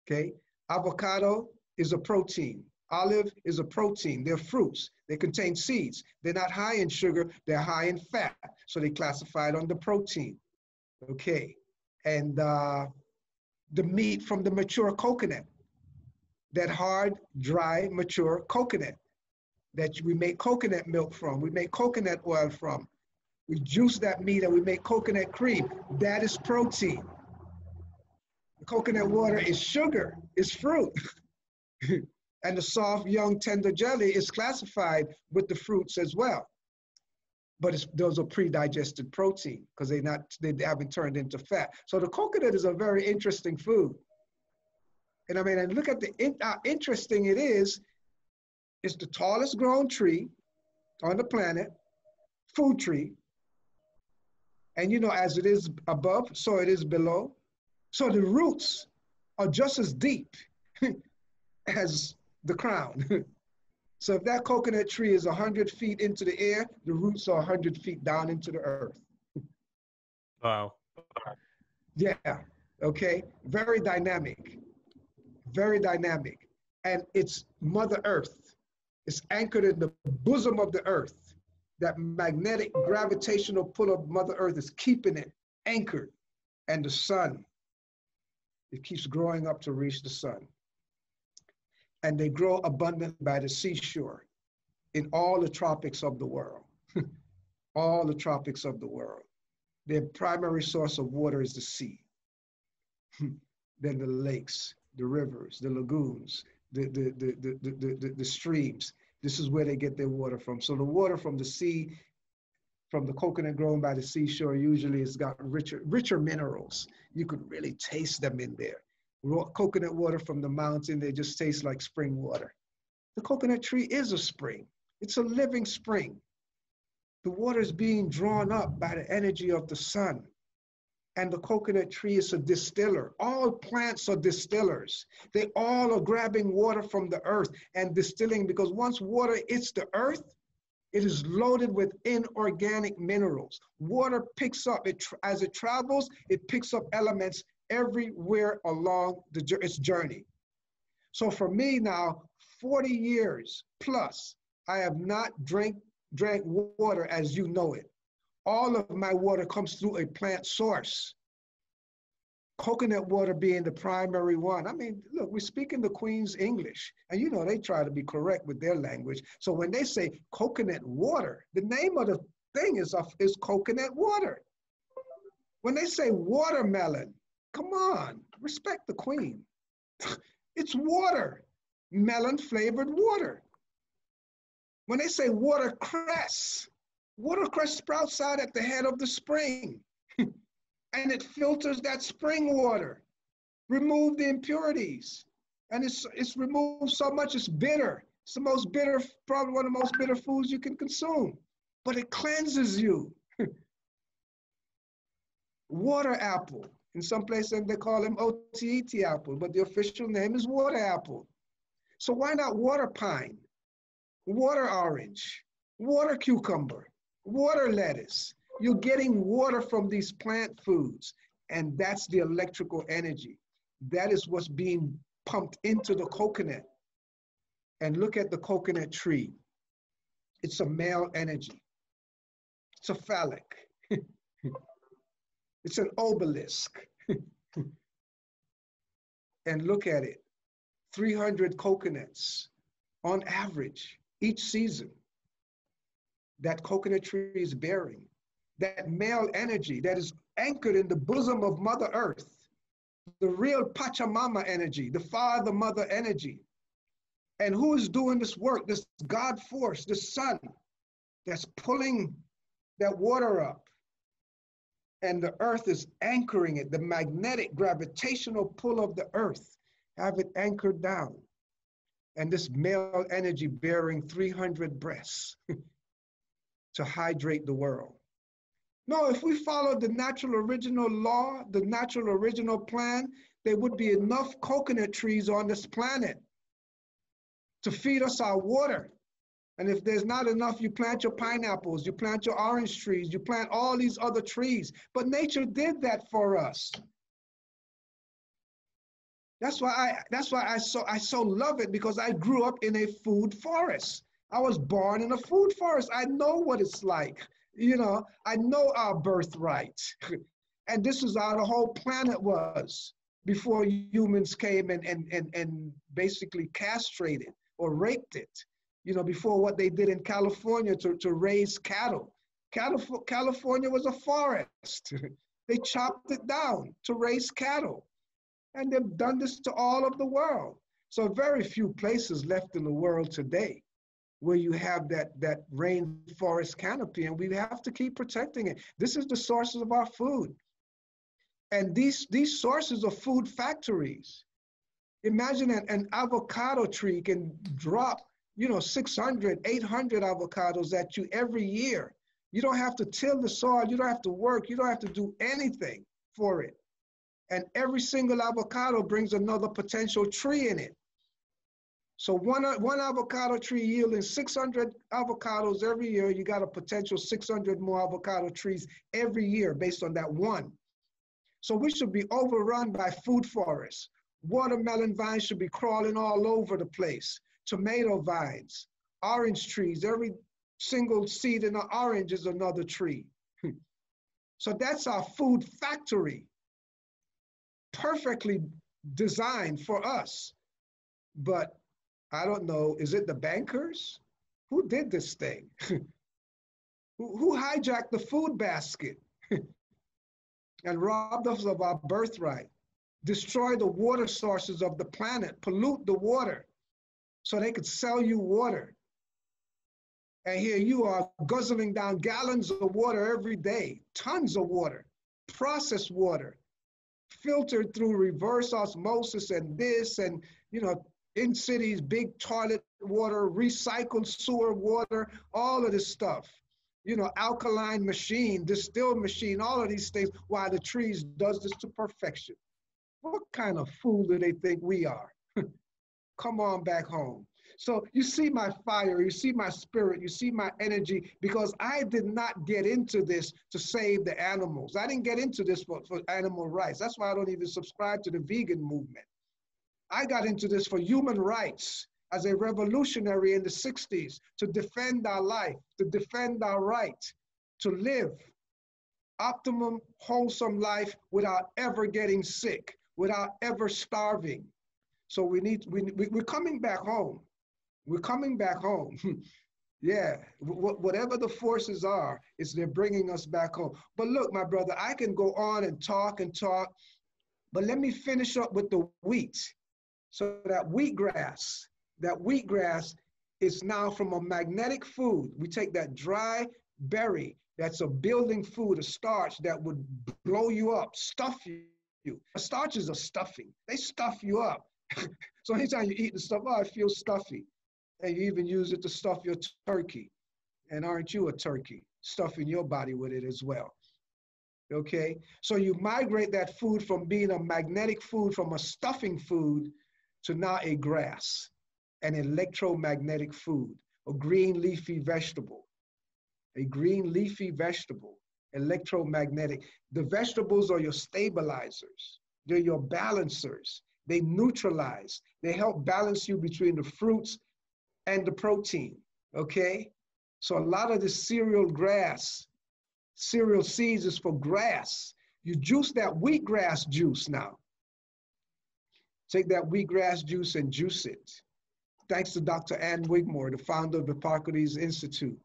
okay? Avocado is a protein. Olive is a protein. They're fruits. They contain seeds. They're not high in sugar. They're high in fat, so they classified under protein, okay? And the meat from the mature coconut, that hard, dry, mature coconut that we make coconut milk from, we make coconut oil from. We juice that meat and we make coconut cream. That is protein. The coconut water is sugar, is fruit. And the soft, young, tender jelly is classified with the fruits as well. But those are pre-digested protein because they haven't turned into fat. So the coconut is a very interesting food. And I mean, and look at how interesting it is. It's the tallest grown tree on the planet, food tree. And as it is above, so it is below. So the roots are just as deep as the crown. So if that coconut tree is 100 feet into the air, the roots are 100 feet down into the earth. Wow. Yeah. okay? Very dynamic, very dynamic. And it's Mother Earth. It's anchored in the bosom of the earth. That magnetic gravitational pull of Mother Earth is keeping it anchored. And the sun, it keeps growing up to reach the sun. And they grow abundant by the seashore in all the tropics of the world. All the tropics of the world. Their primary source of water is the sea. Then the lakes, the rivers, the lagoons, the streams. This is where they get their water from. So the water from the sea, from the coconut grown by the seashore, usually has got richer minerals. You could really taste them in there. Raw coconut water from the mountain, they just taste like spring water. The coconut tree is a spring. It's a living spring. The water is being drawn up by the energy of the sun. And the coconut tree is a distiller. All plants are distillers. They all are grabbing water from the earth and distilling, because once water hits the earth, it is loaded with inorganic minerals. Water picks up, as it travels, it picks up elements everywhere along its journey. So for me now, 40 years plus, I have not drank water as you know it. All of my water comes through a plant source. Coconut water being the primary one. I mean, look, we're speaking the Queen's English, and you know they try to be correct with their language. So when they say coconut water, the name of the thing is coconut water. When they say watermelon, come on, respect the Queen. It's water, melon flavored water. When they say watercress, watercress sprouts out at the head of the spring and it filters that spring water, remove the impurities. And it's removed so much, it's bitter. It's the most bitter, probably one of the most bitter foods you can consume, but it cleanses you. Water apple, in some places they call them OTET apple, but the official name is water apple. So why not water pine, water orange, water cucumber, water lettuce? You're getting water from these plant foods, and that's the electrical energy. That is what's being pumped into the coconut. And look at the coconut tree. It's a male energy. It's a phallic. It's an obelisk. And look at it, 300 coconuts on average each season. That coconut tree is bearing. That male energy that is anchored in the bosom of Mother Earth, the real Pachamama energy, the Father Mother energy. And who is doing this work? This God force, the sun that's pulling that water up. And the earth is anchoring it. The magnetic gravitational pull of the earth have it anchored down. And this male energy bearing 300 breasts to hydrate the world. No, if we followed the natural original law, the natural original plan, there would be enough coconut trees on this planet to feed us our water. And if there's not enough, you plant your pineapples, you plant your orange trees, you plant all these other trees. But nature did that for us. That's why I so love it, because I grew up in a food forest. I was born in a food forest. I know what it's like. You know, I know our birthright. And this is how the whole planet was before humans came and basically castrated or raped it. You know, before what they did in California to raise cattle. California was a forest. They chopped it down to raise cattle. And they've done this to all of the world. So very few places left in the world today where you have that rainforest canopy, and we have to keep protecting it. This is the sources of our food. And these sources are food factories. Imagine an avocado tree can drop 600, 800 avocados at you every year. You don't have to till the soil, you don't have to work, you don't have to do anything for it. And every single avocado brings another potential tree in it. So one avocado tree yielding 600 avocados every year, you got a potential 600 more avocado trees every year based on that one. So we should be overrun by food forests. Watermelon vines should be crawling all over the place. Tomato vines, orange trees, every single seed in an orange is another tree. So that's our food factory, perfectly designed for us. But I don't know, is it the bankers? Who did this thing? Who hijacked the food basket and robbed us of our birthright? Destroy the water sources of the planet, pollute the water so they could sell you water. And here you are guzzling down gallons of water every day, tons of water, processed water, filtered through reverse osmosis and this, and, you know, in cities, big toilet water, recycled sewer water, all of this stuff. You know, alkaline machine, distilled machine, all of these things, while the trees does this to perfection. What kind of fool do they think we are? Come on back home. So you see my fire, you see my spirit, you see my energy, because I did not get into this to save the animals. I didn't get into this for animal rights. That's why I don't even subscribe to the vegan movement. I got into this for human rights as a revolutionary in the 60s, to defend our life, to defend our right to live optimum, wholesome life without ever getting sick, without ever starving. So we're coming back home. We're coming back home. Yeah, whatever the forces are, they're bringing us back home. But look, my brother, I can go on and talk, but let me finish up with the wheat. So that wheatgrass is now from a magnetic food. We take that dry berry, that's a building food, a starch that would blow you up, stuff you. Starches are stuffing. They stuff you up. So anytime you eat the stuff, oh, I feel stuffy. And you even use it to stuff your turkey. And aren't you a turkey? Stuffing your body with it as well. Okay? So you migrate that food from being a magnetic food, from a stuffing food, to now a grass, an electromagnetic food, a green leafy vegetable, electromagnetic. The vegetables are your stabilizers. They're your balancers. They neutralize. They help balance you between the fruits and the protein, okay? So a lot of the cereal seeds is for grass. You juice that wheatgrass juice now. Take that wheatgrass juice and juice it. Thanks to Dr. Ann Wigmore, the founder of the Hippocrates Institute,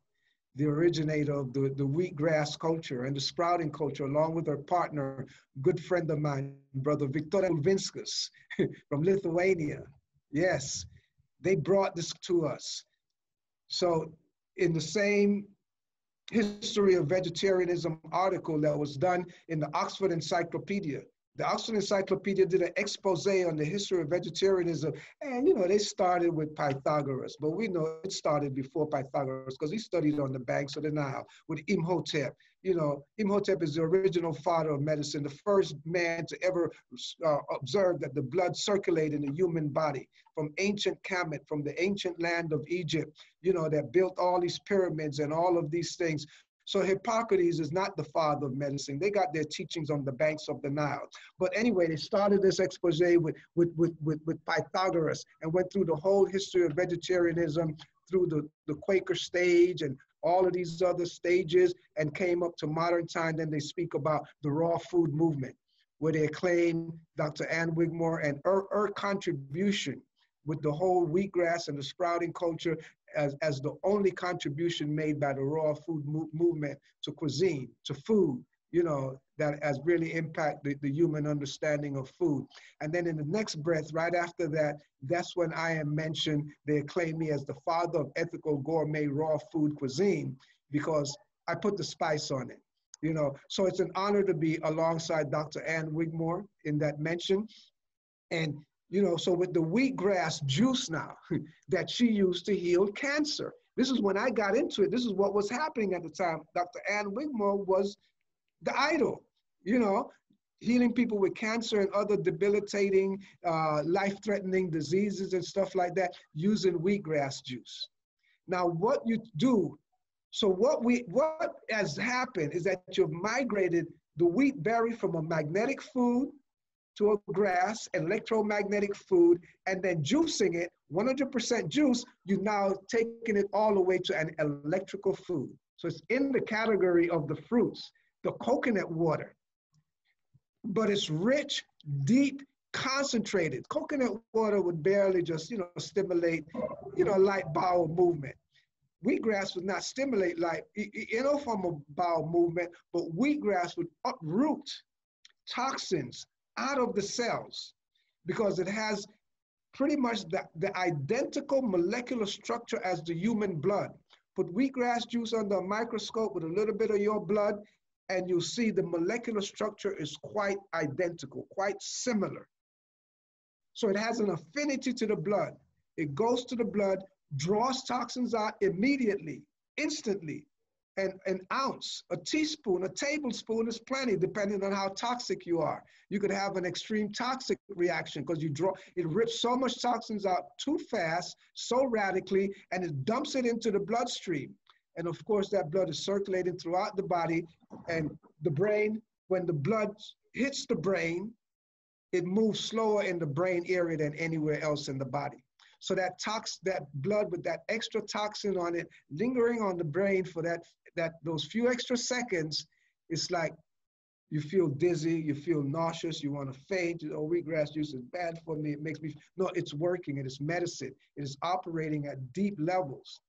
the originator of the wheatgrass culture and the sprouting culture, along with her partner, good friend of mine, brother Viktoras Ulvinskas from Lithuania. Yes, they brought this to us. So in the same History of Vegetarianism article that was done in the Oxford Encyclopedia, the Oxford Encyclopedia did an expose on the history of vegetarianism. And, you know, they started with Pythagoras, but we know it started before Pythagoras because he studied on the banks of the Nile with Imhotep. You know, Imhotep is the original father of medicine, the first man to ever observe that the blood circulated in the human body, from ancient Kemet, from the ancient land of Egypt, you know, that built all these pyramids and all of these things. So Hippocrates is not the father of medicine. They got their teachings on the banks of the Nile. But anyway, they started this expose with Pythagoras and went through the whole history of vegetarianism, through the Quaker stage and all of these other stages, and came up to modern time. Then they speak about the raw food movement, where they claim Dr. Ann Wigmore and her contribution with the whole wheatgrass and the sprouting culture as the only contribution made by the raw food movement to cuisine, to food, you know, that has really impacted the human understanding of food. And then in the next breath, right after that, that's when I am mentioned. They acclaim me as the father of ethical gourmet raw food cuisine because I put the spice on it, you know. So it's an honor to be alongside Dr. Ann Wigmore in that mention. And you know, so with the wheatgrass juice now that she used to heal cancer. This is when I got into it. This is what was happening at the time. Dr. Ann Wigmore was the idol, you know, healing people with cancer and other debilitating, life-threatening diseases and stuff like that using wheatgrass juice. Now, what you do, so what has happened is that you've migrated the wheat berry from a magnetic food to a grass, electromagnetic food, and then juicing it, 100% juice, you've now taken it all the way to an electrical food. So it's in the category of the fruits, the coconut water, but it's rich, deep, concentrated. Coconut water would barely just, stimulate, light bowel movement. Wheatgrass would not stimulate light, from a bowel movement, but wheatgrass would uproot toxins out of the cells because it has pretty much the identical molecular structure as the human blood. Put wheatgrass juice under a microscope with a little bit of your blood, and you'll see the molecular structure is quite identical, quite similar. So it has an affinity to the blood. It goes to the blood, draws toxins out immediately, instantly. An ounce, a teaspoon, a tablespoon is plenty, depending on how toxic you are. You could have an extreme toxic reaction because it rips so much toxins out too fast, so radically, and it dumps it into the bloodstream. And of course, that blood is circulating throughout the body and the brain. When the blood hits the brain, it moves slower in the brain area than anywhere else in the body. So that blood with that extra toxin on it, lingering on the brain for those few extra seconds, it's like you feel dizzy, you feel nauseous, you want to faint. Wheatgrass juice is bad for me. It makes me, no, it's working. It is medicine. It is operating at deep levels.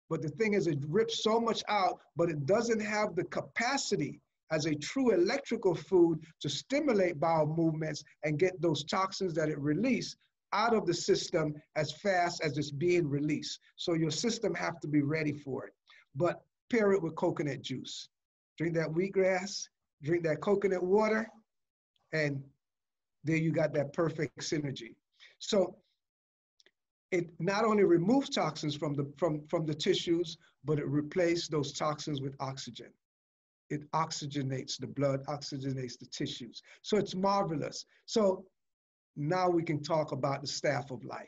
But the thing is, it rips so much out, but it doesn't have the capacity as a true electrical food to stimulate bowel movements and get those toxins that it releases out of the system as fast as it's being released. So your system have to be ready for it. But pair it with coconut juice. Drink that wheatgrass, drink that coconut water, and there you got that perfect synergy. So it not only removes toxins from the tissues, but it replaces those toxins with oxygen. It oxygenates the blood, oxygenates the tissues. So it's marvelous. So now we can talk about the staff of life,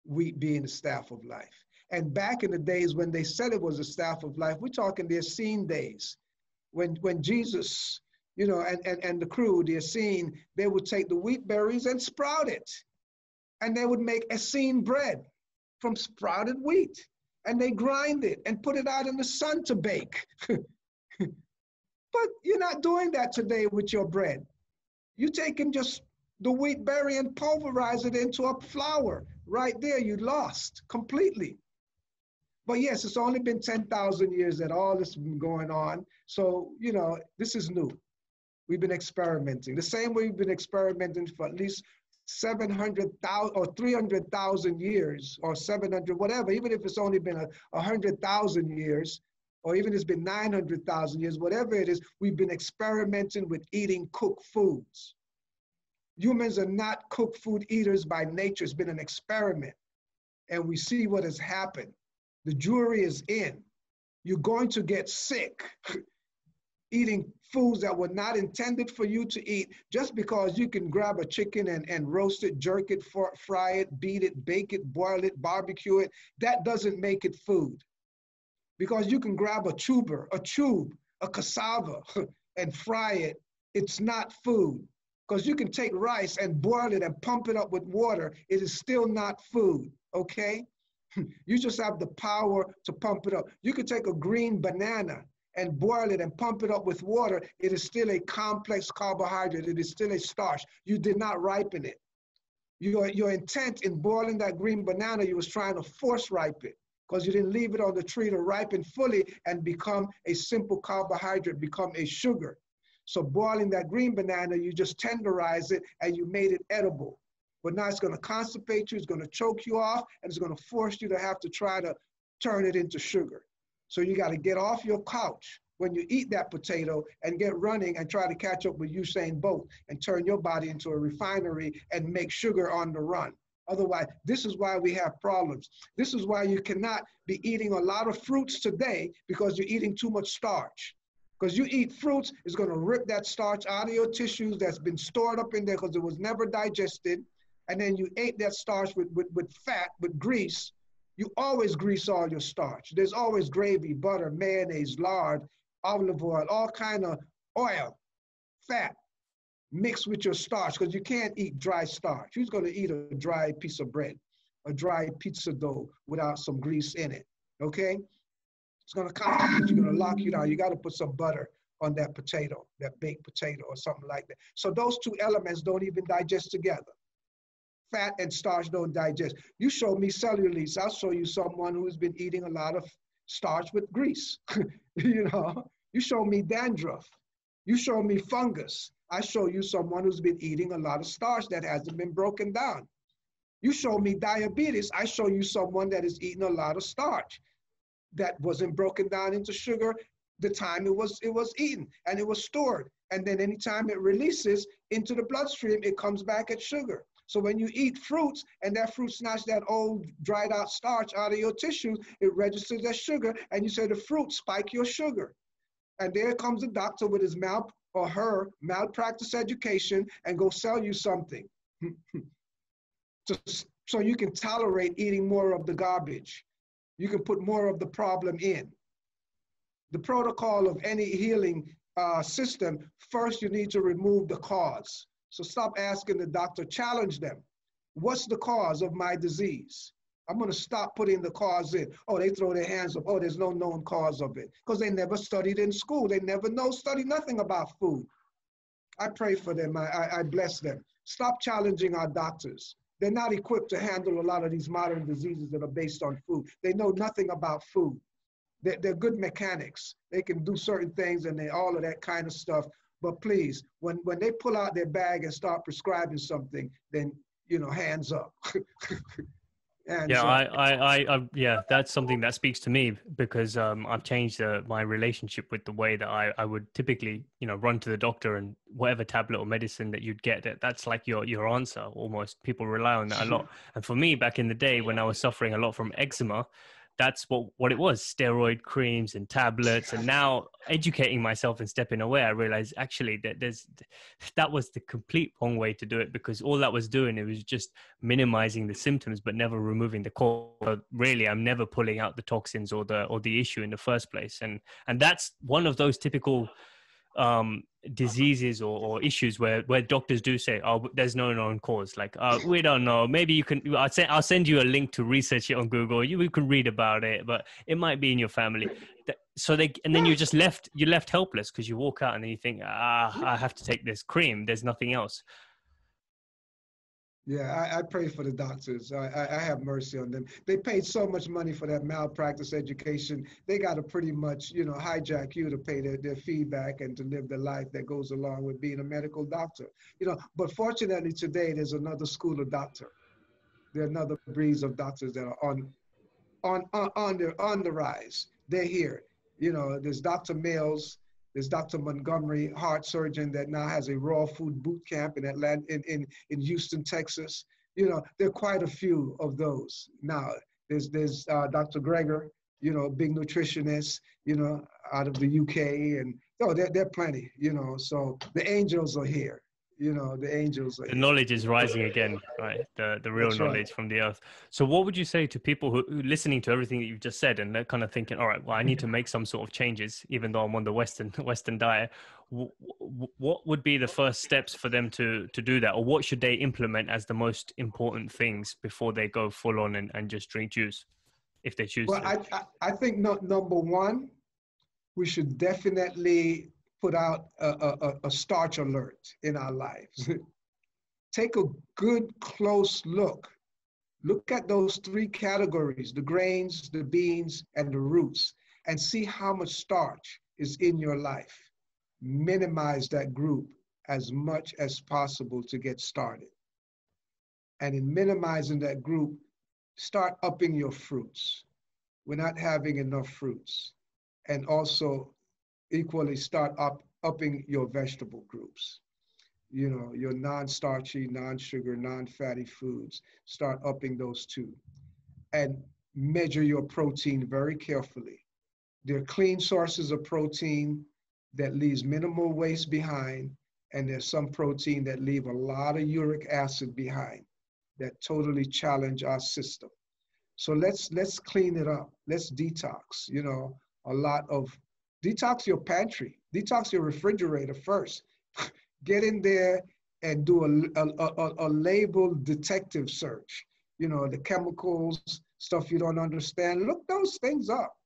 wheat being the staff of life. And back in the days when they said it was a staff of life, we're talking the Essene days, when Jesus, and the crew, the Essene, they would take the wheat berries and sprout it. And they would make Essene bread from sprouted wheat. And they grind it and put it out in the sun to bake. But you're not doing that today with your bread. You're taking just the wheat berry and pulverize it into a flour. Right there, you lost completely. But yes, it's only been 10,000 years that all this has been going on. So, this is new. We've been experimenting. The same way we've been experimenting for at least 700,000 or 300,000 years or 700, whatever, even if it's only been 100,000 years, or even it's been 900,000 years, whatever it is, we've been experimenting with eating cooked foods. Humans are not cooked food eaters by nature. It's been an experiment. And we see what has happened. The jury is in. You're going to get sick eating foods that were not intended for you to eat just because you can grab a chicken and roast it, jerk it, fry it, beat it, bake it, boil it, barbecue it. That doesn't make it food. Because you can grab a tube, a cassava, and fry it. It's not food. Because you can take rice and boil it and pump it up with water. It is still not food, okay? You just have the power to pump it up. You could take a green banana and boil it and pump it up with water. It is still a complex carbohydrate. It is still a starch. You did not ripen it. Your intent in boiling that green banana, you was trying to force ripe it because you didn't leave it on the tree to ripen fully and become a simple carbohydrate, become a sugar. So boiling that green banana, you just tenderize it and you made it edible. But now it's going to constipate you, it's going to choke you off, and it's going to force you to have to try to turn it into sugar. So you got to get off your couch when you eat that potato and get running and try to catch up with Usain Bolt and turn your body into a refinery and make sugar on the run. Otherwise, this is why we have problems. This is why you cannot be eating a lot of fruits today because you're eating too much starch. Because you eat fruits, it's going to rip that starch out of your tissues that's been stored up in there because it was never digested. And then you ate that starch with fat, with grease. You always grease all your starch. There's always gravy, butter, mayonnaise, lard, olive oil, all kind of oil, fat, mixed with your starch, because you can't eat dry starch. Who's going to eat a dry piece of bread, a dry pizza dough without some grease in it? Okay? It's going to constipate. You're going to lock you down. You got to put some butter on that potato, that baked potato or something like that. So those two elements don't even digest together. Fat and starch don't digest. You show me cellulose, I'll show you someone who's been eating a lot of starch with grease. You know, you show me dandruff. You show me fungus. I show you someone who's been eating a lot of starch that hasn't been broken down. You show me diabetes. I show you someone that is eating a lot of starch that wasn't broken down into sugar the time it was eaten, and it was stored. And then anytime it releases into the bloodstream, it comes back as sugar. So when you eat fruits and that fruit snatch that old dried out starch out of your tissue, it registers as sugar, and you say the fruit spike your sugar. And there comes the doctor with his or her malpractice education and go sell you something. So you can tolerate eating more of the garbage. You can put more of the problem in. The protocol of any healing system, first you need to remove the cause. So stop asking the doctor, challenge them. What's the cause of my disease? I'm going to stop putting the cause in. Oh, they throw their hands up. Oh, there's no known cause of it. Because they never studied in school. They never studied nothing about food. I pray for them. I bless them. Stop challenging our doctors. They're not equipped to handle a lot of these modern diseases that are based on food. They know nothing about food. They're good mechanics. They can do certain things and all of that kind of stuff. But please, when they pull out their bag and start prescribing something, then, you know, hands up. Yeah, that's something that speaks to me, because I've changed my relationship with the way that I would typically, you know, run to the doctor, and whatever tablet or medicine that you'd get, that's like your answer almost. People rely on that a lot. And for me, back in the day when I was suffering a lot from eczema, that's what it was, steroid creams and tablets. And now educating myself and stepping away, I realized actually that that was the complete wrong way to do it, because all that was doing, it was just minimizing the symptoms but never removing the cause. So really, I'm never pulling out the toxins or the issue in the first place. And that's one of those typical diseases or issues where doctors do say, oh, there's no known cause, like we don't know, maybe you can, I'll send you a link to research it on Google, you can read about it, but it might be in your family. And then you're left helpless, because you walk out and then you think, I have to take this cream, there's nothing else. Yeah, I pray for the doctors. I have mercy on them. They paid so much money for that malpractice education. They got to pretty much, you know, hijack you to pay their feedback and to live the life that goes along with being a medical doctor. You know, but fortunately today there's another school of doctor. There are another breeds of doctors that are on the rise. They're here. You know, there's Dr. Mills. There's Dr. Montgomery, heart surgeon, that now has a raw food boot camp in Atlanta, in Houston, Texas. You know, there are quite a few of those now. There's Dr. Greger, you know, big nutritionist, you know, out of the UK, and there are plenty. You know, so the angels are here. You know, the angels are The here. knowledge is rising again, right? The real That's knowledge right. from the earth. So what would you say to people who listening to everything that you've just said, and they're kind of thinking, all right, well, I need to make some sort of changes, even though I'm on the Western diet. What would be the first steps for them to do that? Or what should they implement as the most important things before they go full on and just drink juice, if they choose Well, to? I think number one, we should definitely put out a starch alert in our lives. Take a good close look. Look at those three categories, the grains, the beans, and the roots, and see how much starch is in your life. Minimize that group as much as possible to get started. And in minimizing that group, start upping your fruits. We're not having enough fruits. And also equally start upping your vegetable groups. You know, your non-starchy, non-sugar, non-fatty foods, start upping those too. And measure your protein very carefully. There are clean sources of protein that leaves minimal waste behind, and there's some protein that leave a lot of uric acid behind that totally challenge our system. So let's clean it up. Let's detox. You know, a lot of Detox your pantry, detox your refrigerator first. Get in there and do a label detective search. You know, the chemicals, stuff you don't understand, look those things up.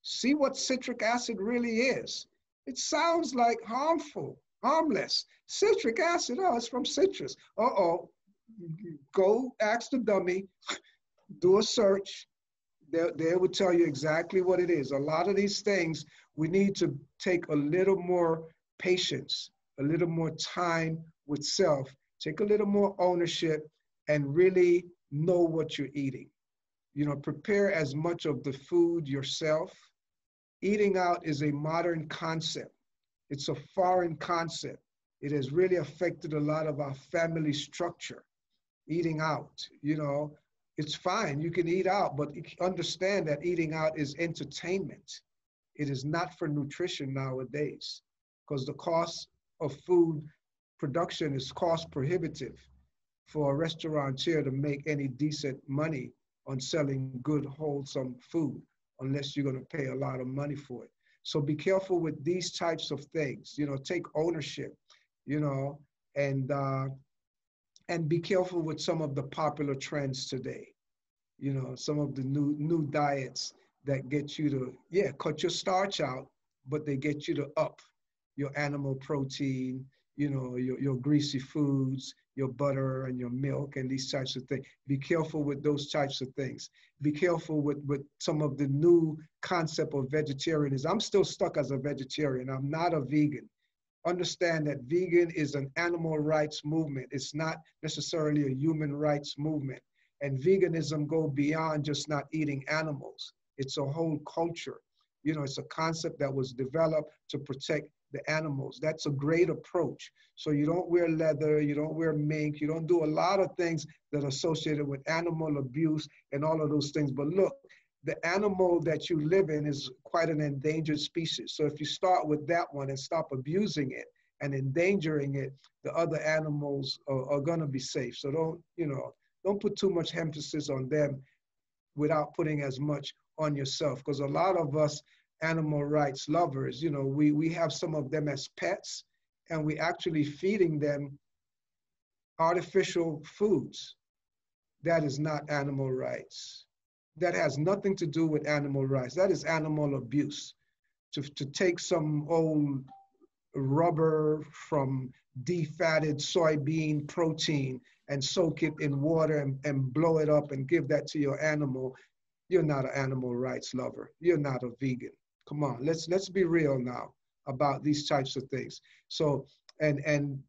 See what citric acid really is. It sounds like harmful, harmless. Citric acid, oh, it's from citrus. Uh-oh, go ask the dummy, do a search. They will tell you exactly what it is. A lot of these things, we need to take a little more patience, a little more time with self, take a little more ownership, and really know what you're eating. You know, prepare as much of the food yourself. Eating out is a modern concept. It's a foreign concept. It has really affected a lot of our family structure. Eating out, you know, it's fine. You can eat out, but understand that eating out is entertainment. It is not for nutrition nowadays, because the cost of food production is cost prohibitive for a restaurateur to make any decent money on selling good, wholesome food, unless you're going to pay a lot of money for it. So be careful with these types of things. You know, take ownership, you know, and be careful with some of the popular trends today. You know, some of the new diets that get you to, yeah, cut your starch out, but they get you to up your animal protein, you know, your greasy foods, your butter and your milk and these types of things. Be careful with those types of things. Be careful with some of the new concept of vegetarianism. I'm still stuck as a vegetarian. I'm not a vegan. Understand that vegan is an animal rights movement. It's not necessarily a human rights movement. And veganism go beyond just not eating animals. It's a whole culture. You know, it's a concept that was developed to protect the animals. That's a great approach. So you don't wear leather, you don't wear mink, you don't do a lot of things that are associated with animal abuse and all of those things. But look, the animal that you live in is quite an endangered species. So if you start with that one and stop abusing it and endangering it, the other animals are gonna be safe. So don't put too much emphasis on them without putting as much on yourself. Because a lot of us animal rights lovers, you know, we have some of them as pets, and we actually feeding them artificial foods. That is not animal rights. That has nothing to do with animal rights. That is animal abuse. To take some old rubber from defatted soybean protein and soak it in water and blow it up and give that to your animal, you're not an animal rights lover. You're not a vegan. Come on, let's be real now about these types of things. So, and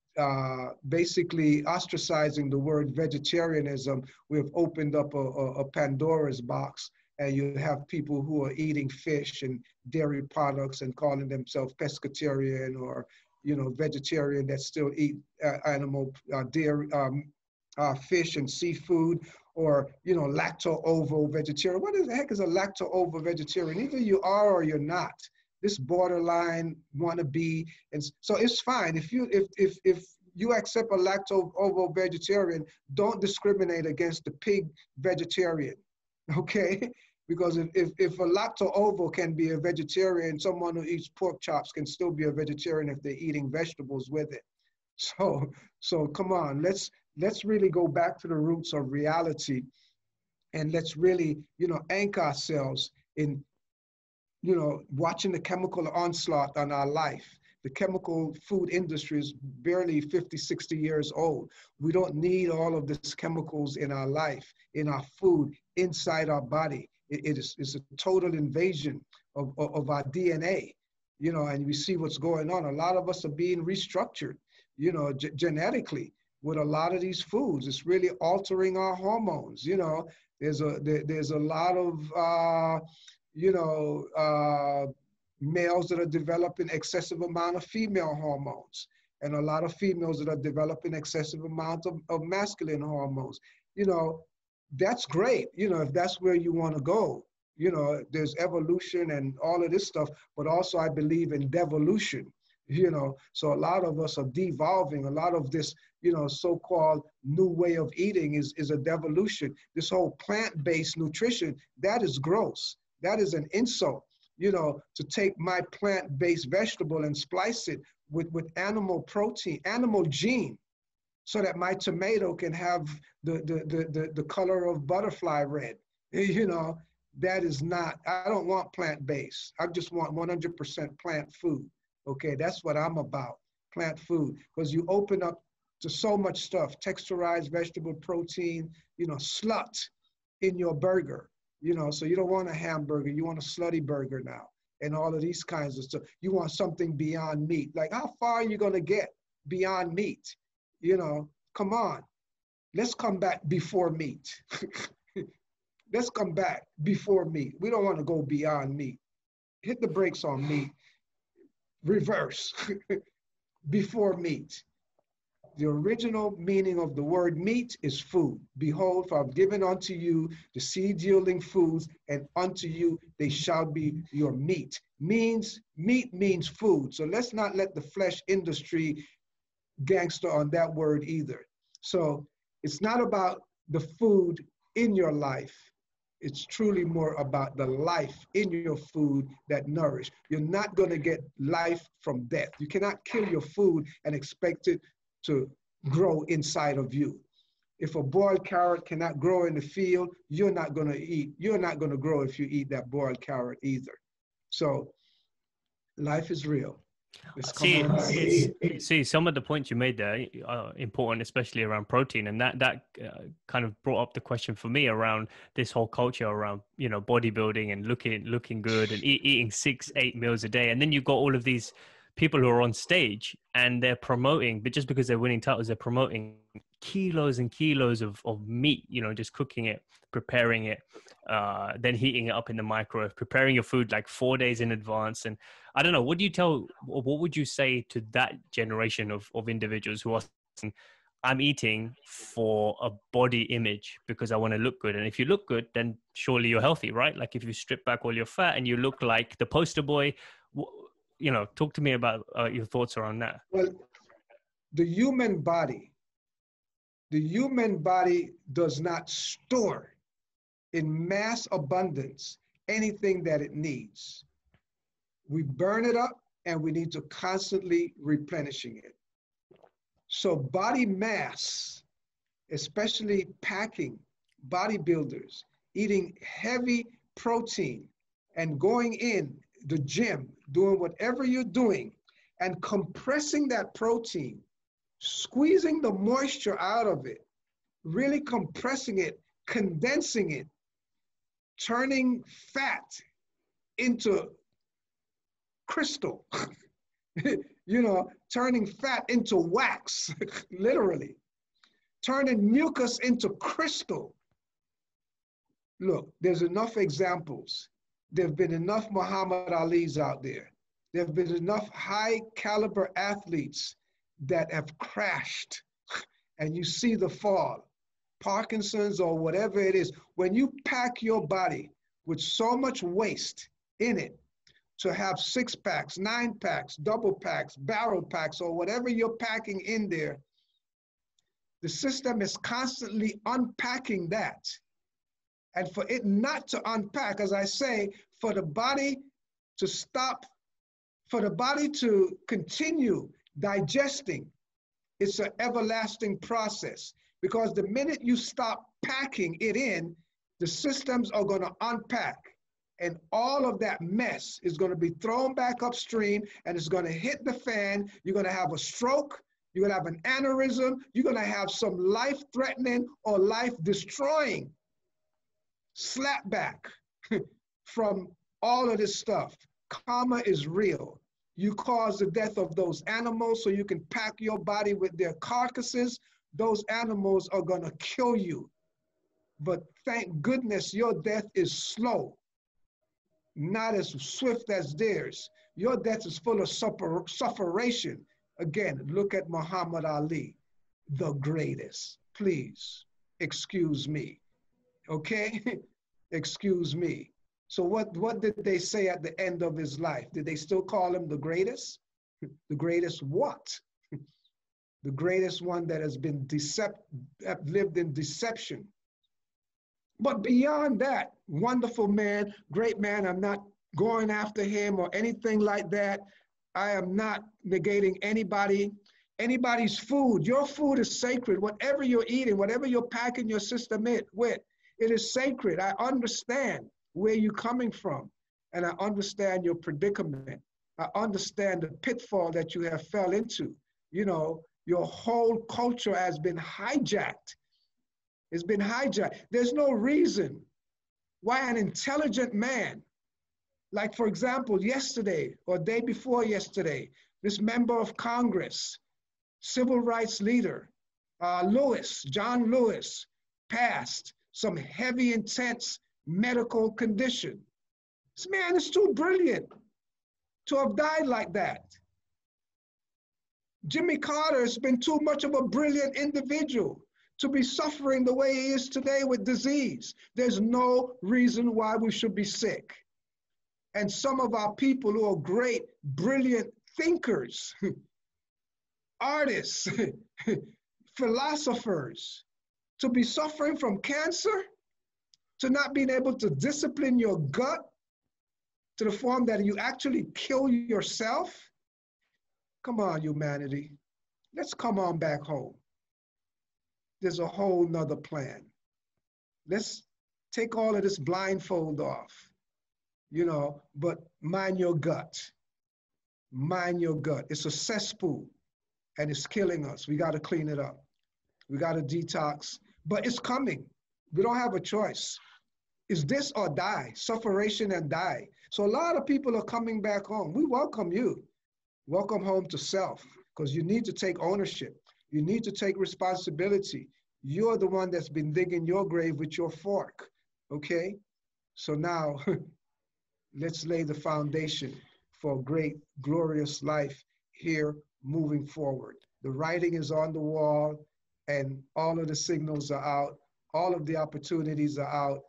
basically ostracizing the word vegetarianism, we've opened up a Pandora's box, and you have people who are eating fish and dairy products and calling themselves pescatarian, or, you know, vegetarian that still eat animal dairy, fish and seafood, or, you know, lacto-ovo vegetarian. What the heck is a lacto-ovo vegetarian? Either you are or you're not. This borderline wannabe, and so it's fine if you accept a lacto-ovo vegetarian. Don't discriminate against the pig vegetarian, okay? Because if a lacto-ovo can be a vegetarian, someone who eats pork chops can still be a vegetarian if they're eating vegetables with it. So come on, let's really go back to the roots of reality, and let's really, you know, anchor ourselves in, you know, watching the chemical onslaught on our life. The chemical food industry is barely 50, 60 years old. We don't need all of these chemicals in our life, in our food, inside our body. It's a total invasion of our DNA, you know, and we see what's going on. A lot of us are being restructured, you know, genetically with a lot of these foods. It's really altering our hormones. You know, there's a lot of, you know, males that are developing excessive amount of female hormones, and a lot of females that are developing excessive amount of masculine hormones. You know, that's great, you know, if that's where you want to go. You know, there's evolution and all of this stuff, but also I believe in devolution, you know. So a lot of us are devolving. A lot of this, you know, so-called new way of eating is a devolution. This whole plant-based nutrition, that is gross. That is an insult you know, to take my plant-based vegetable and splice it with animal protein, animal gene, so that my tomato can have the color of butterfly red. You know, that is not, I don't want plant-based. I just want 100% plant food. Okay, that's what I'm about, plant food. Because you open up to so much stuff, texturized vegetable protein, you know, slut in your burger. You know, so you don't want a hamburger, you want a slutty burger now, and all of these kinds of stuff. You want something beyond meat. Like, how far are you gonna get beyond meat? You know, come on. Let's come back before meat. Let's come back before meat. We don't want to go beyond meat. Hit the brakes on meat. Reverse. Before meat. The original meaning of the word meat is food. Behold, for I've given unto you the seed-yielding foods, and unto you they shall be your meat. Meat means food. So let's not let the flesh industry gangster on that word either. So it's not about the food in your life. It's truly more about the life in your food that nourish. You're not going to get life from death. You cannot kill your food and expect it to grow inside of you. If a boiled carrot cannot grow in the field, you're not going to eat. You're not going to grow if you eat that boiled carrot either. So life is real. See, some of the points you made there are important, especially around protein, and that kind of brought up the question for me around this whole culture around, you know, bodybuilding and looking good and eating 6-8 meals a day, and then you've got all of these people who are on stage and they're promoting, but just because they're winning titles, they're promoting kilos and kilos of meat, you know, just cooking it, preparing it, then heating it up in the microwave, preparing your food like 4 days in advance. And I don't know, what would you say to that generation of individuals who are saying, I'm eating for a body image because I want to look good. And if you look good, then surely you're healthy, right? Like if you strip back all your fat and you look like the poster boy, you know, talk to me about your thoughts around that. Well, the human body does not store in mass abundance anything that it needs. We burn it up and we need to constantly replenishing it. So body mass, especially packing, bodybuilders, eating heavy protein and going in the gym, doing whatever you're doing and compressing that protein, squeezing the moisture out of it, really compressing it, condensing it, turning fat into crystal, you know, turning fat into wax, literally, turning mucus into crystal. Look, there's enough examples. There have been enough Muhammad Alis out there. There have been enough high caliber athletes that have crashed, and you see the fall, Parkinson's or whatever it is. When you pack your body with so much waste in it, to have 6-packs, 9-packs, double packs, barrel packs, or whatever you're packing in there, the system is constantly unpacking that. And for it not to unpack, as I say, for the body to stop, for the body to continue digesting, it's an everlasting process. Because the minute you stop packing it in, the systems are going to unpack. And all of that mess is going to be thrown back upstream, and it's going to hit the fan. You're going to have a stroke. You're going to have an aneurysm. You're going to have some life-threatening or life-destroying slapback from all of this stuff. Karma is real. You cause the death of those animals so you can pack your body with their carcasses. Those animals are going to kill you. But thank goodness your death is slow, not as swift as theirs. Your death is full of sufferation. Again, look at Muhammad Ali, the greatest. Please, excuse me, okay? Excuse me. So what did they say at the end of his life? Did they still call him the greatest? The greatest what? The greatest one that has been lived in deception. But beyond that, wonderful man, great man, I'm not going after him or anything like that. I am not negating anybody's food. Your food is sacred. Whatever you're eating, whatever you're packing your system with, it is sacred. I understand where you're coming from, and I understand your predicament. I understand the pitfall that you have fell into. You know, your whole culture has been hijacked. It's been hijacked. There's no reason why an intelligent man, like for example, yesterday or day before yesterday, this member of Congress, civil rights leader, John Lewis, passed some heavy, intense medical condition. This man is too brilliant to have died like that. Jimmy Carter has been too much of a brilliant individual to be suffering the way he is today with disease. There's no reason why we should be sick. And some of our people who are great, brilliant thinkers, artists, philosophers, to be suffering from cancer, to not being able to discipline your gut to the form that you actually kill yourself. Come on, humanity. Let's come on back home. There's a whole nother plan. Let's take all of this blindfold off, you know, but mind your gut. Mind your gut. It's a cesspool and it's killing us. We got to clean it up. We got to detox, but it's coming. We don't have a choice. It's this or die, sufferation and die. So a lot of people are coming back home. We welcome you. Welcome home to self, because you need to take ownership. You need to take responsibility. You're the one that's been digging your grave with your fork, okay? So now, let's lay the foundation for a great, glorious life here moving forward. The writing is on the wall, and all of the signals are out. All of the opportunities are out.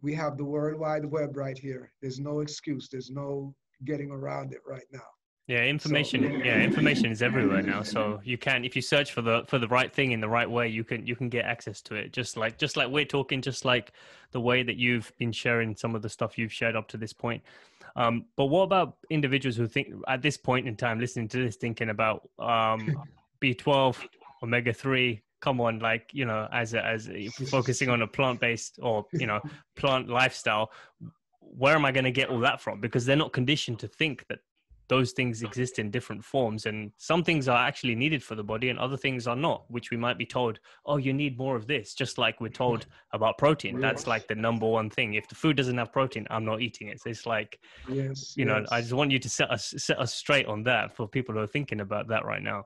We have the World Wide Web right here. There's no excuse. There's no getting around it right now. Yeah, information is everywhere now. So you can, if you search for the right thing in the right way, you can get access to it. Just like we're talking, just like the way that you've been sharing some of the stuff you've shared up to this point. But what about individuals who think at this point in time, listening to this, thinking about B12, omega-3? Come on, like, you know, as if we're focusing on a plant-based or, you know, plant lifestyle, where am I going to get all that from? Because they're not conditioned to think that those things exist in different forms, and some things are actually needed for the body and other things are not, which we might be told, oh, you need more of this, just like we're told about protein. That's like the number one thing. If the food doesn't have protein, I'm not eating it. So it's like, you know, I just want you to set us straight on that for people who are thinking about that right now.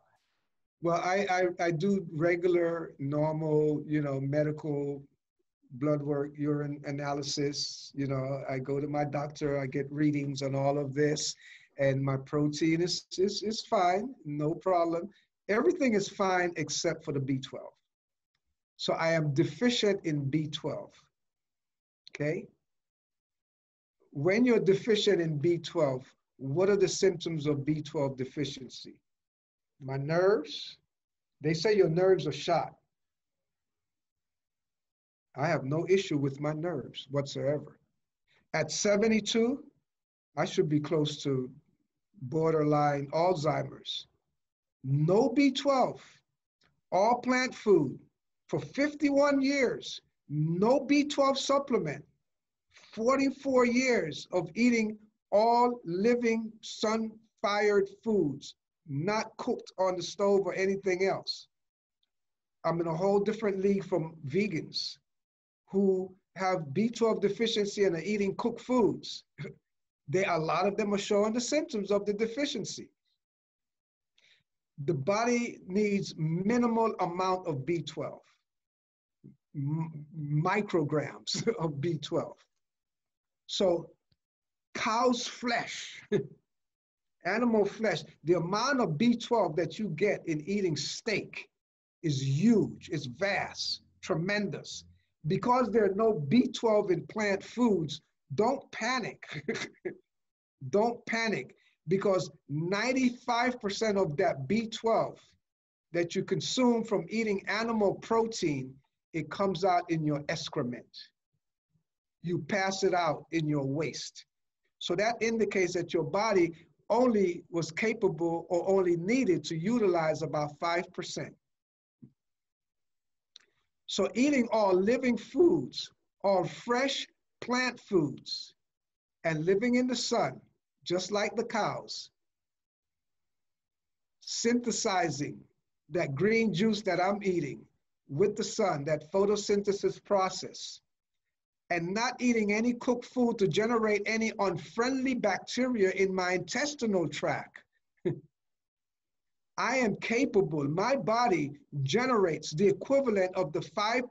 Well, I do regular, normal, you know, medical blood work, urine analysis. You know, I go to my doctor, I get readings on all of this, and my protein is fine, no problem. Everything is fine except for the B12. So I am deficient in B12, okay? When you're deficient in B12, what are the symptoms of B12 deficiency? My nerves, they say your nerves are shot. I have no issue with my nerves whatsoever. At 72, I should be close to borderline Alzheimer's. No B12, all plant food for 51 years, no B12 supplement, 44 years of eating all living sun-fired foods, not cooked on the stove or anything else. I'm in a whole different league from vegans who have B12 deficiency and are eating cooked foods. A lot of them are showing the symptoms of the deficiency. The body needs minimal amount of B12, micrograms of B12. So cow's flesh, animal flesh, the amount of B12 that you get in eating steak is huge, it's vast, tremendous. Because there are no B12 in plant foods, don't panic. Don't panic, because 95% of that B12 that you consume from eating animal protein, it comes out in your excrement. You pass it out in your waste. So that indicates that your body only was capable or only needed to utilize about 5%. So eating all living foods, all fresh plant foods, and living in the sun, just like the cows, synthesizing that green juice that I'm eating with the sun, that photosynthesis process, and not eating any cooked food to generate any unfriendly bacteria in my intestinal tract. I am capable, my body generates the equivalent of the 5%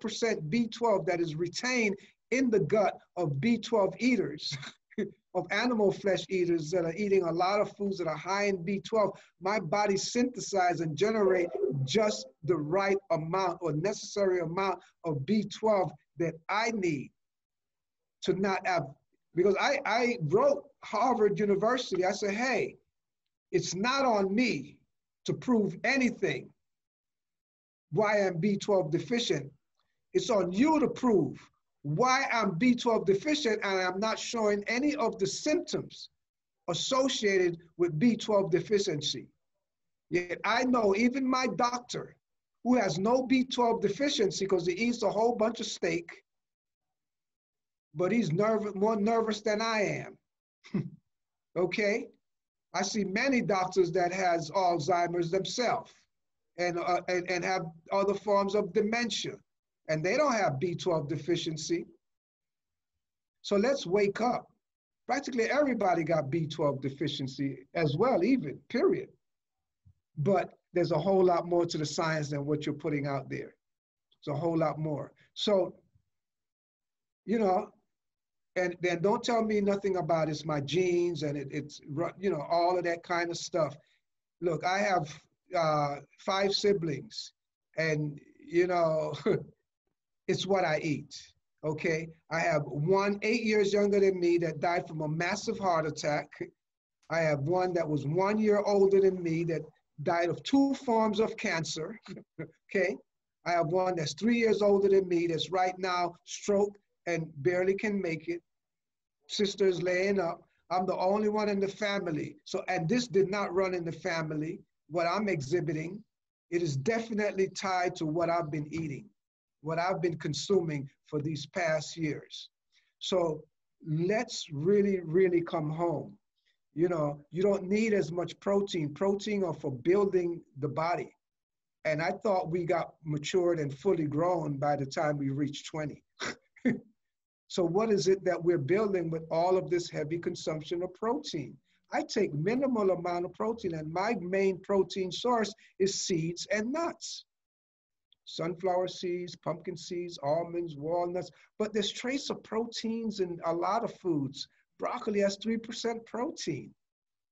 B12 that is retained in the gut of B12 eaters, of animal flesh eaters that are eating a lot of foods that are high in B12. My body synthesizes and generates just the right amount or necessary amount of B12 that I need to not have, because I wrote Harvard University, I said, hey, it's not on me to prove anything why I'm B12 deficient. It's on you to prove why I'm B12 deficient and I'm not showing any of the symptoms associated with B12 deficiency. Yet I know even my doctor, who has no B12 deficiency because he eats a whole bunch of steak, but he's more nervous than I am. Okay? I see many doctors that has Alzheimer's themselves and have other forms of dementia, and they don't have B12 deficiency. So let's wake up. Practically everybody got B12 deficiency as well, even, period. But there's a whole lot more to the science than what you're putting out there. It's a whole lot more. So, you know, and then don't tell me nothing about it's my genes and it's, you know, all of that kind of stuff. Look, I have 5 siblings and, you know, it's what I eat, okay? I have one 8 years younger than me that died from a massive heart attack. I have one that was 1 year older than me that died of 2 forms of cancer, okay? I have one that's 3 years older than me that's right now stroke and barely can make it. Sister's laying up. I'm the only one in the family. So, and this did not run in the family, what I'm exhibiting. It is definitely tied to what I've been eating, what I've been consuming for these past years. So let's really, really come home. You know, you don't need as much protein. Protein are for building the body. And I thought we got matured and fully grown by the time we reached 20. So what is it that we're building with all of this heavy consumption of protein? I take minimal amount of protein, and my main protein source is seeds and nuts. Sunflower seeds, pumpkin seeds, almonds, walnuts, but there's trace of proteins in a lot of foods. Broccoli has 3% protein.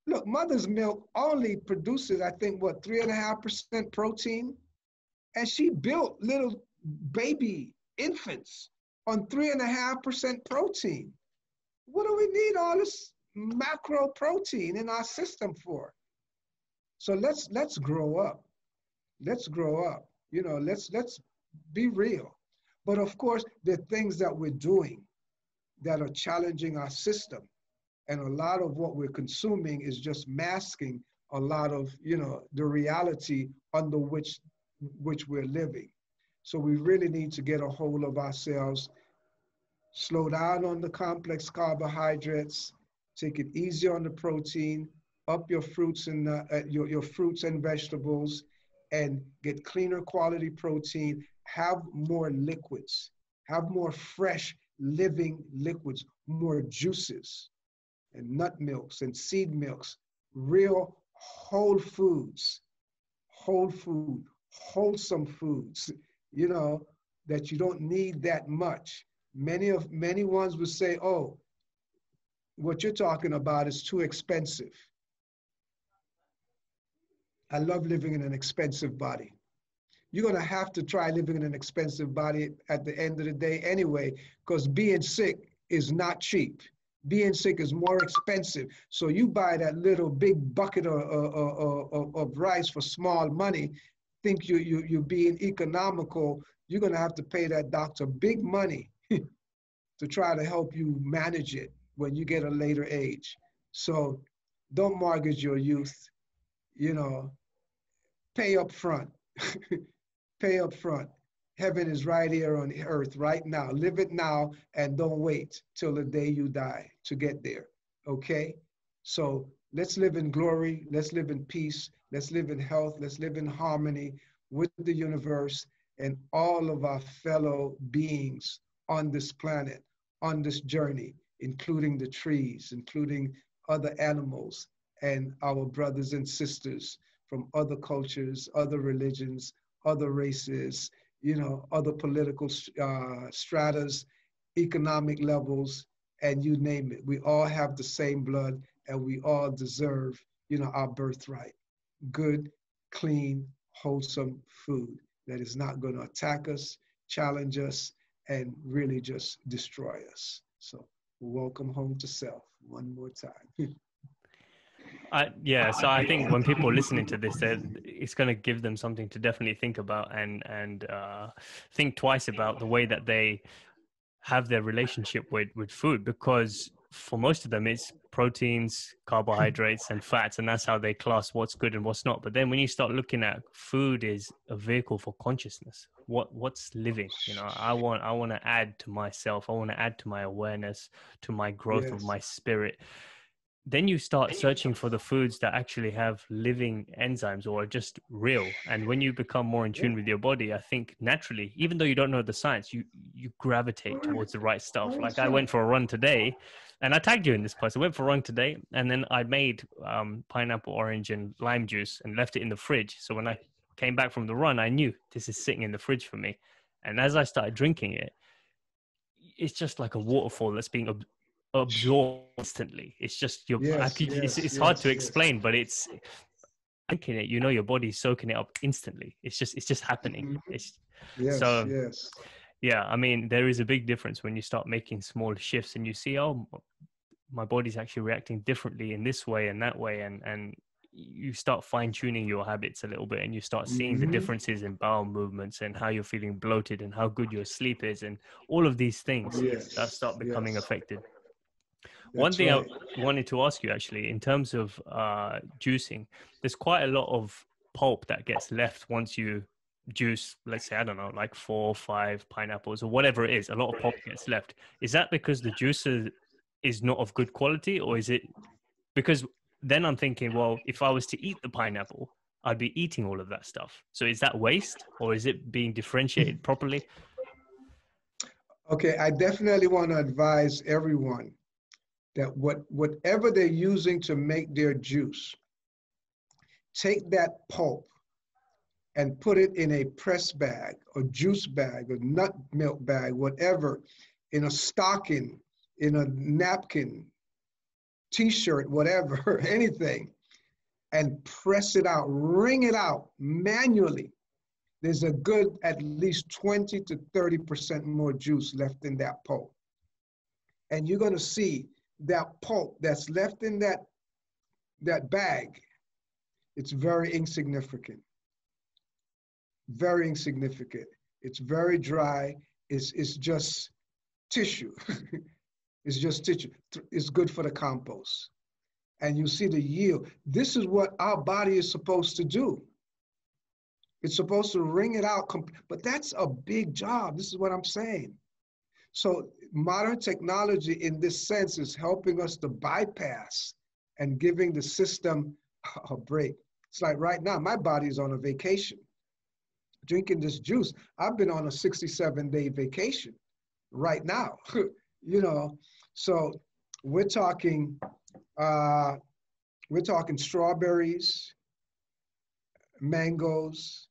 Look, mother's milk only produces, I think, what, 3.5% protein? And she built little baby infants on 3.5% protein. What do we need all this macro protein in our system for? So let's grow up. Let's grow up. You know, let's be real. But of course, there are things that we're doing that are challenging our system. And a lot of what we're consuming is just masking a lot of, you know, the reality under which we're living. So we really need to get a hold of ourselves, slow down on the complex carbohydrates, take it easy on the protein, up your fruits and your fruits and vegetables, and get cleaner quality protein. Have more liquids, have more fresh living liquids, more juices and nut milks and seed milks, real whole foods, whole food, wholesome foods, you know, that you don't need that much. Many ones would say, oh, what you're talking about is too expensive. I love living in an expensive body. You're gonna have to try living in an expensive body at the end of the day anyway, because being sick is not cheap. Being sick is more expensive. So you buy that little big bucket of rice for small money, think you're being economical. You're gonna have to pay that doctor big money to try to help you manage it. when you get a later age. So don't mortgage your youth, you know, pay up front. Pay up front. Heaven is right here on earth right now. Live it now and don't wait till the day you die to get there. Okay? So let's live in glory. Let's live in peace. Let's live in health. Let's live in harmony with the universe and all of our fellow beings on this planet, on this journey, including the trees, including other animals, and our brothers and sisters from other cultures, other religions, other races, you know, other political stratas, economic levels, and you name it. We all have the same blood and we all deserve, you know, our birthright. Good, clean, wholesome food that is not going to attack us, challenge us, and really just destroy us. So welcome home to self one more time. Yeah, so I think when people are listening to this, it's going to give them something to definitely think about and think twice about the way that they have their relationship with food, because for most of them it's proteins, carbohydrates, and fats, and that's how they class what's good and what's not. But then when you start looking at food is a vehicle for consciousness, what's living, you know, I want to add to myself, I want to add to my awareness, to my growth of Yes. my spirit. Then you start searching for the foods that actually have living enzymes or are just real. And when you become more in tune with your body, I think naturally, even though you don't know the science, you gravitate towards the right stuff. Like I went for a run today, and I tagged you in this post. I went for a run today, and then I made pineapple, orange, and lime juice and left it in the fridge. So when I came back from the run, I knew this is sitting in the fridge for me. And as I started drinking it, it's just like a waterfall that's being absorbed instantly. It's just Yes, it's hard to explain, but it's drinking it, you know, your body's soaking it up instantly. It's just happening. It's Yes, so yes. yeah, I mean, there is a big difference when you start making small shifts and you see, oh, my body's actually reacting differently in this way and that way, and you start fine-tuning your habits a little bit, and you start seeing the differences in bowel movements and how you're feeling bloated and how good your sleep is, and all of these things that Yes, start becoming yes. affected. One That's thing I right. wanted to ask you, actually, in terms of juicing, there's quite a lot of pulp that gets left once you juice, let's say, I don't know, like 4 or 5 pineapples or whatever it is. A lot of pulp gets left. Is that because the juicer is not of good quality, or is it because then I'm thinking, well, if I was to eat the pineapple, I'd be eating all of that stuff. So is that waste, or is it being differentiated properly? Okay, I definitely want to advise everyone that whatever they're using to make their juice, take that pulp and put it in a press bag or juice bag or nut milk bag, whatever, in a stocking, in a napkin, t-shirt, whatever, anything, and press it out, wring it out manually. There's a good at least 20 to 30% more juice left in that pulp. And you're gonna see that pulp that's left in that bag, it's very insignificant. Very insignificant. It's very dry. It's just tissue. It's just tissue. It's good for the compost. And you see the yield. This is what our body is supposed to do. It's supposed to wring it out, but that's a big job. This is what I'm saying. So modern technology in this sense is helping us to bypass and giving the system a break. It's like right now, my body's on a vacation. Drinking this juice, I've been on a 67-day vacation right now, you know. So we're talking strawberries, mangoes,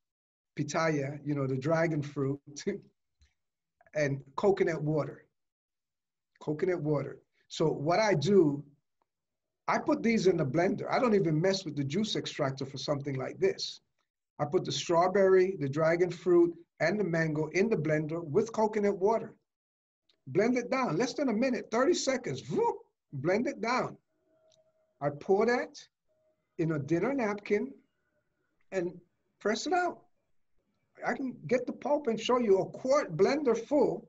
pitaya, you know, the dragon fruit, and coconut water. Coconut water. So what I do, I put these in the blender. I don't even mess with the juice extractor for something like this. I put the strawberry, the dragon fruit, and the mango in the blender with coconut water. Blend it down, less than a minute, 30 seconds, whoop, blend it down. I pour that in a dinner napkin and press it out. I can get the pulp and show you a quart blender full,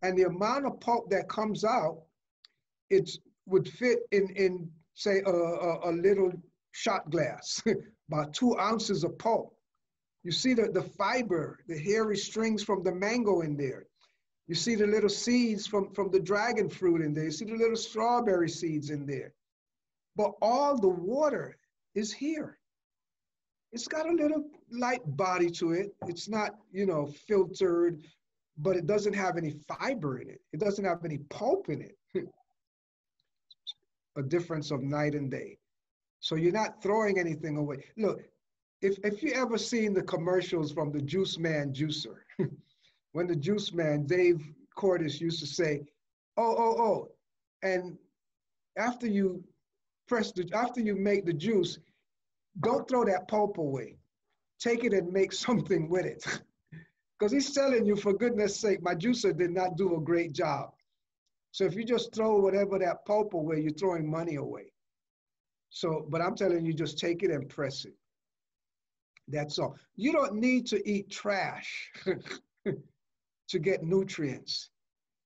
and the amount of pulp that comes out it would fit in say, a little shot glass, about 2 ounces of pulp. You see the fiber, the hairy strings from the mango in there. You see the little seeds from the dragon fruit in there. You see the little strawberry seeds in there. But all the water is here. It's got a little light body to it. It's not, filtered, but it doesn't have any fiber in it. It doesn't have any pulp in it. A difference of night and day. So you're not throwing anything away. Look, if you ever seen the commercials from the Juice Man juicer, when the Juice Man, Dave Cordes, used to say, oh, and after you make the juice, don't throw that pulp away. Take it and make something with it. Because he's telling you, for goodness sake, my juicer did not do a great job. So if you just throw whatever that pulp away, you're throwing money away. So, but I'm telling you, just take it and press it. That's all. You don't need to eat trash to get nutrients.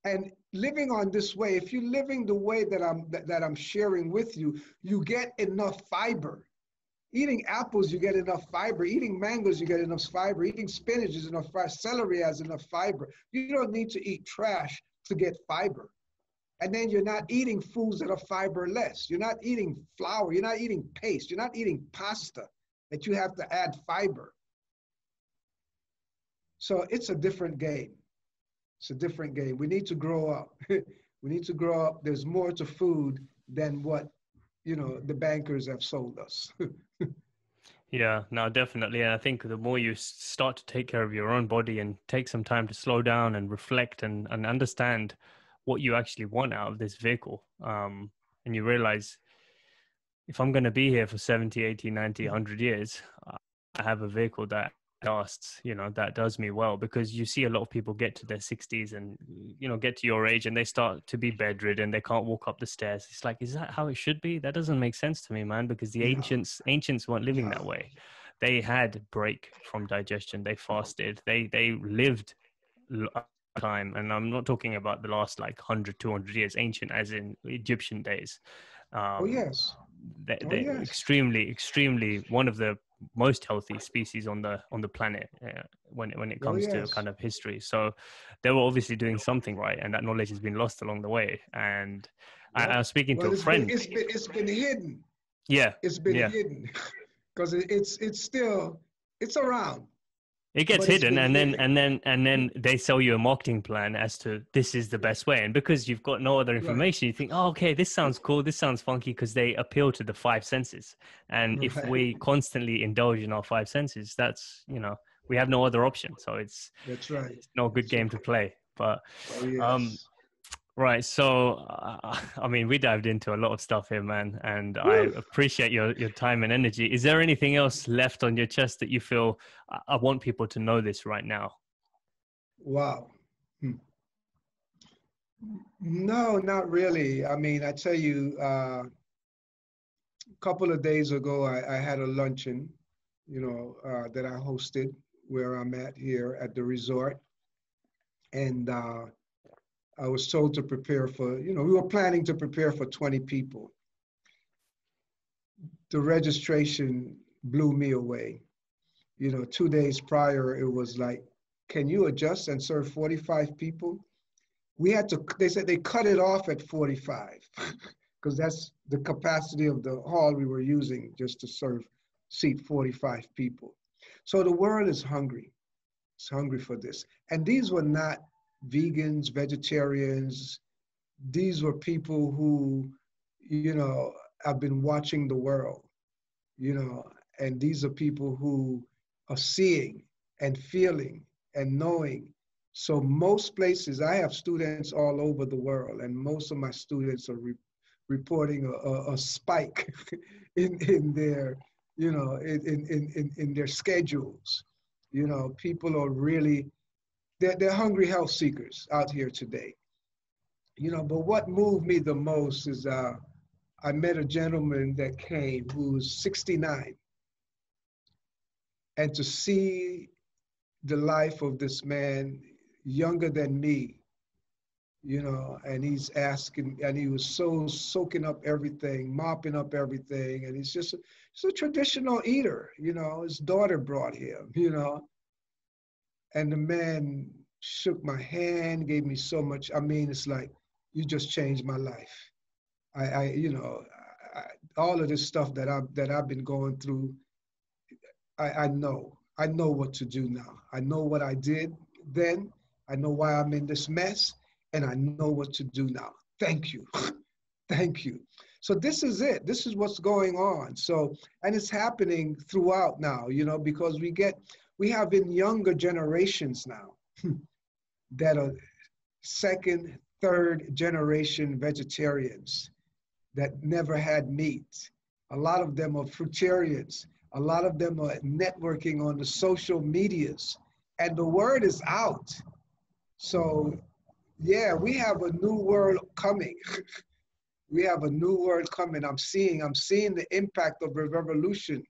And living on this way, if you're living the way that I'm sharing with you, you get enough fiber. Eating apples, you get enough fiber. Eating mangoes, you get enough fiber. Eating spinach is enough fiber. Celery has enough fiber. You don't need to eat trash to get fiber. And then you're not eating foods that are fiberless. You're not eating flour. You're not eating paste. You're not eating pasta that you have to add fiber. So it's a different game. It's a different game. We need to grow up. We need to grow up. There's more to food than what, the bankers have sold us. Yeah, no, definitely. And I think the more you start to take care of your own body and take some time to slow down and reflect and understand what you actually want out of this vehicle, and you realize, if I'm going to be here for 70, 80, 90, 100 years, I have a vehicle that lasts, that does me well. Because you see a lot of people get to their 60s and, get to your age and they start to be bedridden. They can't walk up the stairs. It's like, is that how it should be? That doesn't make sense to me, man, because the ancients weren't living that way. They had break from digestion. They fasted. They lived time. And I'm not talking about the last 100, 200 years, ancient as in Egyptian days. Oh, yes. They're extremely one of the most healthy species on the planet when it comes to kind of history. So they were obviously doing something right, and that knowledge has been lost along the way. And I was speaking to a friend. It's been hidden. Yeah, it's been hidden because it's around. It gets hidden, and then they sell you a marketing plan as to this is the best way. And because you've got no other information, you think, oh, okay, this sounds cool, this sounds funky, because they appeal to the 5 senses. And if we constantly indulge in our 5 senses, that's, we have no other option. So it's not a good game to play. But right. So, we dived into a lot of stuff here, man, and I appreciate your time and energy. Is there anything else left on your chest that you feel, I want people to know this right now? Wow. No, not really. I tell you, a couple of days ago, I had a luncheon, that I hosted where I'm at here at the resort. And I was told to prepare for, we were planning to prepare for 20 people. The registration blew me away. 2 days prior, it was like, can you adjust and serve 45 people? They said they cut it off at 45 because that's the capacity of the hall we were using just to seat 45 people. So the world is hungry. It's hungry for this. And these were not vegans, vegetarians. These were people who, have been watching the world, and these are people who are seeing and feeling and knowing. So most places, I have students all over the world, and most of my students are reporting a spike in their, in their schedules. People are really, they're hungry health seekers out here today. But what moved me the most is I met a gentleman that came who was 69. And to see the life of this man, younger than me, and he's asking, and he was so soaking up everything, mopping up everything. And he's a traditional eater, his daughter brought him, and the man shook my hand, gave me so much. I mean, it's like, you just changed my life. All of this stuff that I've been going through, I know what to do now. I know what I did then. I know why I'm in this mess, and I know what to do now. Thank you. Thank you. So this is it. This is what's going on. So, and it's happening throughout now, because we have in younger generations now that are second, third generation vegetarians that never had meat. A lot of them are fruitarians. A lot of them are networking on the social medias, and the word is out. So yeah, we have a new world coming. We have a new world coming. I'm seeing the impact of the revolution,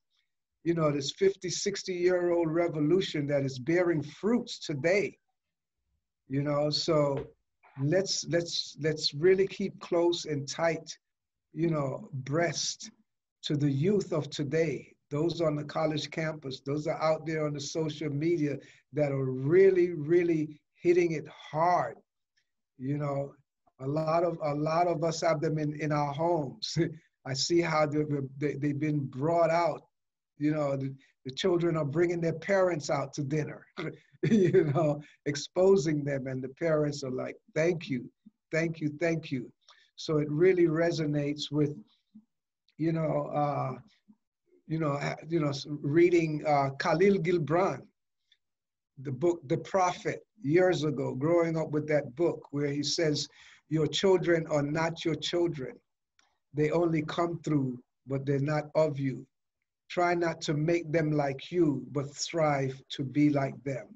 this 50, 60-year-old revolution that is bearing fruits today. So let's really keep close and tight, breast to the youth of today. Those on the college campus, those are out there on the social media that are really, really hitting it hard. A lot of us have them in our homes. I see how they've been brought out. The children are bringing their parents out to dinner, exposing them, and the parents are like, thank you, thank you, thank you. So it really resonates with, reading Khalil Gibran, the book, The Prophet, years ago, growing up with that book where he says, your children are not your children. They only come through, but they're not of you. Try not to make them like you, but strive to be like them.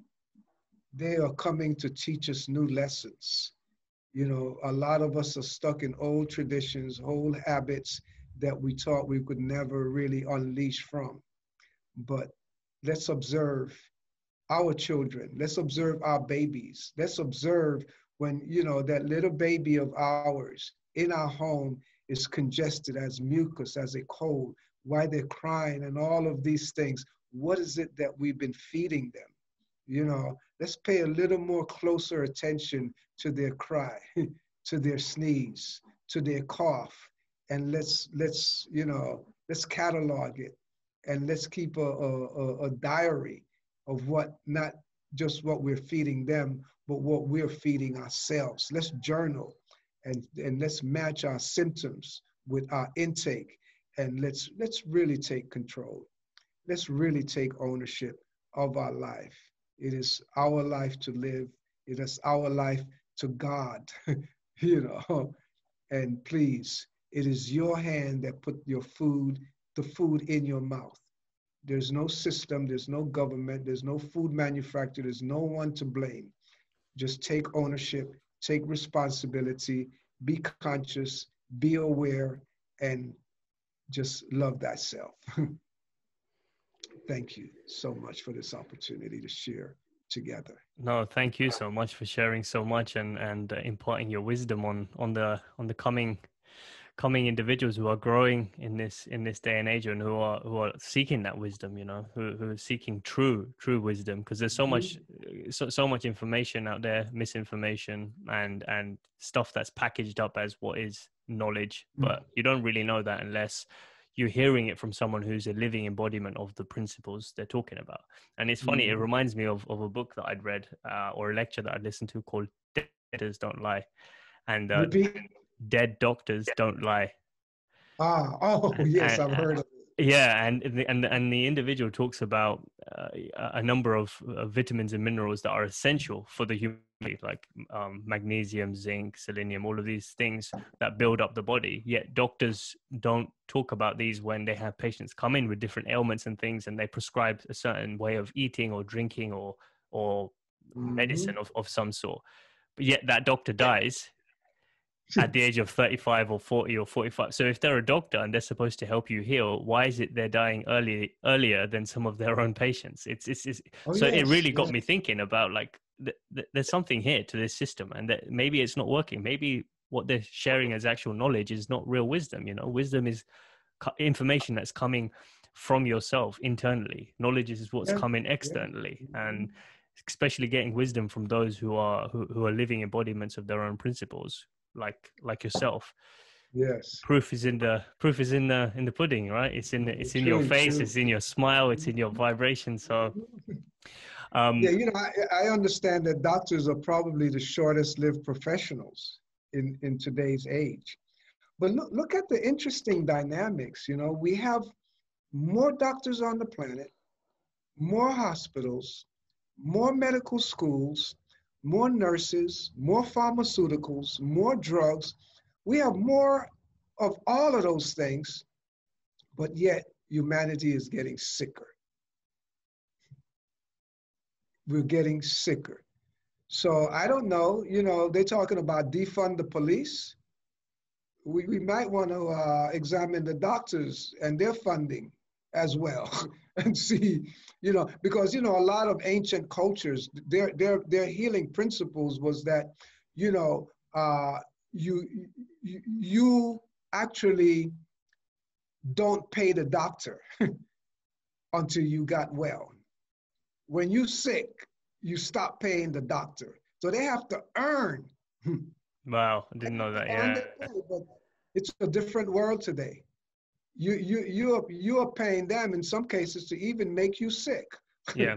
They are coming to teach us new lessons. A lot of us are stuck in old traditions, old habits that we thought we could never really unleash from. But let's observe our children. Let's observe our babies. Let's observe when, that little baby of ours in our home is congested, as mucus, as a cold, why they're crying and all of these things. What is it that we've been feeding them? Let's pay a little more closer attention to their cry, to their sneeze, to their cough, and let's catalog it, and let's keep a diary of what, not just what we're feeding them, but what we're feeding ourselves. Let's journal, and let's match our symptoms with our intake, and let's really take control. Let's really take ownership of our life. It is our life to live. It is our life to God, and please, it is your hand that put the food in your mouth. There's no system, there's no government, there's no food manufacturer, there's no one to blame. Just take ownership, take responsibility, be conscious, be aware, and just love thyself. Thank you so much for this opportunity to share together. No, thank you so much for sharing so much and imparting your wisdom on the coming individuals who are growing in this day and age, and who are seeking that wisdom, who are seeking true wisdom, because there's so much information out there, misinformation and stuff that's packaged up as what is knowledge, but you don't really know that unless you're hearing it from someone who's a living embodiment of the principles they're talking about. And it's funny, it reminds me of a book that I'd read or a lecture that I'd listened to called Dead Doctors Don't Lie. And Dead Doctors Don't Lie. Yes, I've heard of it. Yeah, and the individual talks about a number of vitamins and minerals that are essential for the human body, like magnesium, zinc, selenium, all of these things that build up the body. Yet doctors don't talk about these when they have patients come in with different ailments and things, and they prescribe a certain way of eating or drinking or medicine of some sort. But yet that doctor dies at the age of 35 or 40 or 45. So if they're a doctor and they're supposed to help you heal, why is it they're dying earlier than some of their own patients? It really got me thinking about, like, there's something here to this system, and that maybe it's not working. Maybe what they're sharing as actual knowledge is not real wisdom. You know, wisdom is information that's coming from yourself internally. Knowledge is what's Yeah, coming yeah. externally, and especially getting wisdom from those who are living embodiments of their own principles, like yourself. Yes. Proof is in the pudding, right? It's in your True, face, true. it's in your smile, it's in your vibration. So Yeah, um I understand that doctors are probably the shortest lived professionals in today's age. But look at the interesting dynamics. We have more doctors on the planet, more hospitals, more medical schools, more nurses, more pharmaceuticals, more drugs. We have more of all of those things, but yet humanity is getting sicker. We're getting sicker. So I don't know, they're talking about defund the police. We might want to examine the doctors and their funding as well and see, because, a lot of ancient cultures, their healing principles was that, you, you actually don't pay the doctor until you got well. When you're sick, you stop paying the doctor. So they have to earn. wow, I didn't know that. Earn Yeah. their pay, but it's a different world today. You are paying them in some cases to even make you sick. Yeah,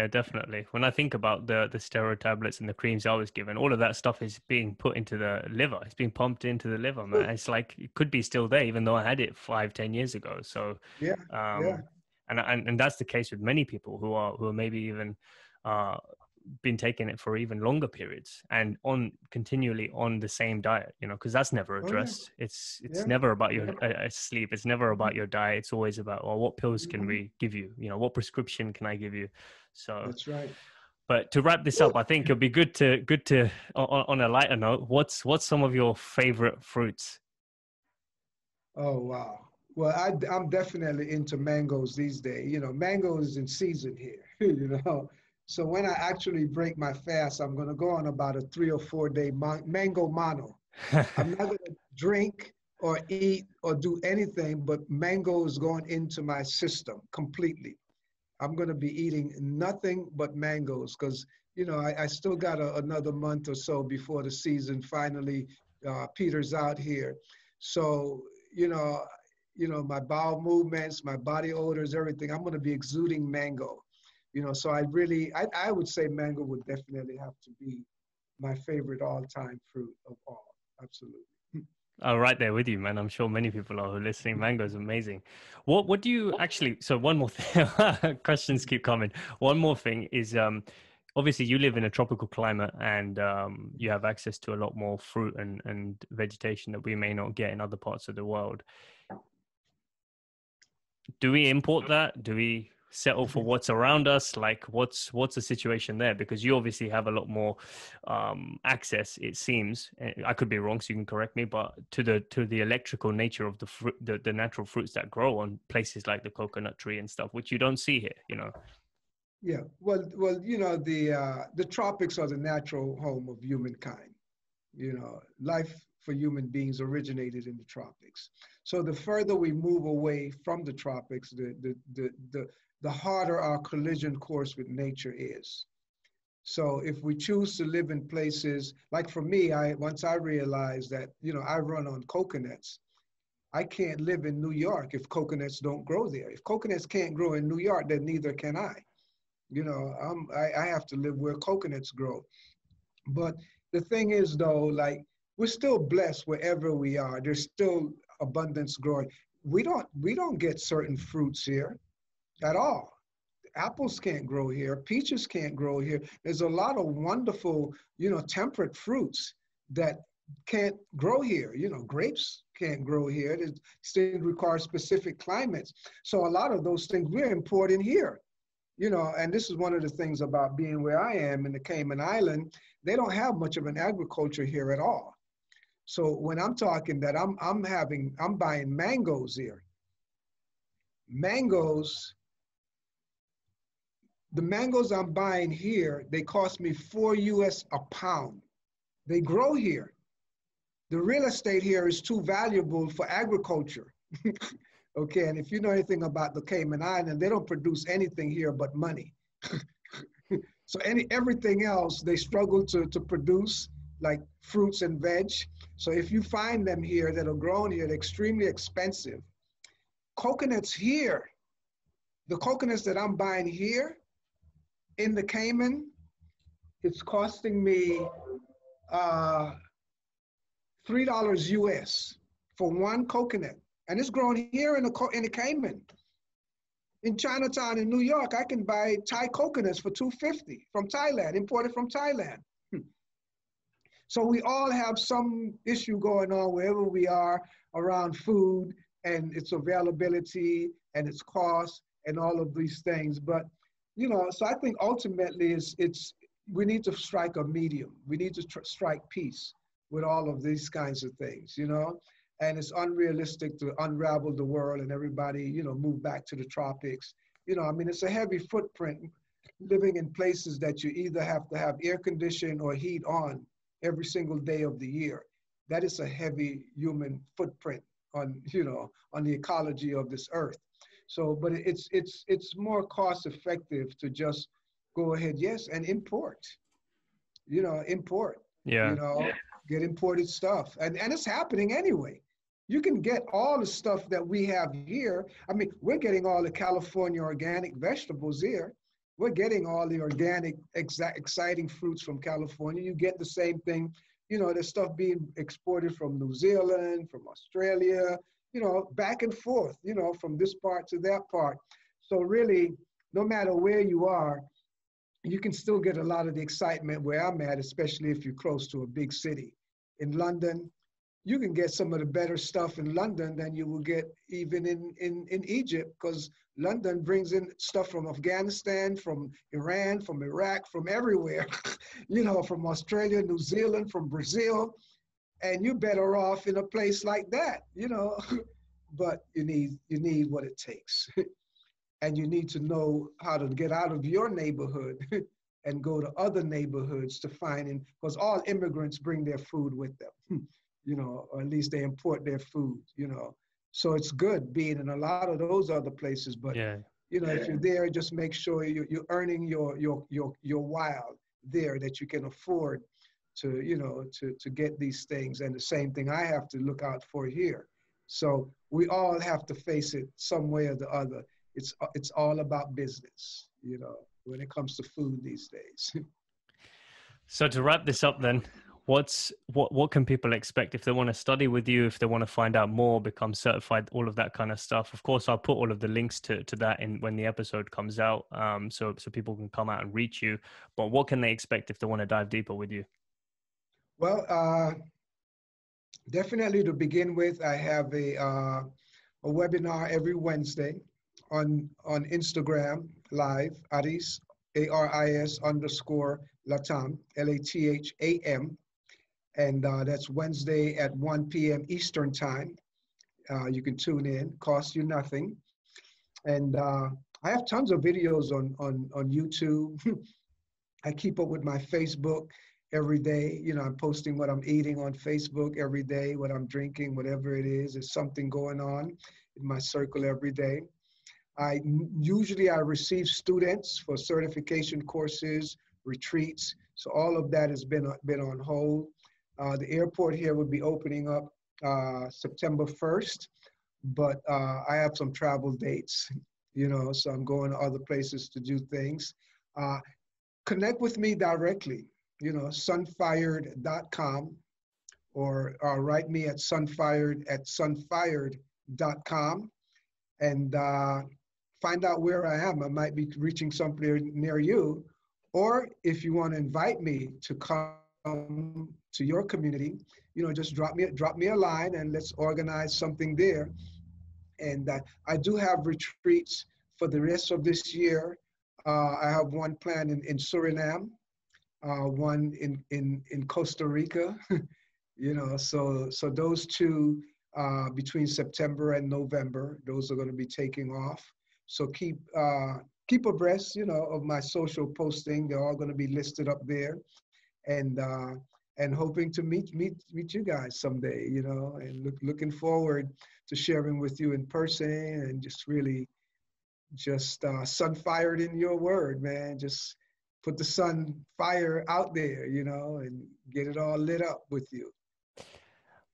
definitely. When I think about the steroid tablets and the creams I was given, all of that stuff is being put into the liver. It's being pumped into the liver, man. It's like it could be still there, even though I had it 5-10 years ago. So, Yeah, yeah. and that's the case with many people who are maybe even uh been taking it for even longer periods and on continually on the same diet, because that's never Oh yeah, addressed. It's yeah, never about your yeah. sleep. It's never about your diet. It's always about, well, what pills can Mhm. we give you, what prescription can I give you? So, That's right. but to wrap this up, I think it'll be good to on a lighter note, what's some of your favorite fruits? Oh wow. Well, I'm definitely into mangoes these days. Mango is in season here. So when I actually break my fast, I'm going to go on about a 3 or 4 day mango mono. I'm not going to drink or eat or do anything, but mango is going into my system completely. I'm going to be eating nothing but mangoes because, I still got another month or so before the season finally peters out here. So, you know, my bowel movements, my body odors, everything, I'm going to be exuding mango. So I would say mango would definitely have to be my favorite all-time fruit of all. Absolutely. I'm right there with you, man. I'm sure many people are who are listening. Mango is amazing. What do you actually? So one more thing. Questions keep coming. One more thing is, obviously you live in a tropical climate and you have access to a lot more fruit and vegetation that we may not get in other parts of the world. Do we import that? Do we settle for what's around us? Like what's the situation there? Because you obviously have a lot more access, it seems. I could be wrong, so you can correct me, but to the electrical nature of the fruit, the natural fruits that grow on places like the coconut tree and stuff, which you don't see here. Yeah, well, the tropics are the natural home of humankind. Life for human beings originated in the tropics. So the further we move away from the tropics, the harder our collision course with nature is. So if we choose to live in places, like for me, once I realized that, I run on coconuts, I can't live in New York if coconuts don't grow there. If coconuts can't grow in New York, then neither can I. I have to live where coconuts grow. But the thing is, though, like we're still blessed wherever we are. There's still abundance growing. We don't get certain fruits here at all. Apples can't grow here. Peaches can't grow here. There's a lot of wonderful, temperate fruits that can't grow here. Grapes can't grow here. It still requires specific climates. So a lot of those things we're importing here. And this is one of the things about being where I am in the Cayman Island. They don't have much of an agriculture here at all. So when I'm talking that I'm buying mangoes here. Mangoes, the mangoes I'm buying here, they cost me $4 a pound. They grow here. The real estate here is too valuable for agriculture. Okay, and if you know anything about the Cayman Islands, they don't produce anything here but money. So everything else they struggle to produce, like fruits and veg. So if you find them here that are grown here, they're extremely expensive. Coconuts here, the coconuts that I'm buying here in the Cayman, it's costing me $3 US for one coconut. And it's grown here in the Cayman. In Chinatown in New York, I can buy Thai coconuts for $2.50 from Thailand, imported from Thailand. So we all have some issue going on wherever we are around food and its availability and its cost and all of these things. But, you know, so I think ultimately we need to strike a medium. We need to strike peace with all of these kinds of things, you know? And it's unrealistic to unravel the world and everybody, you know, move back to the tropics. You know, I mean, it's a heavy footprint living in places that you either have to have air conditioning or heat on every single day of the year. That is a heavy human footprint on, you know, on the ecology of this earth. So, but it's more cost effective to just go ahead, yes, and import, you know, import, Yeah. you know, get imported stuff. And it's happening anyway. You can get all the stuff that we have here. I mean, we're getting all the California organic vegetables here. We're getting all the organic, exciting fruits from California. You get the same thing, you know, there's stuff being exported from New Zealand, from Australia, you know, back and forth, you know, from this part to that part. So really, no matter where you are, you can still get a lot of the excitement where I'm at, especially if you're close to a big city. In London, you can get some of the better stuff in London than you will get even in Egypt, because London brings in stuff from Afghanistan, from Iran, from Iraq, from everywhere, you know, from Australia, New Zealand, from Brazil, and you're better off in a place like that, you know, but you need what it takes. And you need to know how to get out of your neighborhood and go to other neighborhoods to find, because all immigrants bring their food with them, you know, or at least they import their food, you know. So it's good being in a lot of those other places, but Yeah. you know, if you're there, just make sure you're earning your while there, that you can afford to, you know, to get these things. And the same thing I have to look out for here. So we all have to face it some way or the other. It's all about business, you know, when it comes to food these days. So to wrap this up then, what can people expect if they want to study with you, if they want to find out more, become certified, all of that kind of stuff? Of course, I'll put all of the links to that in when the episode comes out, so people can come out and reach you. But what can they expect if they want to dive deeper with you? Well, definitely to begin with, I have a webinar every Wednesday on Instagram Live, Aris, ARIS _ LaTham, LATHAM. And that's Wednesday at 1 p.m. Eastern time. You can tune in, costs you nothing. And I have tons of videos on YouTube. I keep up with my Facebook every day. You know, I'm posting what I'm eating on Facebook every day, what I'm drinking, whatever it is. There's something going on in my circle every day. Usually I receive students for certification courses, retreats. So all of that has been on hold. The airport here would be opening up September 1st, but I have some travel dates, you know, so I'm going to other places to do things. Connect with me directly, you know, sunfired.com, or write me at sunfired@sunfired.com, and find out where I am. I might be reaching somewhere near you, or if you want to invite me to come to your community, you know, just drop me a line and let's organize something there. And I do have retreats for the rest of this year. I have one planned in Suriname, one in Costa Rica, you know, so those two between September and November, those are going to be taking off. So keep keep abreast, you know, of my social posting. They're all going to be listed up there, and hoping to meet you guys someday, you know, and looking forward to sharing with you in person, and just really just sun fired in your word, man. Just put the sun fire out there, you know, and get it all lit up with you.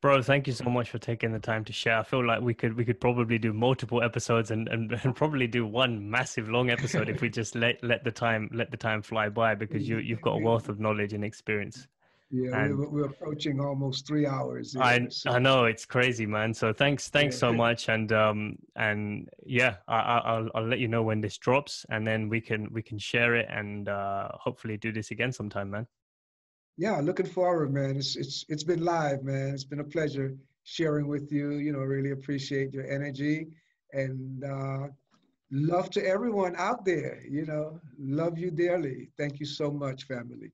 Bro, thank you so much for taking the time to share. I feel like we could probably do multiple episodes and probably do one massive long episode if we just let the time fly by, because you've got a wealth of knowledge and experience. Yeah, And we're approaching almost 3 hours I here. So I know it's crazy, man. So thanks so yeah, much, and yeah, I'll let you know when this drops, and then we can share it, and hopefully do this again sometime, man. yeah, looking forward, man. It's been live, man. It's been a pleasure sharing with you. You know, really appreciate your energy, and love to everyone out there. You know, love you dearly. Thank you so much, family.